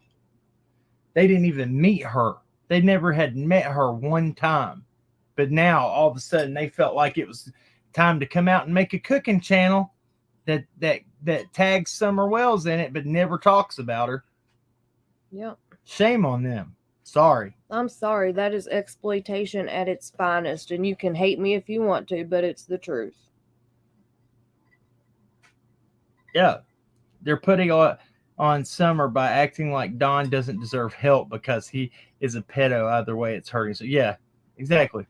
They didn't even meet her. They never had met her one time. But now, all of a sudden, they felt like it was time to come out and make a cooking channel that tags Summer Wells in it, but never talks about her. Yep. Shame on them. Sorry. I'm sorry. That is exploitation at its finest, and you can hate me if you want to, but it's the truth. Yeah. They're putting on Summer by acting like Don doesn't deserve help because he is a pedo. Either way, it's hurting. So, yeah, exactly.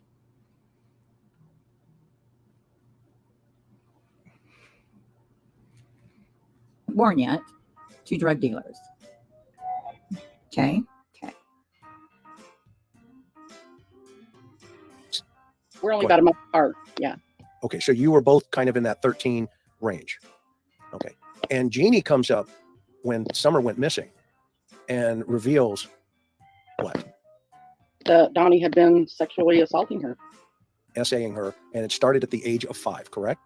Born yet to drug dealers. Okay. We're only about a month apart. Yeah. Okay, so you were both kind of in that 13 range. Okay. And Jeannie comes up when Summer went missing and reveals what? That Donnie had been sexually assaulting her. Essaying her, and it started at the age of 5, correct?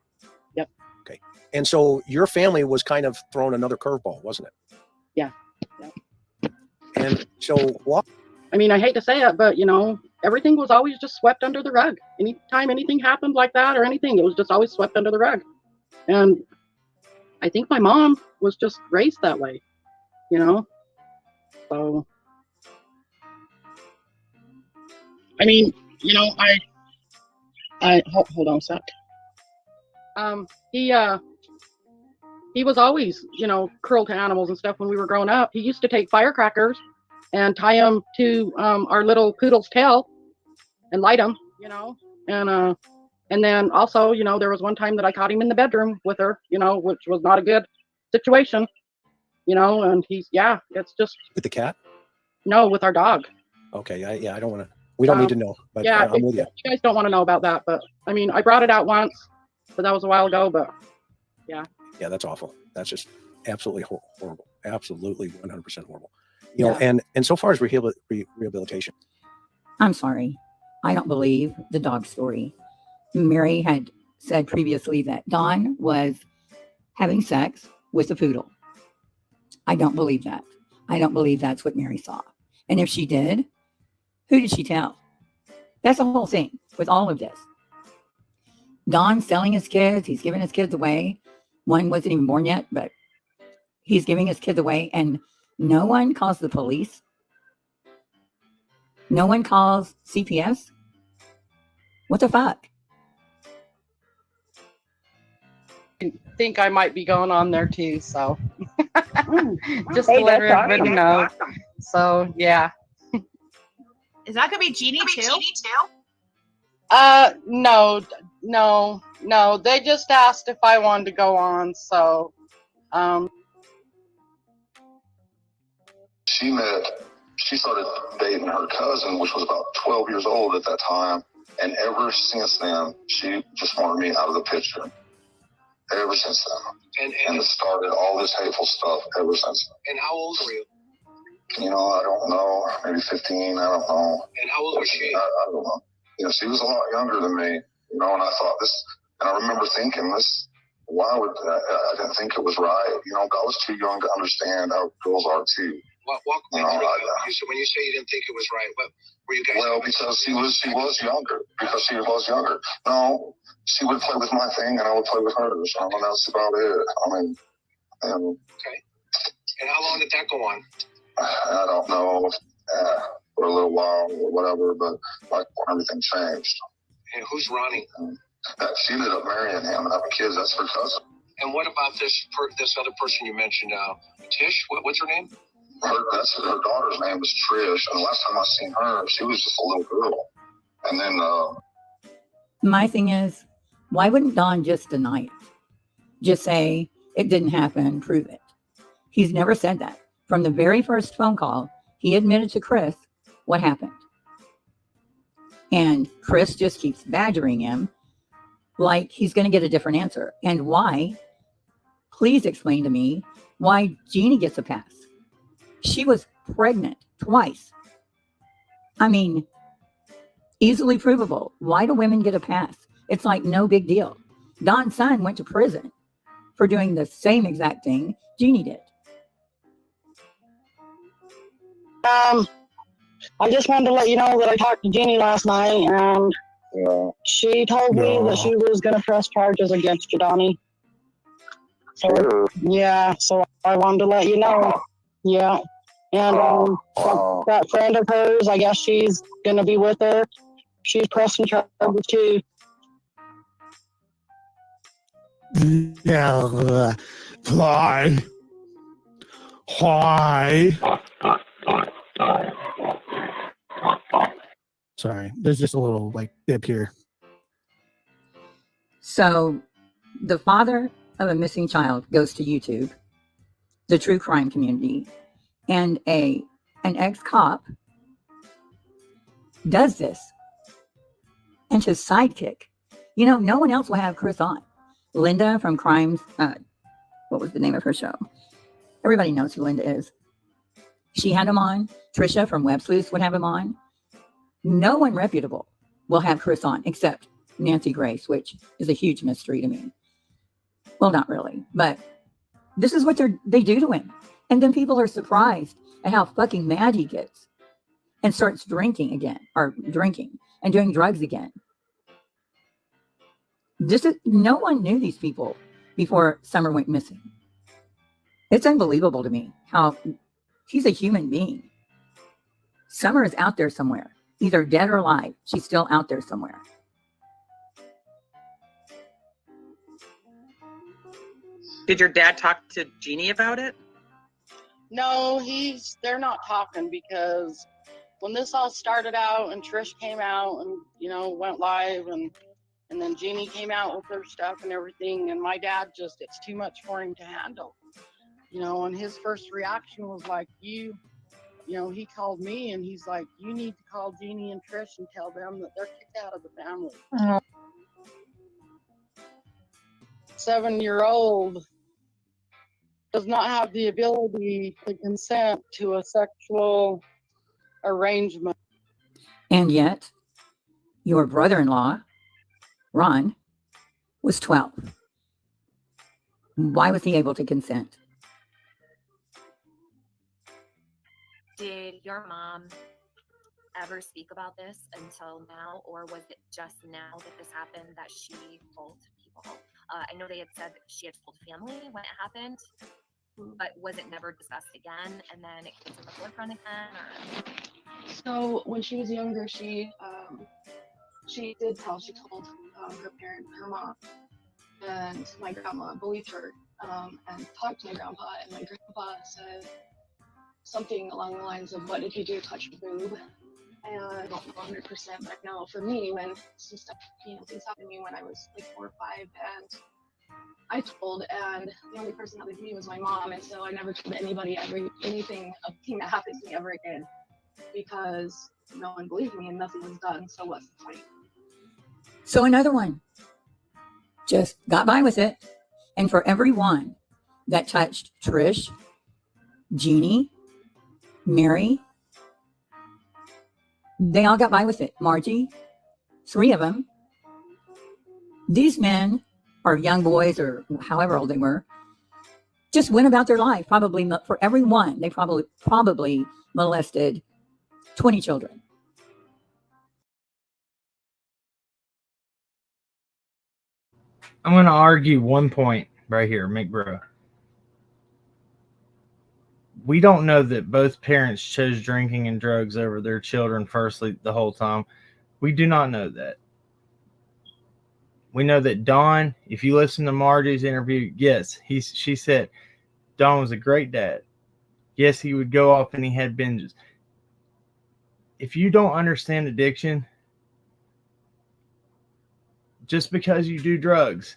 Yep. Okay. And so your family was kind of thrown another curveball, wasn't it? Yeah. And so what? I mean, I hate to say it, but everything was always just swept under the rug. Anytime anything happened like that or anything, it was just always swept under the rug. And I think my mom was just raised that way, So, I mean, I hold on a sec. He was always, cruel to animals and stuff when we were growing up. He used to take firecrackers and tie them to our little poodle's tail and light them, and then also, there was one time that I caught him in the bedroom with her, which was not a good situation, and it's just. With the cat? No, with our dog. Okay, I don't want to, we don't need to know, but yeah, I'm with you. You guys don't want to know about that, but I mean, I brought it out once, but that was a while ago, but yeah. Yeah, that's awful. That's just absolutely horrible. Absolutely 100% horrible. And so far as rehabilitation. I'm sorry. I don't believe the dog story. Mary had said previously that Dawn was having sex with a poodle. I don't believe that. I don't believe that's what Mary saw. And if she did, who did she tell? That's the whole thing with all of this. Don's selling his kids. He's giving his kids away. One wasn't even born yet, but he's giving his kids away, and no one calls the police. No one calls CPS. What the fuck? I think I might be going on there too, so just to let everybody know. So yeah. Is that gonna be Jeannie too? No. They just asked if I wanted to go on, so She started dating her cousin, which was about 12 years old at that time, and ever since then, she just wanted me out of the picture. Ever since then. And it started all this hateful stuff ever since then. And how old were you? I don't know, maybe 15, I don't know. And how old was she? I don't know. she was a lot younger than me, and I thought this, and I remember thinking this, why would, I didn't think it was right. I was too young to understand how girls are too. Walk me through that. When you say you didn't think it was right, what were you guys? Well, because she was younger. Because she was younger. No, she would play with my thing, and I would play with hers. That's about it. Okay. And how long did that go on? I don't know, for a little while or whatever, but everything changed. And who's Ronnie? She ended up marrying him and having kids. That's her cousin. And what about this other person you mentioned, Tish? What's her name? Her daughter's name was Trish, and the last time I seen her, she was just a little girl. And then My thing is, why wouldn't Don just deny it? Just say it didn't happen, prove it. He's never said that. From the very first phone call, he admitted to Chris what happened. And Chris just keeps badgering him like he's going to get a different answer. And why? Please explain to me why Jeannie gets a pass. She was pregnant twice. Easily provable. Why do women get a pass? It's like no big deal. Don's son went to prison for doing the same exact thing Jeannie did. I just wanted to let you know that I talked to Jeannie last night, and she told me that she was going to press charges against you, Donnie. So, so I wanted to let you know. Yeah. And that friend of hers, I guess she's going to be with her. She's pressing charges too. Yeah. Why? Sorry, there's just a little dip here. So the father of a missing child goes to YouTube, the true crime community, and an ex-cop does this. And his sidekick, no one else will have Chris on. Linda from Crimes, what was the name of her show? Everybody knows who Linda is. She had him on. Trisha from Web Sleuths would have him on. No one reputable will have Chris on except Nancy Grace, which is a huge mystery to me. Well, not really, but this is what they do to him. And then people are surprised at how fucking mad he gets and starts drinking and doing drugs again. No one knew these people before Summer went missing. It's unbelievable to me how he's a human being. Summer is out there somewhere, either dead or alive. She's still out there somewhere. Did your dad talk to Jeannie about it? No, they're not talking, because when this all started out and Trish came out and, went live and then Jeannie came out with her stuff and everything, and my dad it's too much for him to handle. And his first reaction was like, he called me and he's like, you need to call Jeannie and Trish and tell them that they're kicked out of the family. 7-year-old does not have the ability to consent to a sexual arrangement. And yet, your brother-in-law, Ron, was 12. Why was he able to consent? Did your mom ever speak about this until now, or was it just now that this happened that she told people? I know they had said that she had told family when it happened, but was it never discussed again? And then it came to the forefront again? Or? So when she was younger, she did tell. She told her mom, and my grandma believed her and talked to my grandpa. And my grandpa said something along the lines of, "What did you do? Touch your boob?" And I don't know 100%, but I know for me, when some stuff, things happened to me when I was like 4 or 5, and I told, and the only person that believed me was my mom, and so I never told anybody anything that happened to me ever again, because no one believed me and nothing was done. So what's the point? So another one just got by with it, and for everyone that touched Trish, Jeannie, Mary, they all got by with it. Margie, 3 of them. These men, or young boys, or however old they were, just went about their life. Probably for every one, they probably molested 20 children. I'm going to argue one point right here, McBro. We don't know that both parents chose drinking and drugs over their children firstly the whole time. We do not know that. We know that Don, if you listen to Margie's interview, yes, she said Don was a great dad. Yes, he would go off and he had binges. If you don't understand addiction, just because you do drugs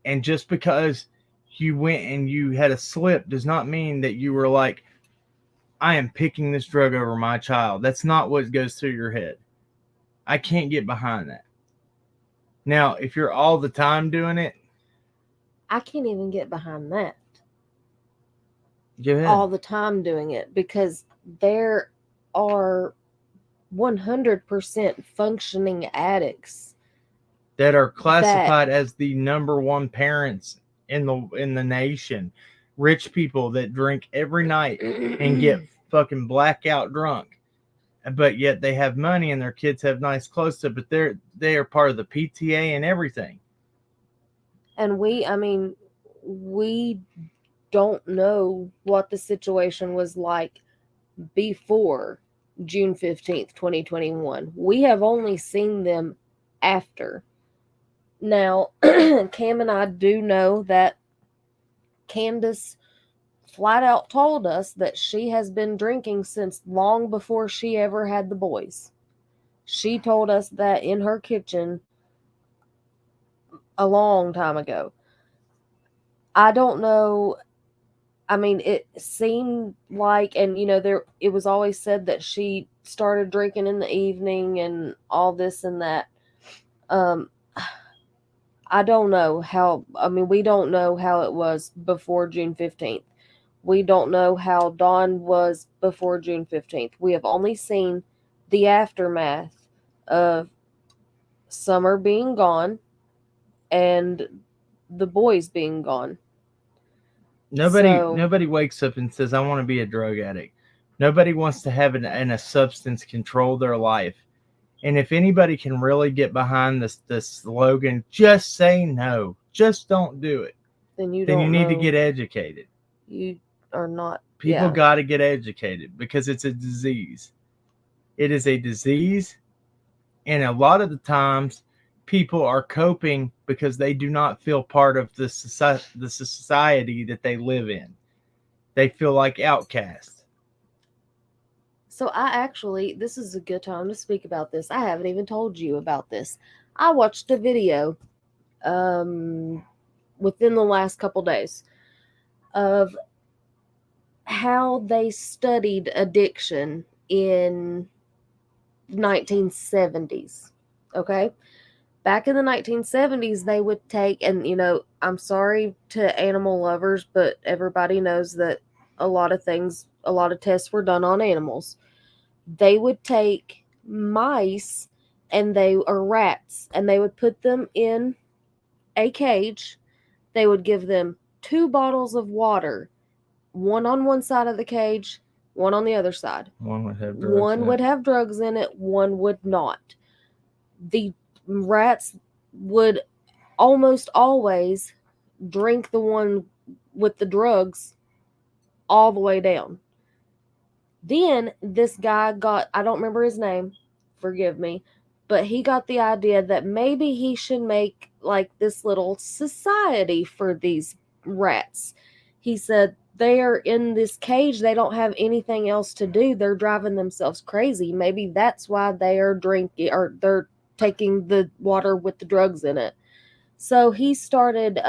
and just because you went and you had a slip does not mean that you were like, I am picking this drug over my child. That's not what goes through your head. I can't get behind that. Now, if you're all the time doing it, I can't even get behind that. Go ahead. All the time doing it, because there are 100% functioning addicts that are classified as the number one parents in the nation. Rich people that drink every night and get fucking blackout drunk, but yet they have money and their kids have nice clothes. But they are part of the PTA and everything. And we don't know what the situation was like before June 15th, 2021. We have only seen them after. Now, Cam and I do know that Candace flat out told us that she has been drinking since long before she ever had the boys. She told us that in her kitchen a long time ago. I don't know. I mean, it seemed like, and it was always said that she started drinking in the evening and all this and that. I don't know we don't know how it was before June 15th. We don't know how Dawn was before June 15th. We have only seen the aftermath of Summer being gone and the boys being gone. Nobody wakes up and says, I want to be a drug addict. Nobody wants to have a substance control their life. And if anybody can really get behind this slogan, just say no. Just don't do it. Then you need to get educated. You are not. People got to get educated because it's a disease. It is a disease. And a lot of the times people are coping because they do not feel part of the society that they live in. They feel like outcasts. So this is a good time to speak about this. I haven't even told you about this. I watched a video within the last couple days of how they studied addiction in 1970s. Okay? Back in the 1970s, they would take, and I'm sorry to animal lovers, but everybody knows that a lot of tests were done on animals. They would take mice or rats, and they would put them in a cage. They would give them 2 bottles of water, one on one side of the cage, one on the other side. One would have drugs in it, one would not. The rats would almost always drink the one with the drugs all the way down. Then this guy I don't remember his name, forgive me, but he got the idea that maybe he should make like this little society for these rats. He said, they are in this cage. They don't have anything else to do. They're driving themselves crazy. Maybe that's why they are drinking, or they're taking the water with the drugs in it. So he started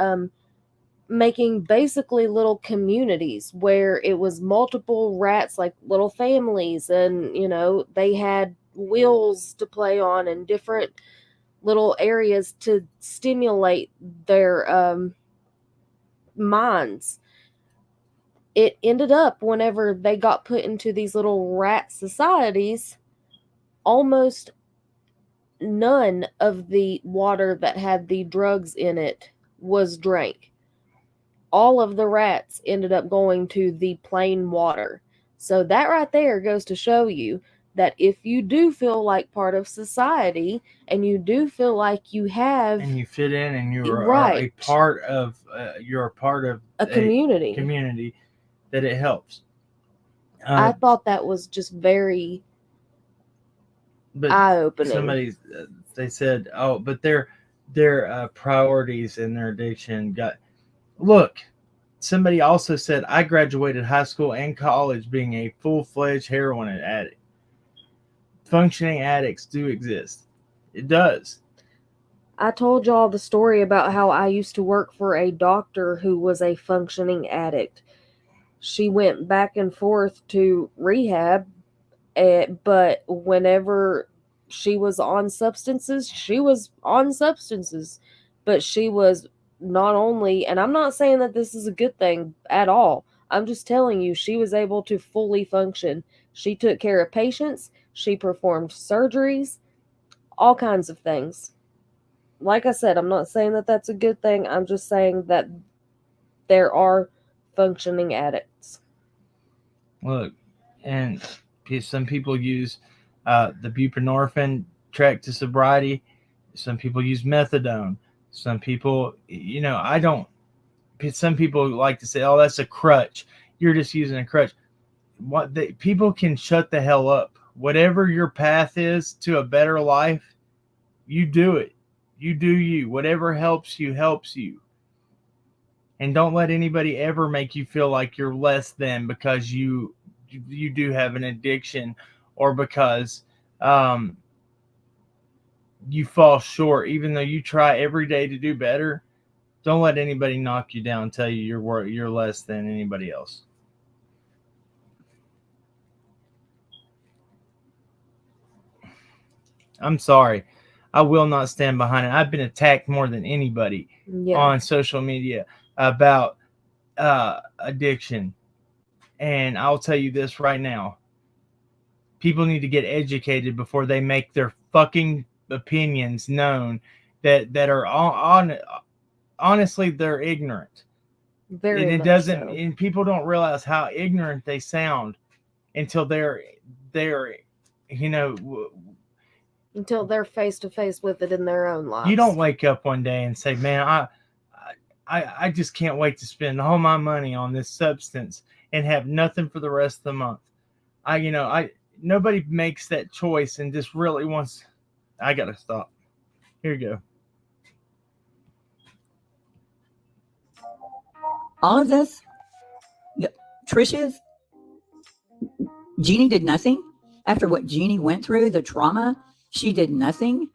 making basically little communities where it was multiple rats, like little families, and they had wheels to play on and different little areas to stimulate their minds. It ended up, whenever they got put into these little rat societies, almost none of the water that had the drugs in it was drank. All of the rats ended up going to the plain water. So that right there goes to show you that if you do feel like part of society and you do feel like you have and you fit in and you are a right part of you're a part of a community, that it helps. I thought that was just very but eye-opening. Somebody they said, oh, but their priorities and their addiction got. Look, somebody also said, I graduated high school and college being a full-fledged heroin addict. Functioning addicts do exist. It does. I told y'all the story about how I used to work for a doctor who was a functioning addict. She went back and forth to rehab, but whenever she was on substances, she was on substances. But she was not only, and I'm not saying that this is a good thing at all, I'm just telling you, she was able to fully function. She took care of patients, she performed surgeries, all kinds of things. Like I said, I'm not saying that that's a good thing. I'm just saying that there are functioning addicts. Look, and some people use the buprenorphine track to sobriety. Some people use methadone. Some people, I don't. Some people like to say, "Oh, that's a crutch. You're just using a crutch." People can shut the hell up. Whatever your path is to a better life, you do it. You do you. Whatever helps you, helps you. And don't let anybody ever make you feel like you're less than because you do have an addiction or because you fall short, even though you try every day to do better. Don't let anybody knock you down and tell you you're less than anybody else. I'm sorry. I will not stand behind it. I've been attacked more than anybody on social media about addiction. And I'll tell you this right now. People need to get educated before they make their fucking opinions known that are honestly, they're ignorant. Very and it much doesn't so. And people don't realize how ignorant they sound until they're until they're face to face with it in their own lives. You don't wake up one day and say, man, I just can't wait to spend all my money on this substance and have nothing for the rest of the month. Nobody makes that choice and just really wants. I gotta stop. Here you go. All of this, Trisha's, Jeannie did nothing. After what Jeannie went through, the trauma, she did nothing.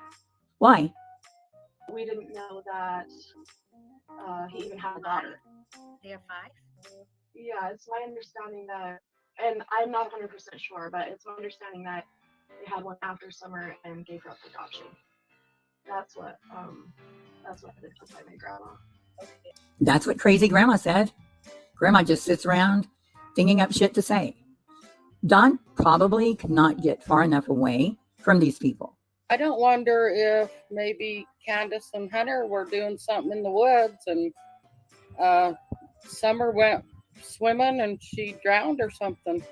Why? We didn't know that he even had a daughter. They have 5? Yeah, it's my understanding that, and I'm not 100% sure, but it's my understanding that they had one after summer and gave her up for adoption. That's what they told my grandma. That's what crazy grandma said. Grandma just sits around thinking up shit to say. Don probably could not get far enough away from these people. I don't wonder if maybe Candace and Hunter were doing something in the woods and Summer went swimming and she drowned or something.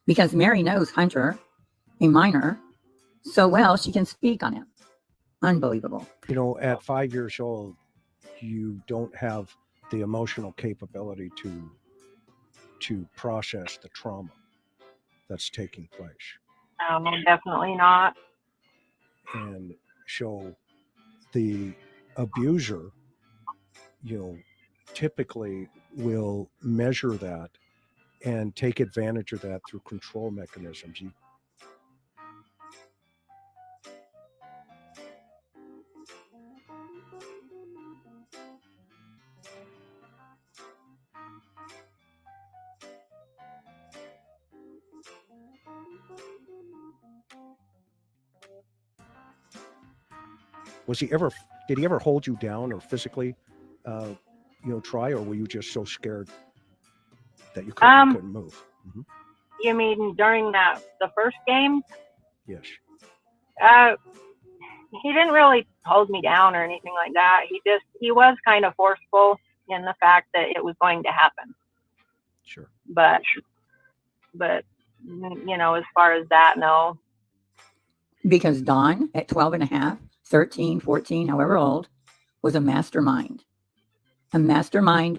Because Mary knows Hunter, a minor, so well she can speak on him. Unbelievable. At 5 years old, you don't have the emotional capability to process the trauma that's taking place. Definitely not. And so the abuser, typically will measure that and take advantage of that through control mechanisms. Did he ever hold you down or physically, try, or were you just so scared that you couldn't move? Mm-hmm. You mean during the first game? Yes. he didn't really hold me down or anything like that. He was kind of forceful in the fact that it was going to happen. Sure. But you know, as far as that, no. Because Dawn, at 12 and a half, 13, 14, however old, was a mastermind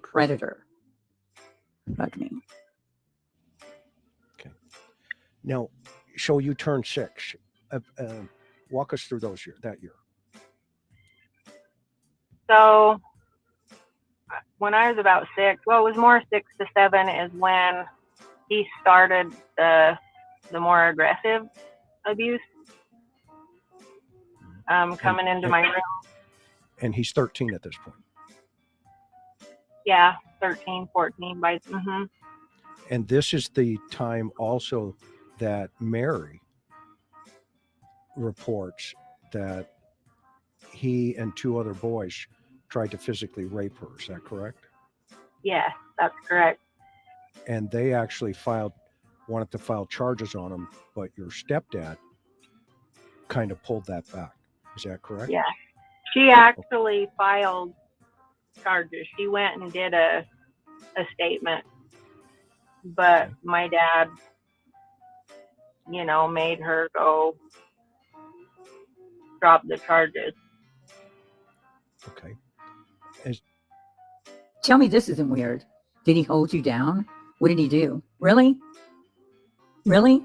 predator. Fuck me. Now, so you turned 6. Walk us through that year. So when I was about 6, well, it was more 6 to 7 is when he started the more aggressive abuse coming into my room. And he's 13 at this point. Yeah, 13, 14 by And this is the time also that Mary reports that he and 2 other boys tried to physically rape her. Is that correct? Yes, that's correct. And they actually wanted to file charges on him, but your stepdad kind of pulled that back. Is that correct? Yeah. She actually filed charges. She went and did a statement. But my dad, you know, made her go drop the charges. Okay. Tell me this isn't weird. Did he hold you down? What did he do? Really? Really?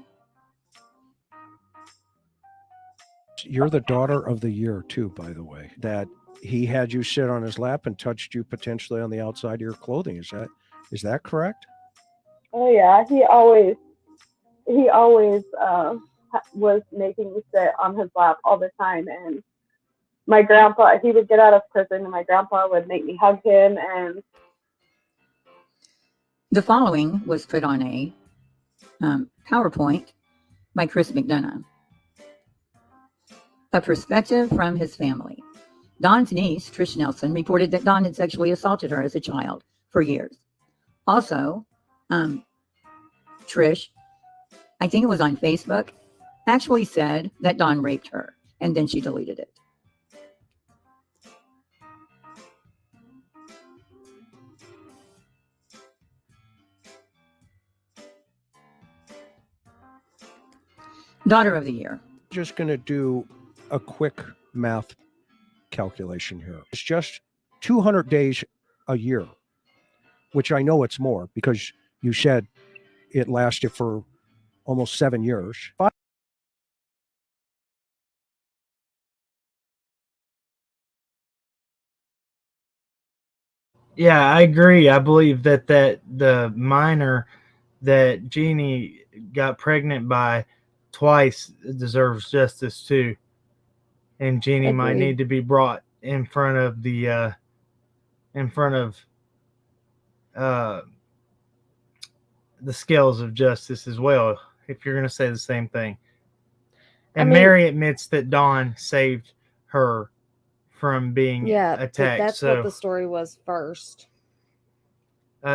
You're the daughter of the year too, by the way, that he had you sit on his lap and touched you potentially on the outside of your clothing. Is that correct? Oh yeah, he always was making me sit on his lap all the time. And my grandpa, he would get out of prison and my grandpa would make me hug him. And The following was put on a PowerPoint by Chris McDonough. A perspective from his family. Dawn's niece, Trish Nelson, reported that Dawn had sexually assaulted her as a child for years. Also, Trish, I think it was on Facebook, actually said that Dawn raped her, and then she deleted it. Daughter of the year. Just going to do a quick math calculation here. It's just 200 days a year, which I know it's more because you said it lasted for almost 7 years. Yeah, I agree. I believe that the minor that Jeannie got pregnant by twice deserves justice too. And Jeannie might Agreed. need to be brought in front of the scales of justice as well, if you're going to say the same thing. And Mary admits that Dawn saved her from being attacked. That's what the story was first.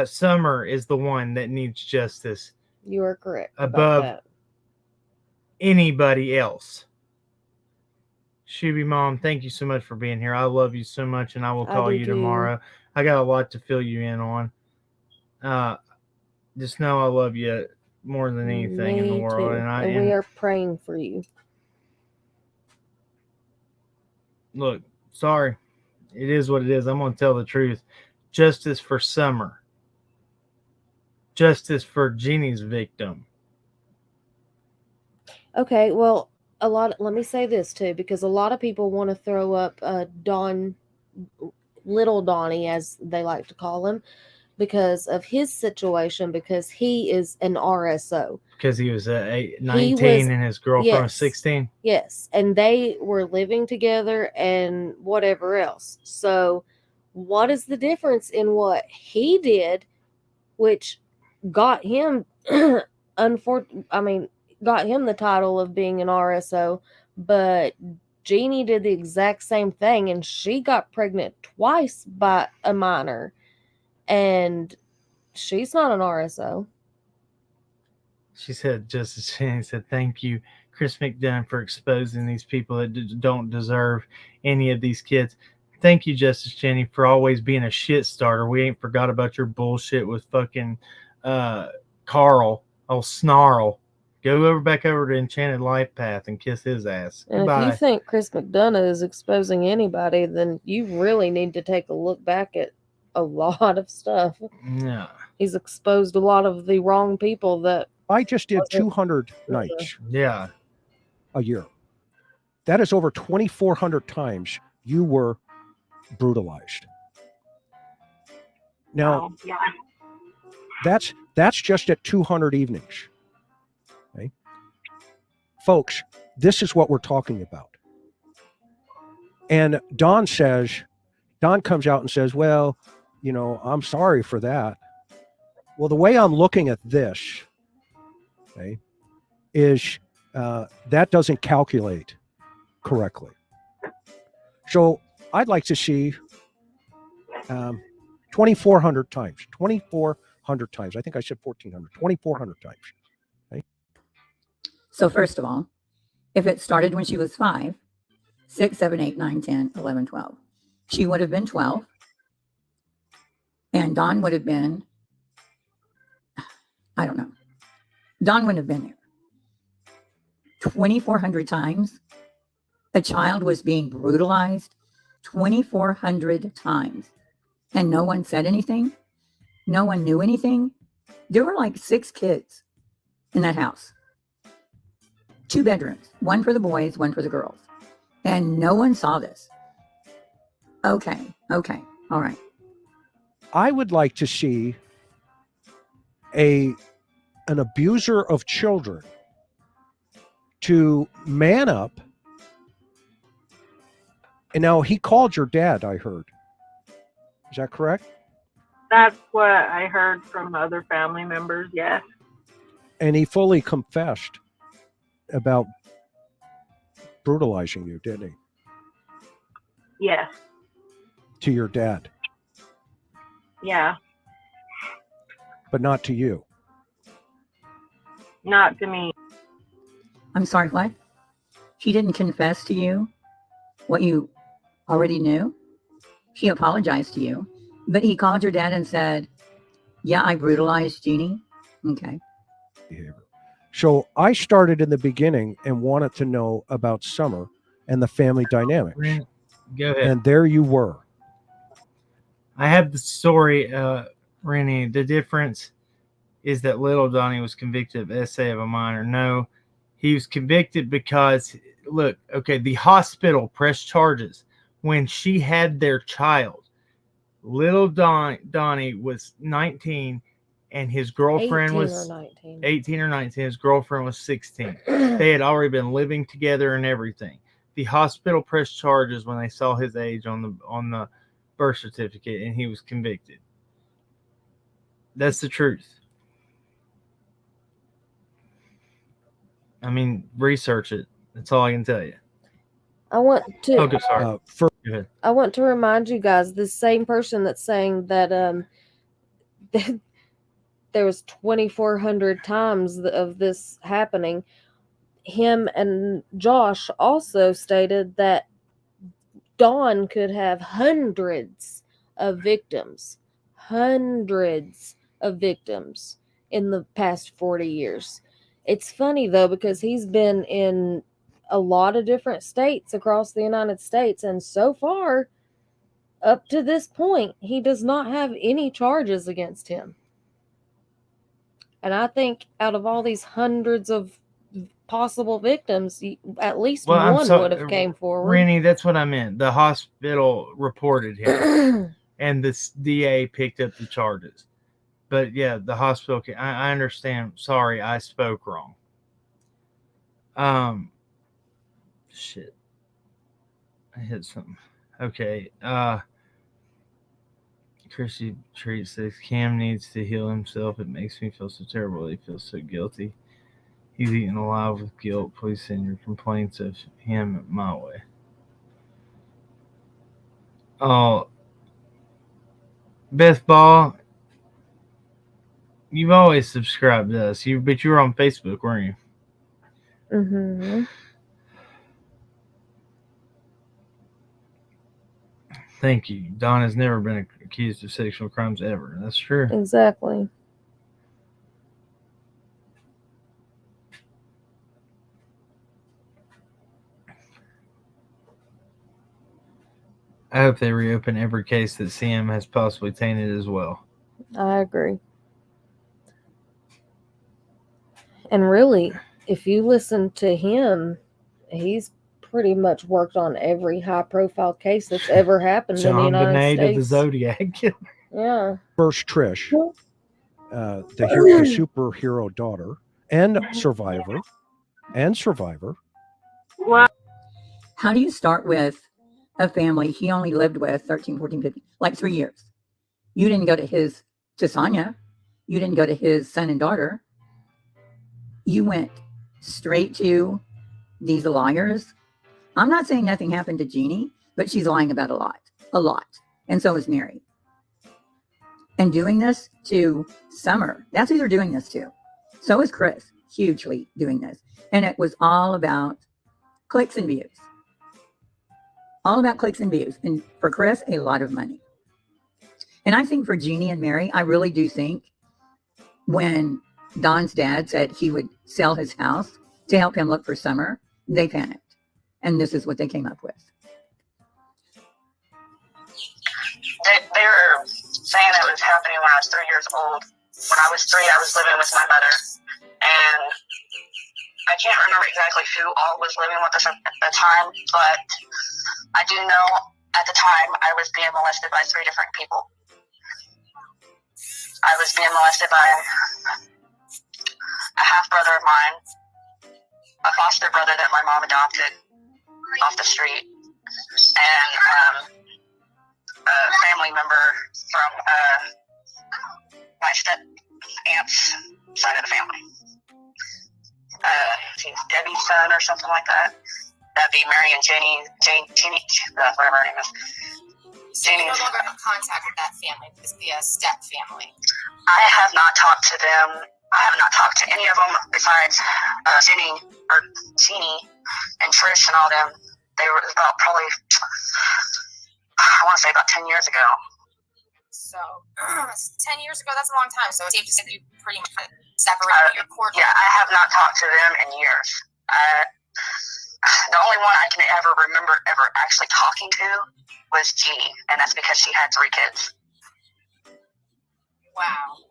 Summer is the one that needs justice. You are correct above about that. Anybody else. Shuby Mom, thank you so much for being here. I love you so much, and I will call you tomorrow. I got a lot to fill you in on. Just know I love you more than anything in the world. Too. And we are praying for you. Look, sorry. It is what it is. I'm going to tell the truth. Justice for Summer. Justice for Jeannie's victim. Okay, well, let me say this too, because a lot of people want to throw up Don, little Donnie, as they like to call him, because of his situation, because he is an RSO. Because he was 19 and his girlfriend was 16? Yes, and they were living together and whatever else. So what is the difference in what he did, which got him, got him the title of being an RSO, but Jeannie did the exact same thing, and she got pregnant twice by a minor, and she's not an RSO. She said, Justice Jenny said, thank you, Chris McDunn, for exposing these people that don't deserve any of these kids. Thank you, Justice Jenny, for always being a shit starter. We ain't forgot about your bullshit with fucking Carl, Snarl. Go back over to Enchanted Life Path and kiss his ass. And Goodbye. if you think Chris McDonough is exposing anybody, then you really need to take a look back at a lot of stuff. Yeah. He's exposed a lot of the wrong people that I just did 200 nights. Yeah. A year. That is over 2,400 times you were brutalized. Now, yeah. that's just at 200 evenings. Okay? Folks, this is what we're talking about. And Don comes out and says, well, I'm sorry for that. Well, the way I'm looking at this, okay, is that doesn't calculate correctly. So I'd like to see 2,400 times. 2,400 times. I think I said 1,400. 2,400 times. Okay? So first of all, if it started when she was 5, 6, 7, 8, 9, 10, 11, 12, she would have been 12. And Don would have been, I don't know. Don wouldn't have been there. 2,400 times a child was being brutalized. 2,400 times. And no one said anything. No one knew anything. There were like 6 kids in that house. 2 bedrooms, one for the boys, one for the girls. And no one saw this. Okay, all right. I would like to see an abuser of children to man up. And now he called your dad, I heard. Is that correct? That's what I heard from other family members, yes. And he fully confessed about brutalizing you, didn't he? Yes. To your dad. Yeah. But not to you. Not to me. I'm sorry, what? He didn't confess to you what you already knew? He apologized to you, but he called your dad and said, yeah, I brutalized Jeannie. Okay. So I started in the beginning and wanted to know about Summer and the family dynamics. Go ahead. And there you were. I have the story, Rennie. The difference is that little Donnie was convicted of essay of a minor. No, he was convicted because, look, okay, the hospital pressed charges when she had their child. Little Donnie was 19 and his girlfriend was 18 or 19. His girlfriend was 16. They had already been living together and everything. The hospital pressed charges when they saw his age on the birth certificate, and he was convicted. That's the truth. I mean, research it. That's all I can tell you. I want to. Oh, good. Sorry. Go ahead. I want to remind you guys, the same person that's saying that there was 2,400 times of this happening. Him and Josh also stated that Dawn could have hundreds of victims in the past 40 years. It's funny, though, because he's been in a lot of different states across the United States, and so far, up to this point, he does not have any charges against him. And I think out of all these hundreds of possible victims, at least one would have came forward. Rennie, that's what I meant. The hospital reported him, and the DA picked up the charges. But yeah, the hospital. I understand. Sorry, I spoke wrong. Shit. I hit something. Okay. Chrissy Treat says Cam needs to heal himself. It makes me feel so terrible. He feels so guilty. He's eaten alive with guilt. Please send your complaints of him my way. Oh, Beth Ball, You've always subscribed to us. But you were on Facebook, weren't you? Mm-hmm. Thank you. Don has never been accused of sexual crimes ever. That's true. Exactly. I hope they reopen every case that CM has possibly tainted as well. I agree. And really, if you listen to him, he's pretty much worked on every high-profile case that's ever happened in the John United Bonet States. of the Zodiac. Yeah. First Trish, the superhero daughter, and Survivor, What? How do you start with a family he only lived with 13, 14, 15, like 3 years? You didn't go to Sonia. You didn't go to his son and daughter. You went straight to these liars. I'm not saying nothing happened to Jeannie, but she's lying about a lot. And so is Mary. And doing this to Summer, that's who they're doing this to. So is Chris, hugely doing this. And it was all about clicks and views. All about clicks and views. And for Chris, a lot of money. And I think for Jeannie and Mary, I really do think when Don's dad said he would sell his house to help him look for Summer, they panicked. And this is what they came up with. They're saying it was happening when I was 3 years old. When I was 3, I was living with my mother. And I can't remember exactly who all was living with us at the time, but I do know at the time I was being molested by 3 different people. I was being molested by a half-brother of mine, a foster brother that my mom adopted off the street, and a family member from my step-aunt's side of the family. Debbie's son or something like that. That'd be Mary and Jenny, whatever her name is. So you no longer have contact with that family, because the step family. I have not talked to them. I have not talked to any of them besides Jeannie and Trish and all them. They were about probably, I want to say about 10 years ago. So 10 years ago, that's a long time. So it's safe to say that you pretty much separated your cord. Yeah, I have not talked to them in years. The only one I can ever remember ever actually talking to was Jeannie, and that's because she had 3 kids. Wow.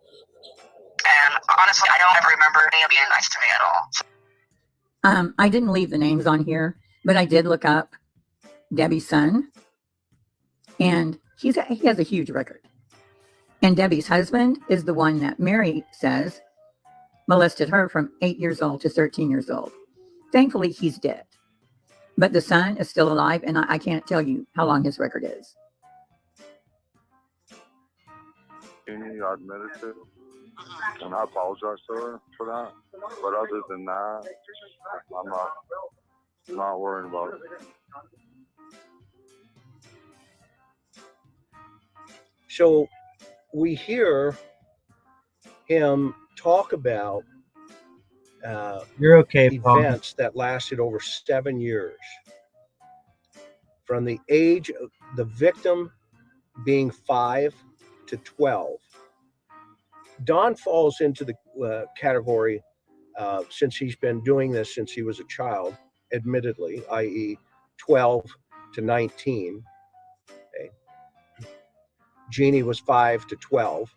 And honestly, I don't ever remember any of being nice to me at all. I didn't leave the names on here, but I did look up Debbie's son, and he has a huge record. And Debbie's husband is the one that Mary says molested her from 8 years old to 13 years old. Thankfully, he's dead. But the son is still alive, and I can't tell you how long his record is. I admitted to, and I apologize to her for that. But other than that, I'm not worrying about it. So we hear him talk about You're okay, Paul. events that lasted over 7 years. From the age of the victim being 5 to 12. Don falls into the category, since he's been doing this since he was a child, admittedly, i.e. 12 to 19. Okay. Jeannie was 5 to 12.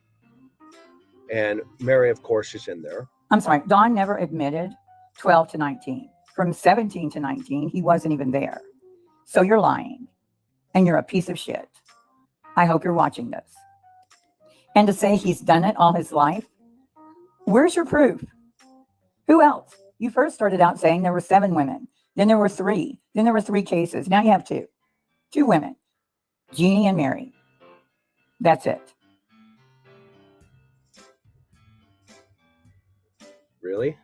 And Mary, of course, is in there. I'm sorry, Don never admitted 12 to 19. From 17 to 19, he wasn't even there. So you're lying, and you're a piece of shit. I hope you're watching this. And to say he's done it all his life, where's your proof? Who else? You first started out saying there were 7 women, then there were 3, then there were 3 cases. Now you have 2 women, Jeannie and Mary. That's it. Really?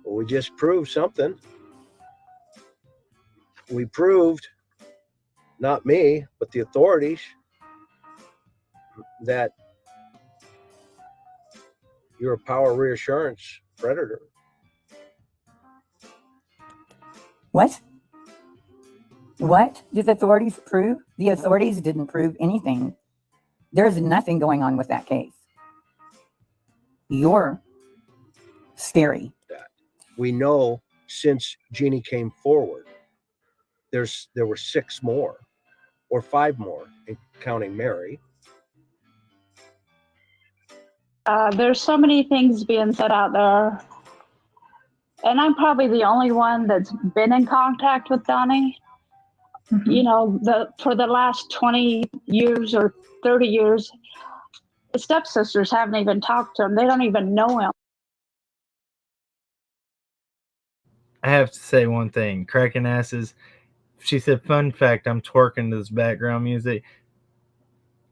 Well, we just proved something. We proved, not me, but the authorities, that you're a power reassurance predator. What? What did the authorities prove? The authorities didn't prove anything. There's nothing going on with that case. You're scary. We know since Jeannie came forward, there were 6 more or 5 more, counting Mary. There's so many things being said out there. And I'm probably the only one that's been in contact with Donnie. Mm-hmm. You know, for the last 20 years or 30 years, his stepsisters haven't even talked to him. They don't even know him. I have to say one thing. Cracking asses. She said, fun fact, I'm twerking to this background music.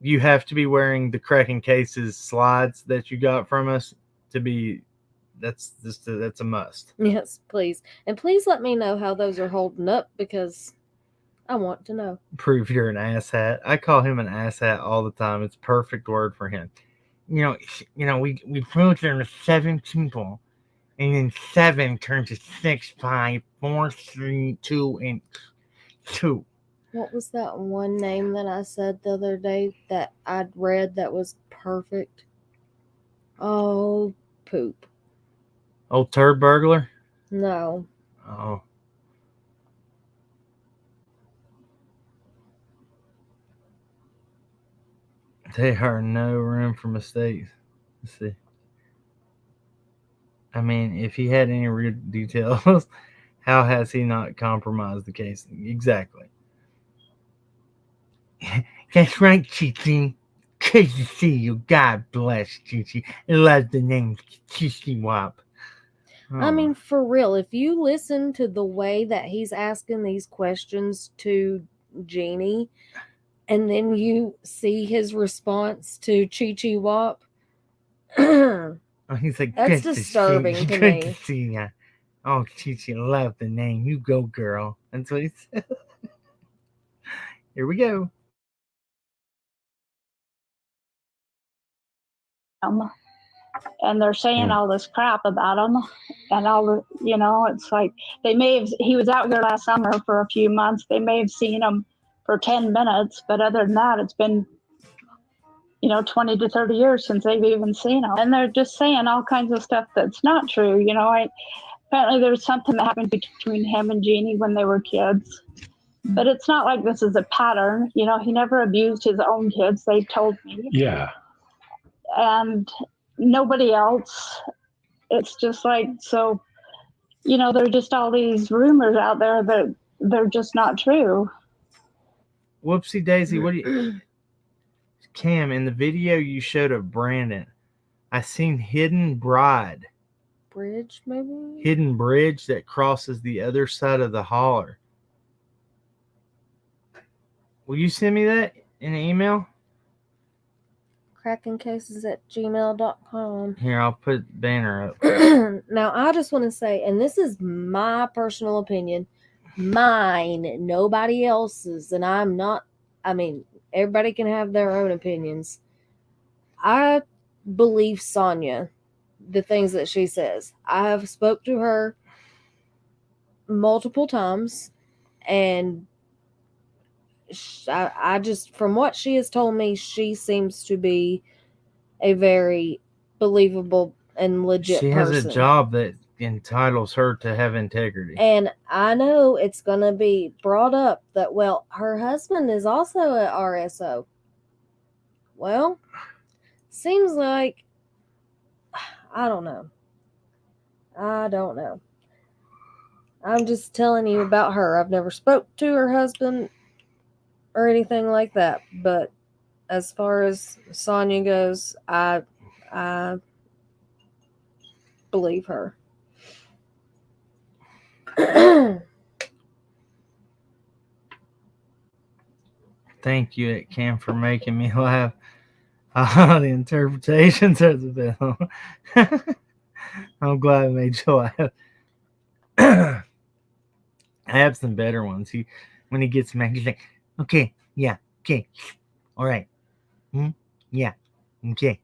You have to be wearing the Cracking Cases slides that you got from us to be, that's a must. Yes, please. And please let me know how those are holding up because I want to know. Prove you're an asshat. I call him an asshat all the time. It's a perfect word for him. You know, we proved there were 7 people. And then 7 turned to 6, 5, 4, 3, 2, and 2. What was that one name that I said the other day that I'd read that was perfect? Oh, poop. Old turd burglar? No. Oh. There are no room for mistakes. Let's see. I mean, if he had any real details, how has he not compromised the case? Exactly. That's right, Chichi. Good to see you. God bless, Chichi. I love the name Chichi Wop. Oh. I mean, for real, if you listen to the way that he's asking these questions to Jeannie, and then you see his response to Chi Wop, he's like, that's disturbing to good me. To see ya. Oh, Chichi, love the name. You go, girl. That's what he said. Here we go. And they're saying all this crap about him, and all the, you know, it's like he was out here last summer for a few months. They may have seen him for 10 minutes, but other than that, it's been, 20 to 30 years since they've even seen him. And they're just saying all kinds of stuff that's not true. Apparently there's something that happened between him and Jeannie when they were kids. But it's not like this is a pattern. He never abused his own kids, they told me. Yeah. And nobody else. It's just like, so, there are just all these rumors out there that they're just not true. Whoopsie daisy, what do you... Cam, in the video you showed of Brandon, I seen Hidden Bride. Bridge, maybe? Hidden bridge that crosses the other side of the holler. Will you send me that in an email? crackingcases@gmail.com. Here, I'll put the banner up. Now, I just want to say, and this is my personal opinion, mine, nobody else's, and everybody can have their own opinions. I believe Sonia, the things that she says. I have spoke to her multiple times, and I just, from what she has told me, she seems to be a very believable and legit person. She has a job that entitles her to have integrity. And I know it's going to be brought up that, well, her husband is also an RSO. Well, seems like, I don't know. I'm just telling you about her. I've never spoke to her husband or anything like that. But as far as Sonia goes, I believe her. Thank you, Cam, for making me laugh. The interpretations of the film. I'm glad I made you laugh. I have some better ones. When he gets mad, he's like, okay, yeah, okay, all right. Yeah. Okay.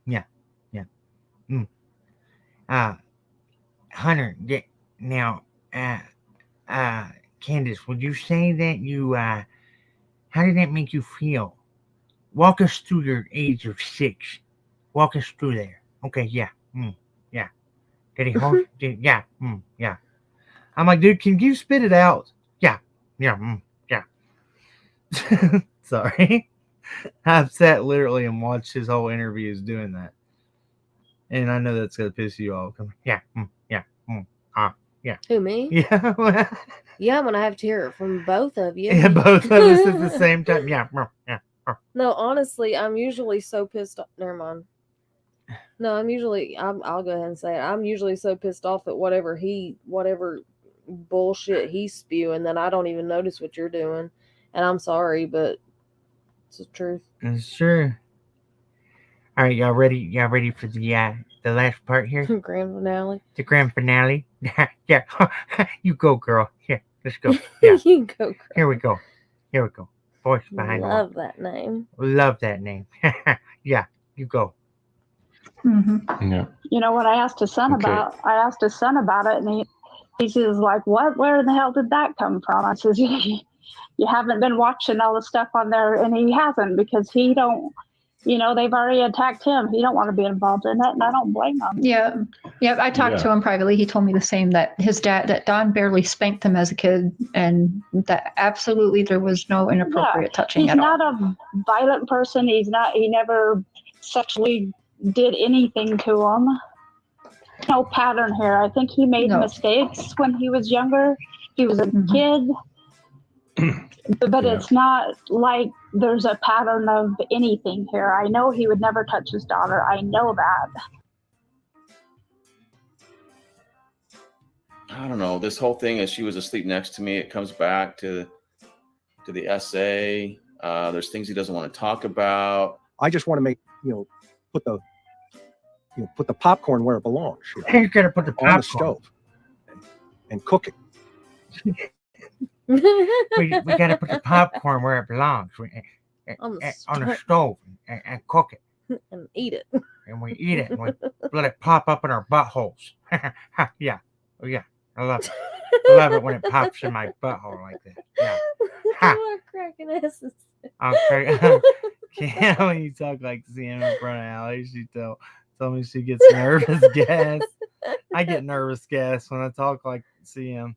Yeah. Yeah. Mm. Hunter, now, Candace, would you say that you, how did that make you feel? Walk us through your age of 6. Walk us through there. Okay, yeah. Yeah. Did he hold? Yeah. Yeah. I'm like, dude, can you spit it out? Yeah. Yeah. Yeah. Sorry. I've sat literally and watched his whole interviews doing that. And I know that's going to piss you off. Yeah. Yeah. Yeah. Who, me? Yeah. Yeah, I'm gonna have to hear it from both of you. Yeah, both of us at the same time. Yeah. Yeah. No, honestly, I'm usually so pissed off. Never mind. No, I'll go ahead and say it. I'm usually so pissed off at whatever bullshit he's spewing that I don't even notice what you're doing. And I'm sorry, but it's the truth. It's true. All right, y'all ready? Y'all ready for the last part here? Grand finale. The grand finale. Yeah. You go, girl. Here, let's go. Yeah. You go, girl. Here we go. Here we go. Voice behind the wall. Love that name. Love that name. Yeah, you go. Mm-hmm. Yeah. You know what I asked his son about? I asked his son about it, and he says, like, what? Where the hell did that come from? I says, you haven't been watching all the stuff on there, and he hasn't, because he don't, they've already attacked him. He don't want to be involved in it, and I don't blame him. Yeah. I talked to him privately. He told me the same, that that Don barely spanked him as a kid, and that absolutely there was no inappropriate touching at all. He's not a violent person. He never sexually did anything to him. No pattern here. I think he made mistakes when he was younger. He was a kid. But it's not like there's a pattern of anything here. I know he would never touch his daughter. I know that. I don't know. This whole thing, as she was asleep next to me, it comes back to the essay. There's things he doesn't want to talk about. I just want to make, put the popcorn where it belongs. You gotta put the popcorn on the stove and cook it. we gotta put the popcorn where it belongs. On the stove and cook it. And eat it. And we eat it and we let it pop up in our buttholes. Yeah. Oh, yeah. I love it. I love it when it pops in my butthole like that. Yeah. I'm cracking asses. Okay. Yeah, when you talk like CM in front of Allie, she told me she gets nervous gas. I get nervous gas when I talk like CM.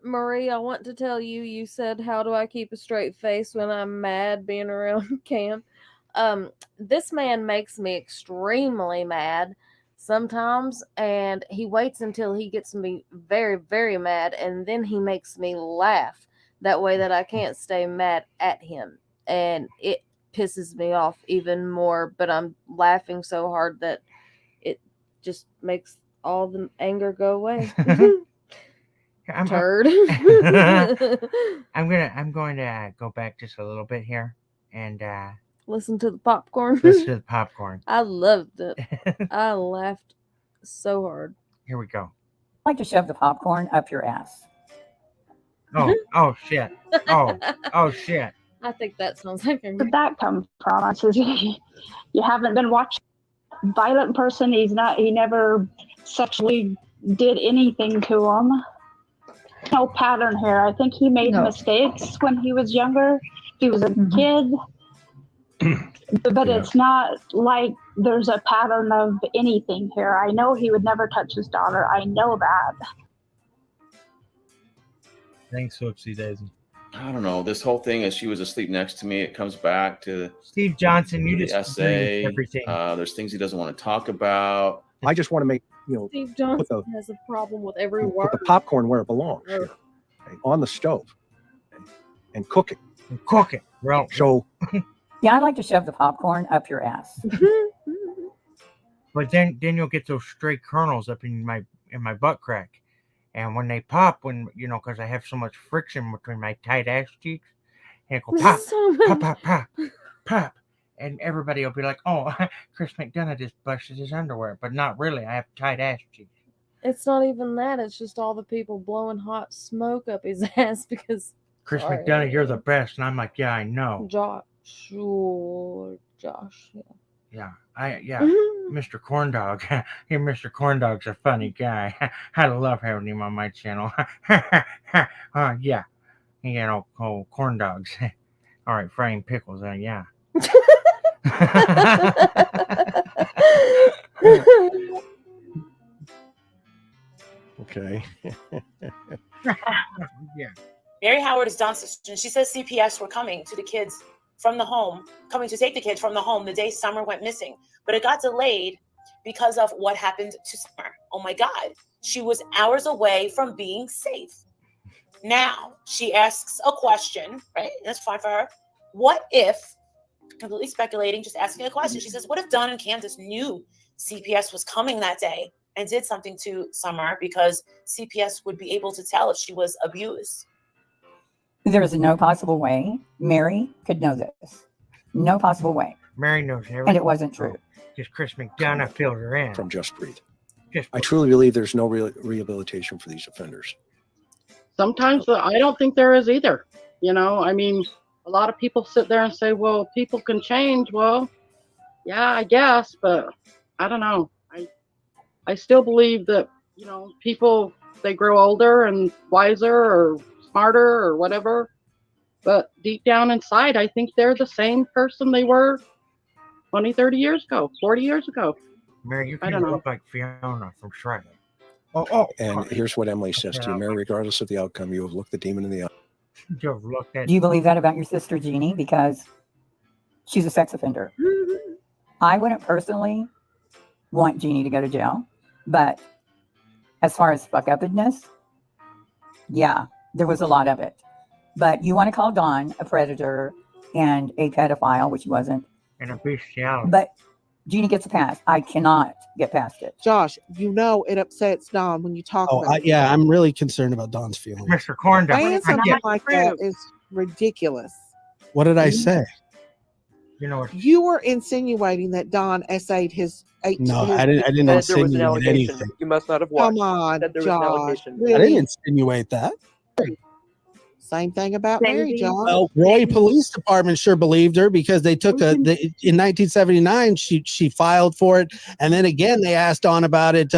Marie, I want to tell you, you said, how do I keep a straight face when I'm mad being around Cam? This man makes me extremely mad sometimes, and he waits until he gets me very, very mad, and then he makes me laugh that way that I can't stay mad at him, and it pisses me off even more, but I'm laughing so hard that it just makes all the anger go away. Turd. I'm going to go back just a little bit here and listen to the popcorn. Listen to the popcorn. I loved it. I laughed so hard. Here we go. I like to shove the popcorn up your ass. Oh shit. Oh shit. I think that sounds like a... Where did that come from? I says, you haven't been watching. Violent person. He never sexually did anything to him. No pattern here. I think he made mistakes when he was younger. He was a kid. But it's not like there's a pattern of anything here. I know he would never touch his daughter. I know that. Thanks, Whoopsie Daisy. I don't know. This whole thing, as she was asleep next to me, it comes back to Steve Johnson. You the just essay. Everything. There's things he doesn't want to talk about. I just want to make, Steve Johnson has a problem with every word. Put the popcorn where it belongs. On the stove and cook it. Well, so yeah, I like to shove the popcorn up your ass. But then you'll get those stray kernels up in my butt crack, and when they pop, because I have so much friction between my tight ass cheeks, and it go pop, pop, pop, pop, pop, and everybody will be like, "Oh, Chris McDonough just busted his underwear," but not really. I have tight ass cheeks. It's not even that. It's just all the people blowing hot smoke up his ass because Chris McDonough, you're the best. And I'm like, yeah, I know. Sure, Josh. Yeah, Mr. Corndog. Hey, Mr. Corndog's a funny guy. I love having him on my channel. Yeah, old corn dogs. All right, frying pickles. Yeah. Okay. Yeah. Mary Howard is Dawn's sister. She says CPS were coming to the kids from the home, coming to take the kids from the home the day Summer went missing. But it got delayed because of what happened to Summer. Oh my God. She was hours away from being safe. Now she asks a question, right? That's fine for her. What if, completely speculating, just asking a question. She says, what if Dawn and Candace knew CPS was coming that day and did something to Summer because CPS would be able to tell if she was abused? There is no possible way Mary could know this. No possible way. Mary knows everything. And it wasn't true. Because Chris McDonough filled her in. From Just Breathe. I truly believe there's no rehabilitation for these offenders. Sometimes I don't think there is either. You know, I mean, a lot of people sit there and say, well, people can change. Well, yeah, I guess, but I don't know. I still believe that, you know, people, they grow older and wiser or smarter or whatever. But deep down inside, I think they're the same person they were 20, 30 years ago, 40 years ago. Mary, you I can don't know. look like Fiona from Shrek. And here's what Emily says to you, Mary, regardless of the outcome, you have looked the demon in the eye. You have looked at. Do you believe that about your sister Jeannie? Because she's a sex offender. I wouldn't personally want Jeannie to go to jail, but as far as fuck upness, yeah, there was a lot of it. But you want to call Dawn a predator and a pedophile, which she wasn't. And a bestiality. But Jeannie gets a pass. I cannot get past it. Josh, you know it upsets Dawn when you talk about it. Yeah, I'm really concerned about Dawn's feelings. Mr. Corndog. Saying something like that is ridiculous. What did I say? You know what? You were insinuating that Dawn essayed his. No, I didn't insinuate anything. You must not have watched. Come on, that there was an Josh. allegation. Really? I didn't insinuate that. Same thing about Mary, John. Well, Roy Police Department sure believed her because they took in 1979 she filed for it, and then again they asked Dawn about it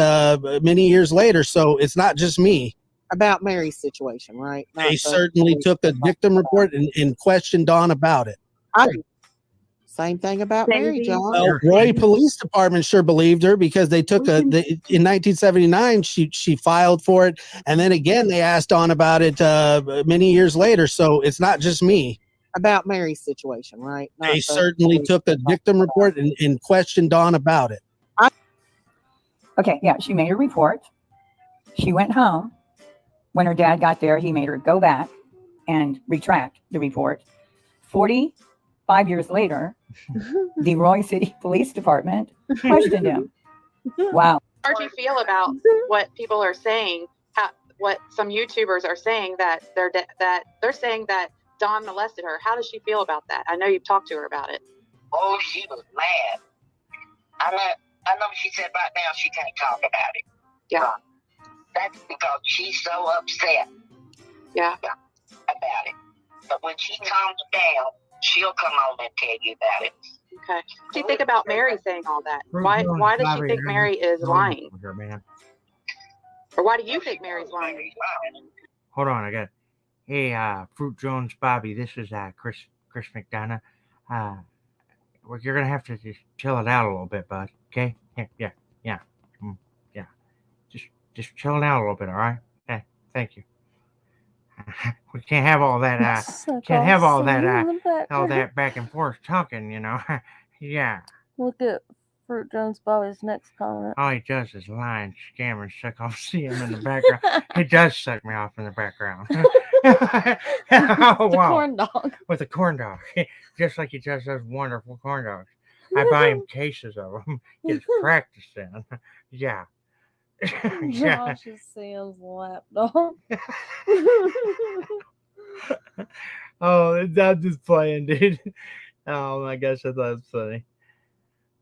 many years later. So it's not just me. About Mary's situation, right? They certainly took a victim report and questioned Dawn about it. Same thing about Mary, John. Well, Roy Police Department sure believed her because they took in 1979 she filed for it, and then again they asked Dawn about it many years later. So it's not just me. About Mary's situation, right? They certainly took a victim report and questioned Dawn about it. Okay, yeah, she made a report. She went home. When her dad got there, he made her go back and retract the report. 45 years later, the Roy City Police Department questioned him. Wow. How do you feel about what people are saying? What some YouTubers are saying that they're saying that Dawn molested her. How does she feel about that? I know you've talked to her about it. Oh, she was mad. I know she said right now she can't talk about it. Yeah. That's because she's so upset. Yeah. About it. But when she calms down, she'll come on and tell you about it. Okay. What do you think about Mary saying all that? Why does she think Mary is lying? Or why do you think Mary's lying? Hold on, I got. Hey, Fruit Jones, Bobby. This is Chris McDonough. You're gonna have to just chill it out a little bit, bud. Okay? Yeah. Just chill it out a little bit, all right? Okay, thank you. We can't have all that. Can't have all that back and forth talking, you know. Yeah. Look at Fruit Jones Bobby's next comment. All he does is lie and scam and suck off. See him in the background. He does suck me off in the background. Oh, wow. Corn dog. With a corn dog. Just like he does those wonderful corn dogs. I buy him cases of them. Gets practiced in. Yeah. Yeah. Josh is Sam's lapdog. Oh, I'm just playing, dude. Oh my gosh, I thought it was funny.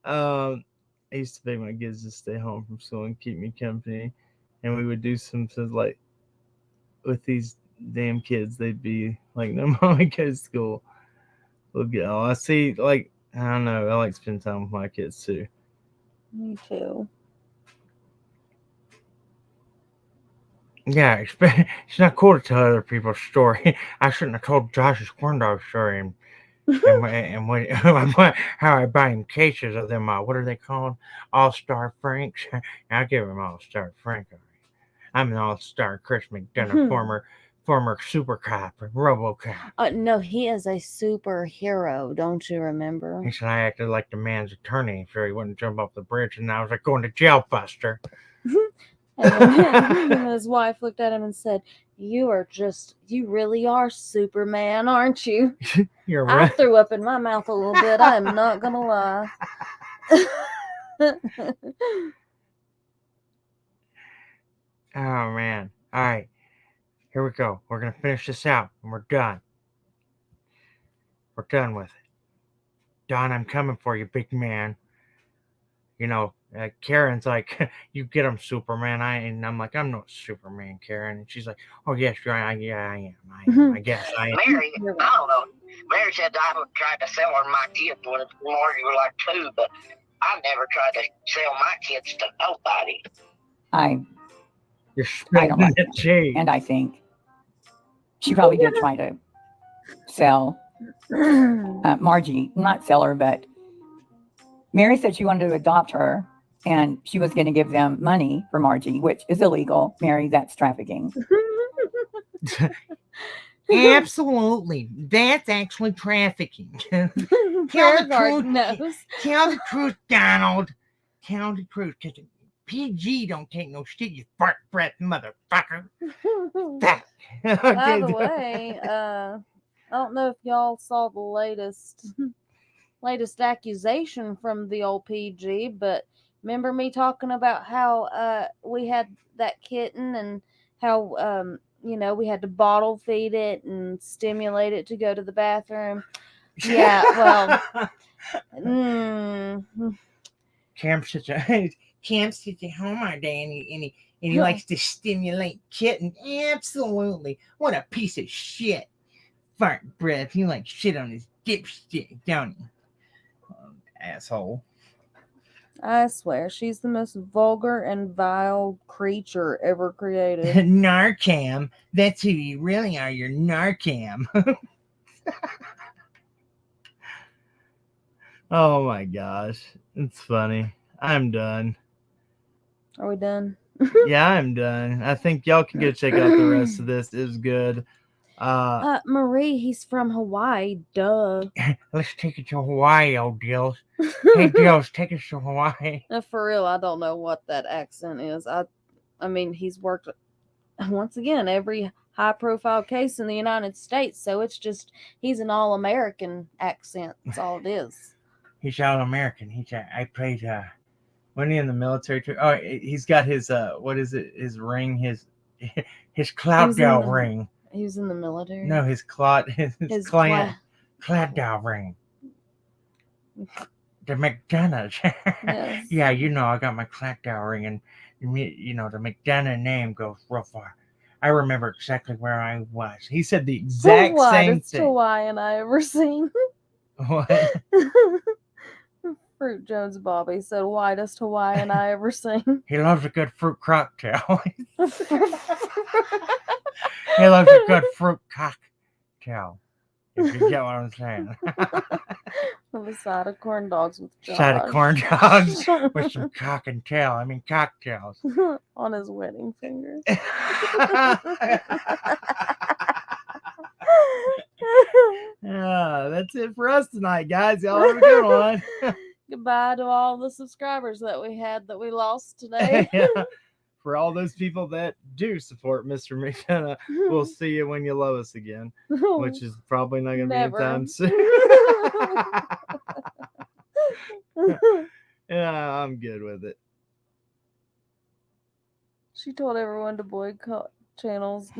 I used to beg my kids to stay home from school and keep me company, and we would do something like with these damn kids. They'd be like, "No, mom, I go to school." Look at all I see. Like I don't know. I like spending time with my kids too. Me too. Yeah, it's not cool to tell other people's story. I shouldn't have told Josh's corn dog story and how I buy him cases of them. What are they called? All-Star Franks. I give him All-Star Frank. I'm an All-Star Chris McDonough, former super cop, RoboCop. No, he is a superhero. Don't you remember? He said I acted like the man's attorney so he wouldn't jump off the bridge, and I was like, going to jail, Buster. And his wife looked at him and said, you really are Superman, aren't you? You're right. I threw up in my mouth a little bit. I'm not going to lie. Oh, man. All right. Here we go. We're going to finish this out, and we're done. We're done with it. Don, I'm coming for you, big man. You know, Karen's like, you get him, Superman. And I'm like, I'm not Superman, Karen. And she's like, oh, yes, I am. I guess I am. Mary, I don't know. Mary said I tried to sell her my kids when Margie was like 2, but I never tried to sell my kids to nobody. I You're don't like that. And I think she probably did try to sell Margie, not sell her, but Mary said she wanted to adopt her and she was going to give them money for Margie, which is illegal. Mary, that's trafficking. Absolutely. That's actually trafficking. Tell the truth, Donald. Tell the truth. Because PG don't take no shit, you fart breath motherfucker. By the way, I don't know if y'all saw the latest accusation from the old PG, but remember me talking about how we had that kitten and how we had to bottle feed it and stimulate it to go to the bathroom. Yeah, well, Cam's such a home all day and he likes to stimulate kitten. Absolutely. What a piece of shit. Fart breath. He likes shit on his dipstick, don't he? Asshole. I swear, she's the most vulgar and vile creature ever created. Narcam. That's who you really are. You're Narcam. Oh my gosh. It's funny. I'm done. Are we done? Yeah, I'm done. I think y'all can go check out the rest of this. It was good. Marie, he's from Hawaii. Duh. Let's take it to Hawaii, old Dills. Hey, Dills, take us to Hawaii. For real, I don't know what that accent is. I mean, he's worked, once again, every high-profile case in the United States, so it's just, he's an all-American accent. That's all it is. He's all-American. I played, when he in the military too? Oh, he's got his, what is it? His ring, his Cloudell ring. He was in the military? No, his Cloudell ring. The McDonough's. Yes. Yeah, I got my Cloudell ring, and the McDonough name goes real far. I remember exactly where I was. He said the exact same thing. Hawaiian I ever seen. What? Fruit Jones Bobby said whitest Hawaiian I ever seen. He loves a good fruit cocktail. He loves a good fruit cocktail. If you get what I'm saying. With a side of corn dogs with Josh. Side of corn dogs with some cocktails. On his wedding finger. That's it for us tonight, guys. Y'all have a good one. Goodbye to all the subscribers that we had that we lost today. Yeah. For all those people that do support Mr. McDonough, we'll see you when you love us again, which is probably not going to be anytime soon. Yeah, I'm good with it. She told everyone to boycott channels,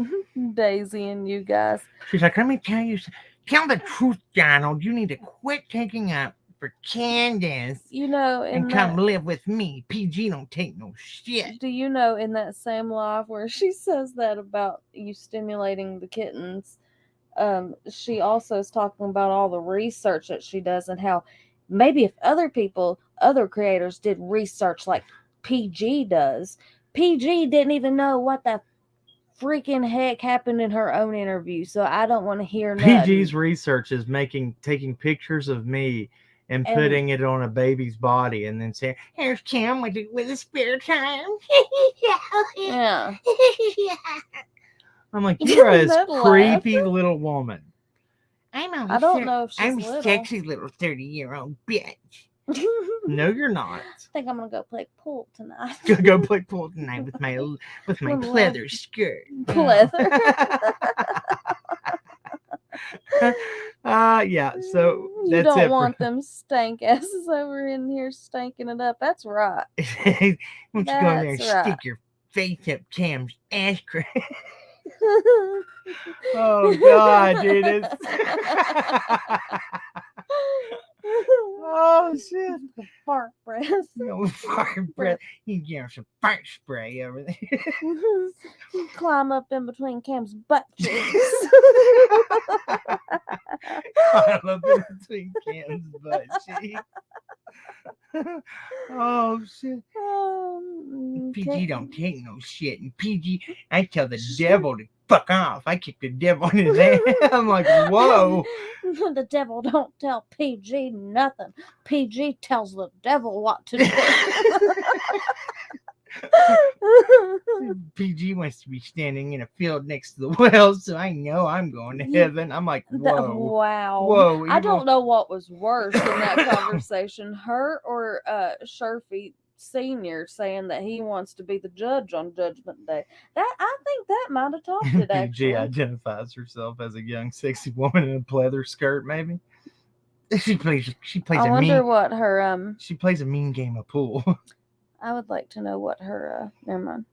Daisy and you guys. She's like, let me tell you, tell the truth, Donald. You need to quit taking up for Candace. And come live with me. PG don't take no shit. Do you know in that same live where she says that about you stimulating the kittens, she also is talking about all the research that she does and how maybe if other creators did research like PG does, PG didn't even know what the freaking heck happened in her own interview. So I don't want to hear nothing. PG's research is taking pictures of me and putting it on a baby's body and then saying, "Here's Kim with a spare time." Yeah. I'm like, you're a That creepy little woman. I don't know if she's I'm little. a sexy little 30-year-old bitch. No, you're not. I think I'm gonna go play pool tonight. Go play pool tonight with my pleather skirt. Pleather. Yeah. So You that's don't it. want them stank asses over in here stanking it up. That's right. Why don't you go in there and That's right. stick your face up Cam's ass crack? Oh God, dude! Oh shit! Fart breath. Fart breath. You get her some fart spray over there. Climb up in between Cam's butt cheeks. Climb up in between Cam's butt cheeks. Oh shit! PG don't take no shit, and PG, I tell the devil to fuck off. I kick the devil in his ass. I'm like, whoa. The devil don't tell PG nothing. PG tells the devil what to do. PG wants to be standing in a field next to the well, so I know I'm going to heaven. I'm like, whoa. Wow. Whoa. I don't know what was worse in that conversation, her or Sherfy Senior saying that he wants to be the judge on Judgment Day. I think that might have topped it, actually. PG identifies herself as a young, sexy woman in a pleather skirt, maybe. She plays I wonder what her She plays a mean game of pool. I would like to know what her never mind.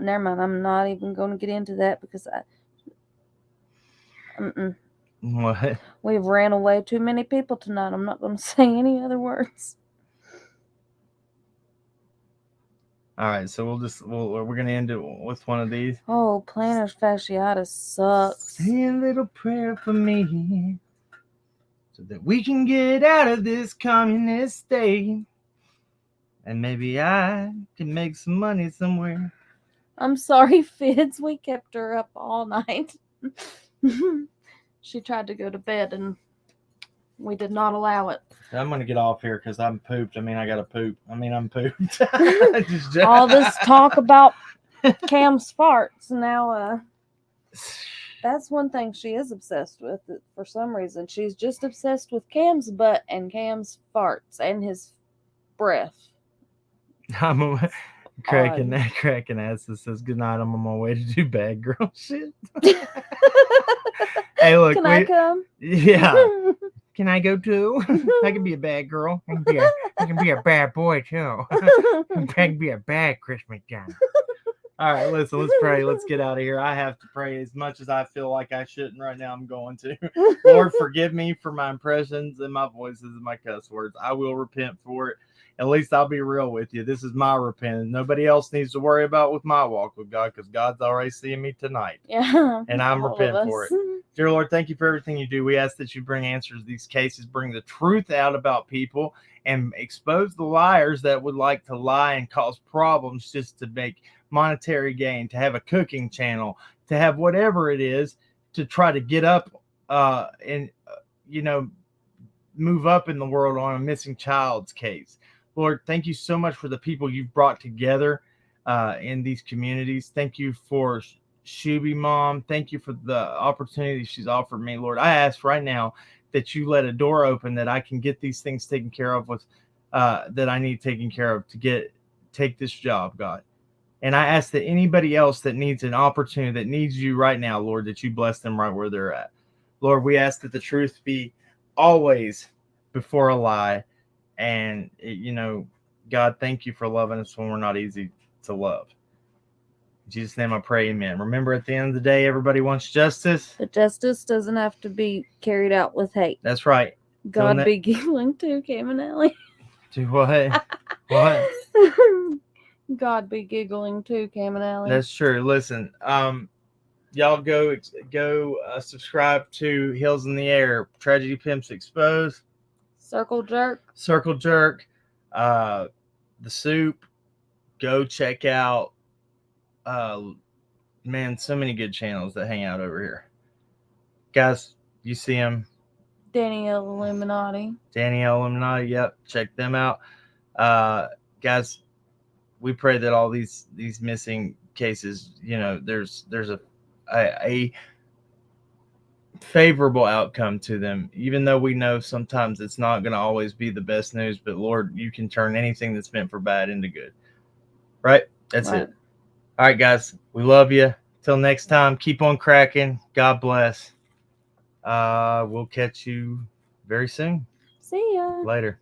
Never mind. I'm not even going to get into that because What? We've ran away too many people tonight. I'm not going to say any other words. All right, so we're gonna end it with one of these. Oh, plantar fasciitis sucks. Say a little prayer for me, so that we can get out of this communist state, and maybe I can make some money somewhere. I'm sorry, Fids. We kept her up all night. She tried to go to bed, and we did not allow it. I'm gonna get off here because I'm pooped. I gotta poop. I'm pooped. All this talk about Cam's farts. Now, that's one thing she is obsessed with. For some reason, she's just obsessed with Cam's butt and Cam's farts and his breath. I'm cracking ass that says good night. I'm on my way to do bad girl shit. Hey, look. Can I come? Yeah. Can I go too? I can be a bad girl. I can be a bad boy too. I can be a bad Chris McDonald. All right, listen, let's pray. Let's get out of here. I have to pray as much as I feel like I shouldn't right now. I'm going to. Lord, forgive me for my impressions and my voices and my cuss words. I will repent for it. At least I'll be real with you. This is my repentance. Nobody else needs to worry about with my walk with God because God's already seeing me tonight. Yeah. And I'm repenting for it. Dear Lord, thank you for everything you do. We ask that you bring answers to these cases, bring the truth out about people, and expose the liars that would like to lie and cause problems just to make monetary gain, to have a cooking channel, to have whatever it is to try to get up and move up in the world on a missing child's case. Lord, thank you so much for the people you've brought together in these communities. Thank you for Shuby Mom. Thank you for the opportunity she's offered me, Lord. I ask right now that you let a door open that I can get these things taken care of with that I need taken care of to take this job, God. And I ask that anybody else that needs an opportunity, that needs you right now, Lord, that you bless them right where they're at. Lord, we ask that the truth be always before a lie. And, God, thank you for loving us when we're not easy to love. In Jesus' name I pray, amen. Remember, at the end of the day, everybody wants justice. But justice doesn't have to be carried out with hate. That's right. God be giggling too, Cam and Allie. Do what? What? God be giggling too, Cam and Allie. That's true. Listen, y'all go subscribe to Hills in the Air, Tragedy Pimps Exposed, Circle Jerk, The Soup. Go check out, man, so many good channels that hang out over here. Guys, you see them. Danielle Illuminati. Yep, check them out. Guys, we pray that all these missing cases, there's a favorable outcome to them, even though we know sometimes it's not going to always be the best news, but Lord, you can turn anything that's meant for bad into good. Right? That's it. All right, guys, we love you. Till next time, keep on cracking. God bless. We'll catch you very soon. See ya. Later.